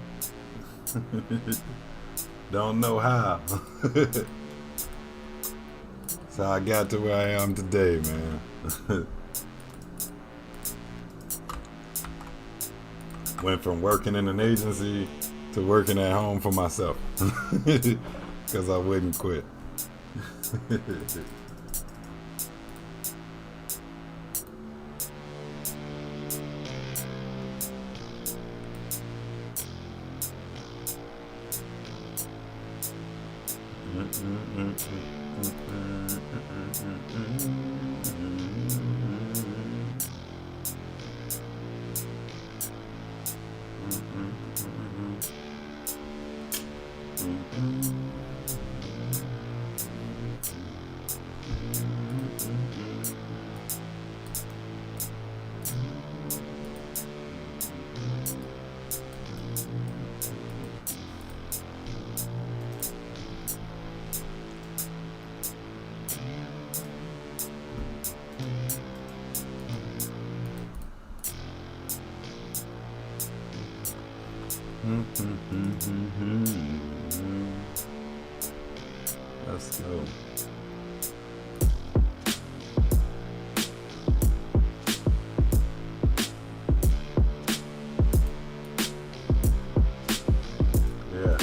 S1: Don't know how. That's how I got to where I am today, man. Went from working in an agency to working at home for myself. Because I wouldn't quit. Let's go. Yeah.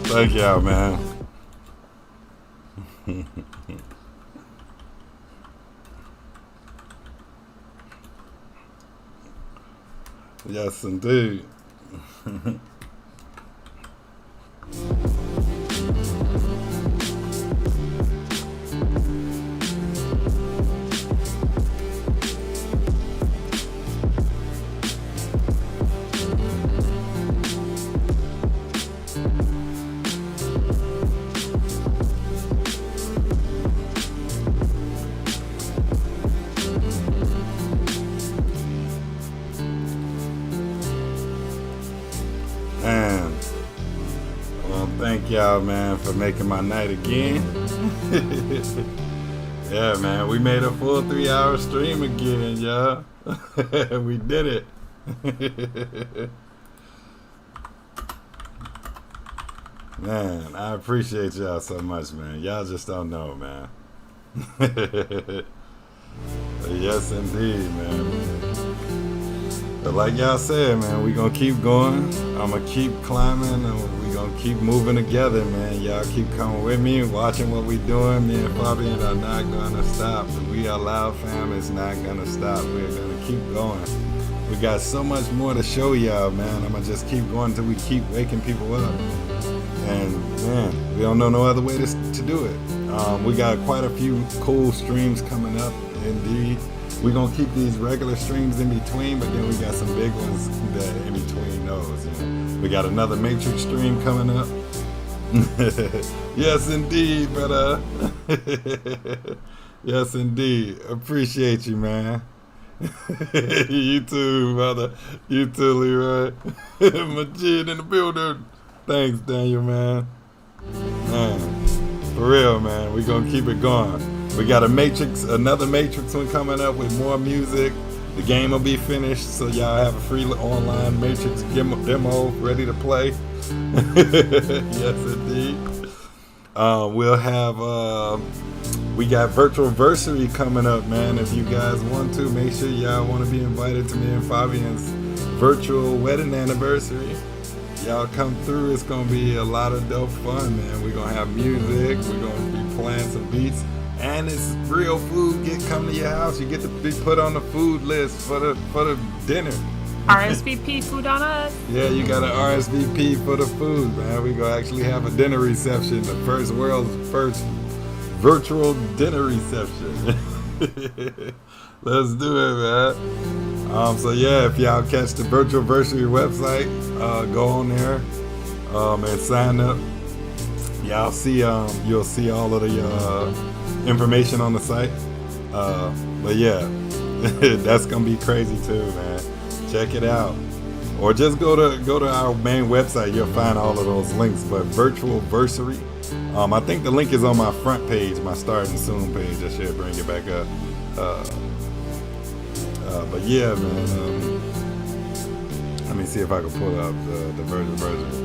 S1: Thank y'all, man. Yes, indeed. Man, well, thank y'all, man, for making my night again. Yeah, man, we made a full 3-hour stream again, y'all. We did it. Man, I appreciate y'all so much, man. Y'all just don't know, man. Yes, indeed, man. But like y'all said, man, we gonna keep going. I'm gonna keep climbing, and we gonna keep moving together, man. Y'all keep coming with me, watching what we doing. Me and Fabian are not gonna stop. The We Are Loud fam is not gonna stop. We're gonna keep going. We got so much more to show y'all, man. I'm gonna just keep going until we keep waking people up. And man, we don't know no other way to do it. We got quite a few cool streams coming up, indeed. We're gonna keep these regular streams in between, but then we got some big ones that in between those. You know? We got another Matrix stream coming up. Yes, indeed, brother. Yes, indeed. Appreciate you, man. You too, brother. You too, Leroy. Majid in the building. Thanks, Daniel, man. Man, for real, man. We're gonna keep it going. We got another Matrix one coming up with more music. The game will be finished, so y'all have a free online Matrix demo ready to play. Yes, indeed. We'll have, we got Virtualversary coming up, man. If you guys want to, make sure y'all want to be invited to me and Fabian's virtual wedding anniversary. Y'all come through. It's going to be a lot of dope fun, man. We're going to have music. We're going to be playing some beats. And it's real food come to your house. You get to be put on the food list for the dinner.
S2: RSVP food on us.
S1: Yeah, you got to RSVP for the food, man. We gonna actually have a dinner reception, the world's first virtual dinner reception. Let's do it, man. So yeah, if y'all catch the Virtualversary website, go on there and sign up. Y'all see, you'll see all of the information on the site. But yeah, that's gonna be crazy too, man. Check it out, or just go to our main website. You'll find all of those links. But Virtualversary, I think the link is on my front page, my starting soon page. I should bring it back up. But yeah, man. Let me see if I can pull up the Virtualversary.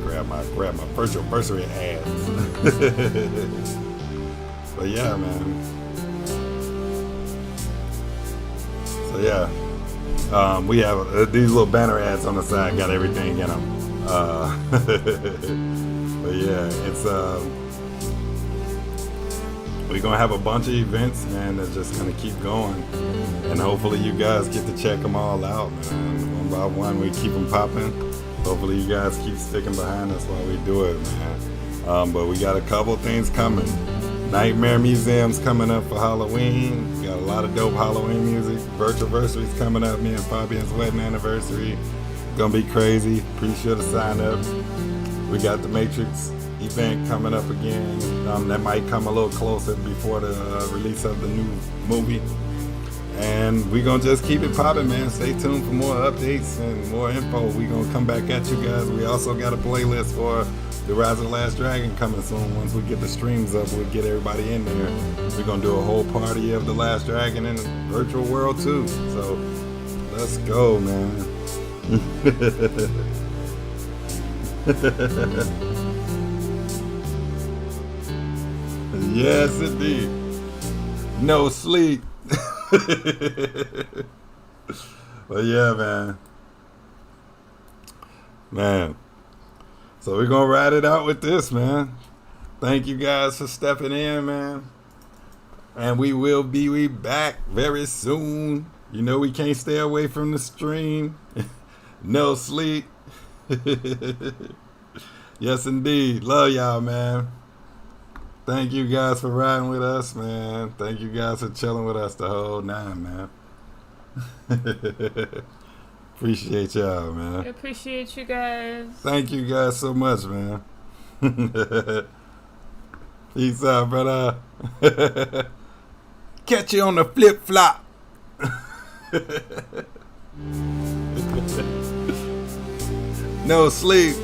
S1: Grab my Virtualversary ads. But yeah, man. So yeah, we have these little banner ads on the side. Got everything in them. But yeah, it's we're gonna have a bunch of events, man. That's just gonna keep going, and hopefully you guys get to check them all out, man. One by one, we keep them popping. Hopefully you guys keep sticking behind us while we do it, man. But we got a couple things coming. Nightmare Museum's coming up for Halloween. We got a lot of dope Halloween music. Virtualversary's coming up. Me and Fabian's wedding anniversary. Gonna be crazy. Be sure to sign up. We got the Matrix event coming up again. That might come a little closer before the release of the new movie. And we're going to just keep it popping, man. Stay tuned for more updates and more info. We're going to come back at you guys. We also got a playlist for The Rise of the Last Dragon coming soon. Once we get the streams up, we'll get everybody in there. We're going to do a whole party of The Last Dragon in the virtual world, too. So, let's go, man. Yes, indeed. No sleep. But yeah, man. Man. So we're going to ride it out with this, man. Thank you guys for stepping in, man. And we will be back very soon. You know we can't stay away from the stream. No sleep. Yes, indeed. Love y'all, man. Thank you guys for riding with us, man. Thank you guys for chilling with us the whole nine, man. Appreciate y'all,
S2: I
S1: man.
S2: appreciate you guys.
S1: Thank you guys so much, man. Peace out, brother. Catch you on the flip flop. No sleep.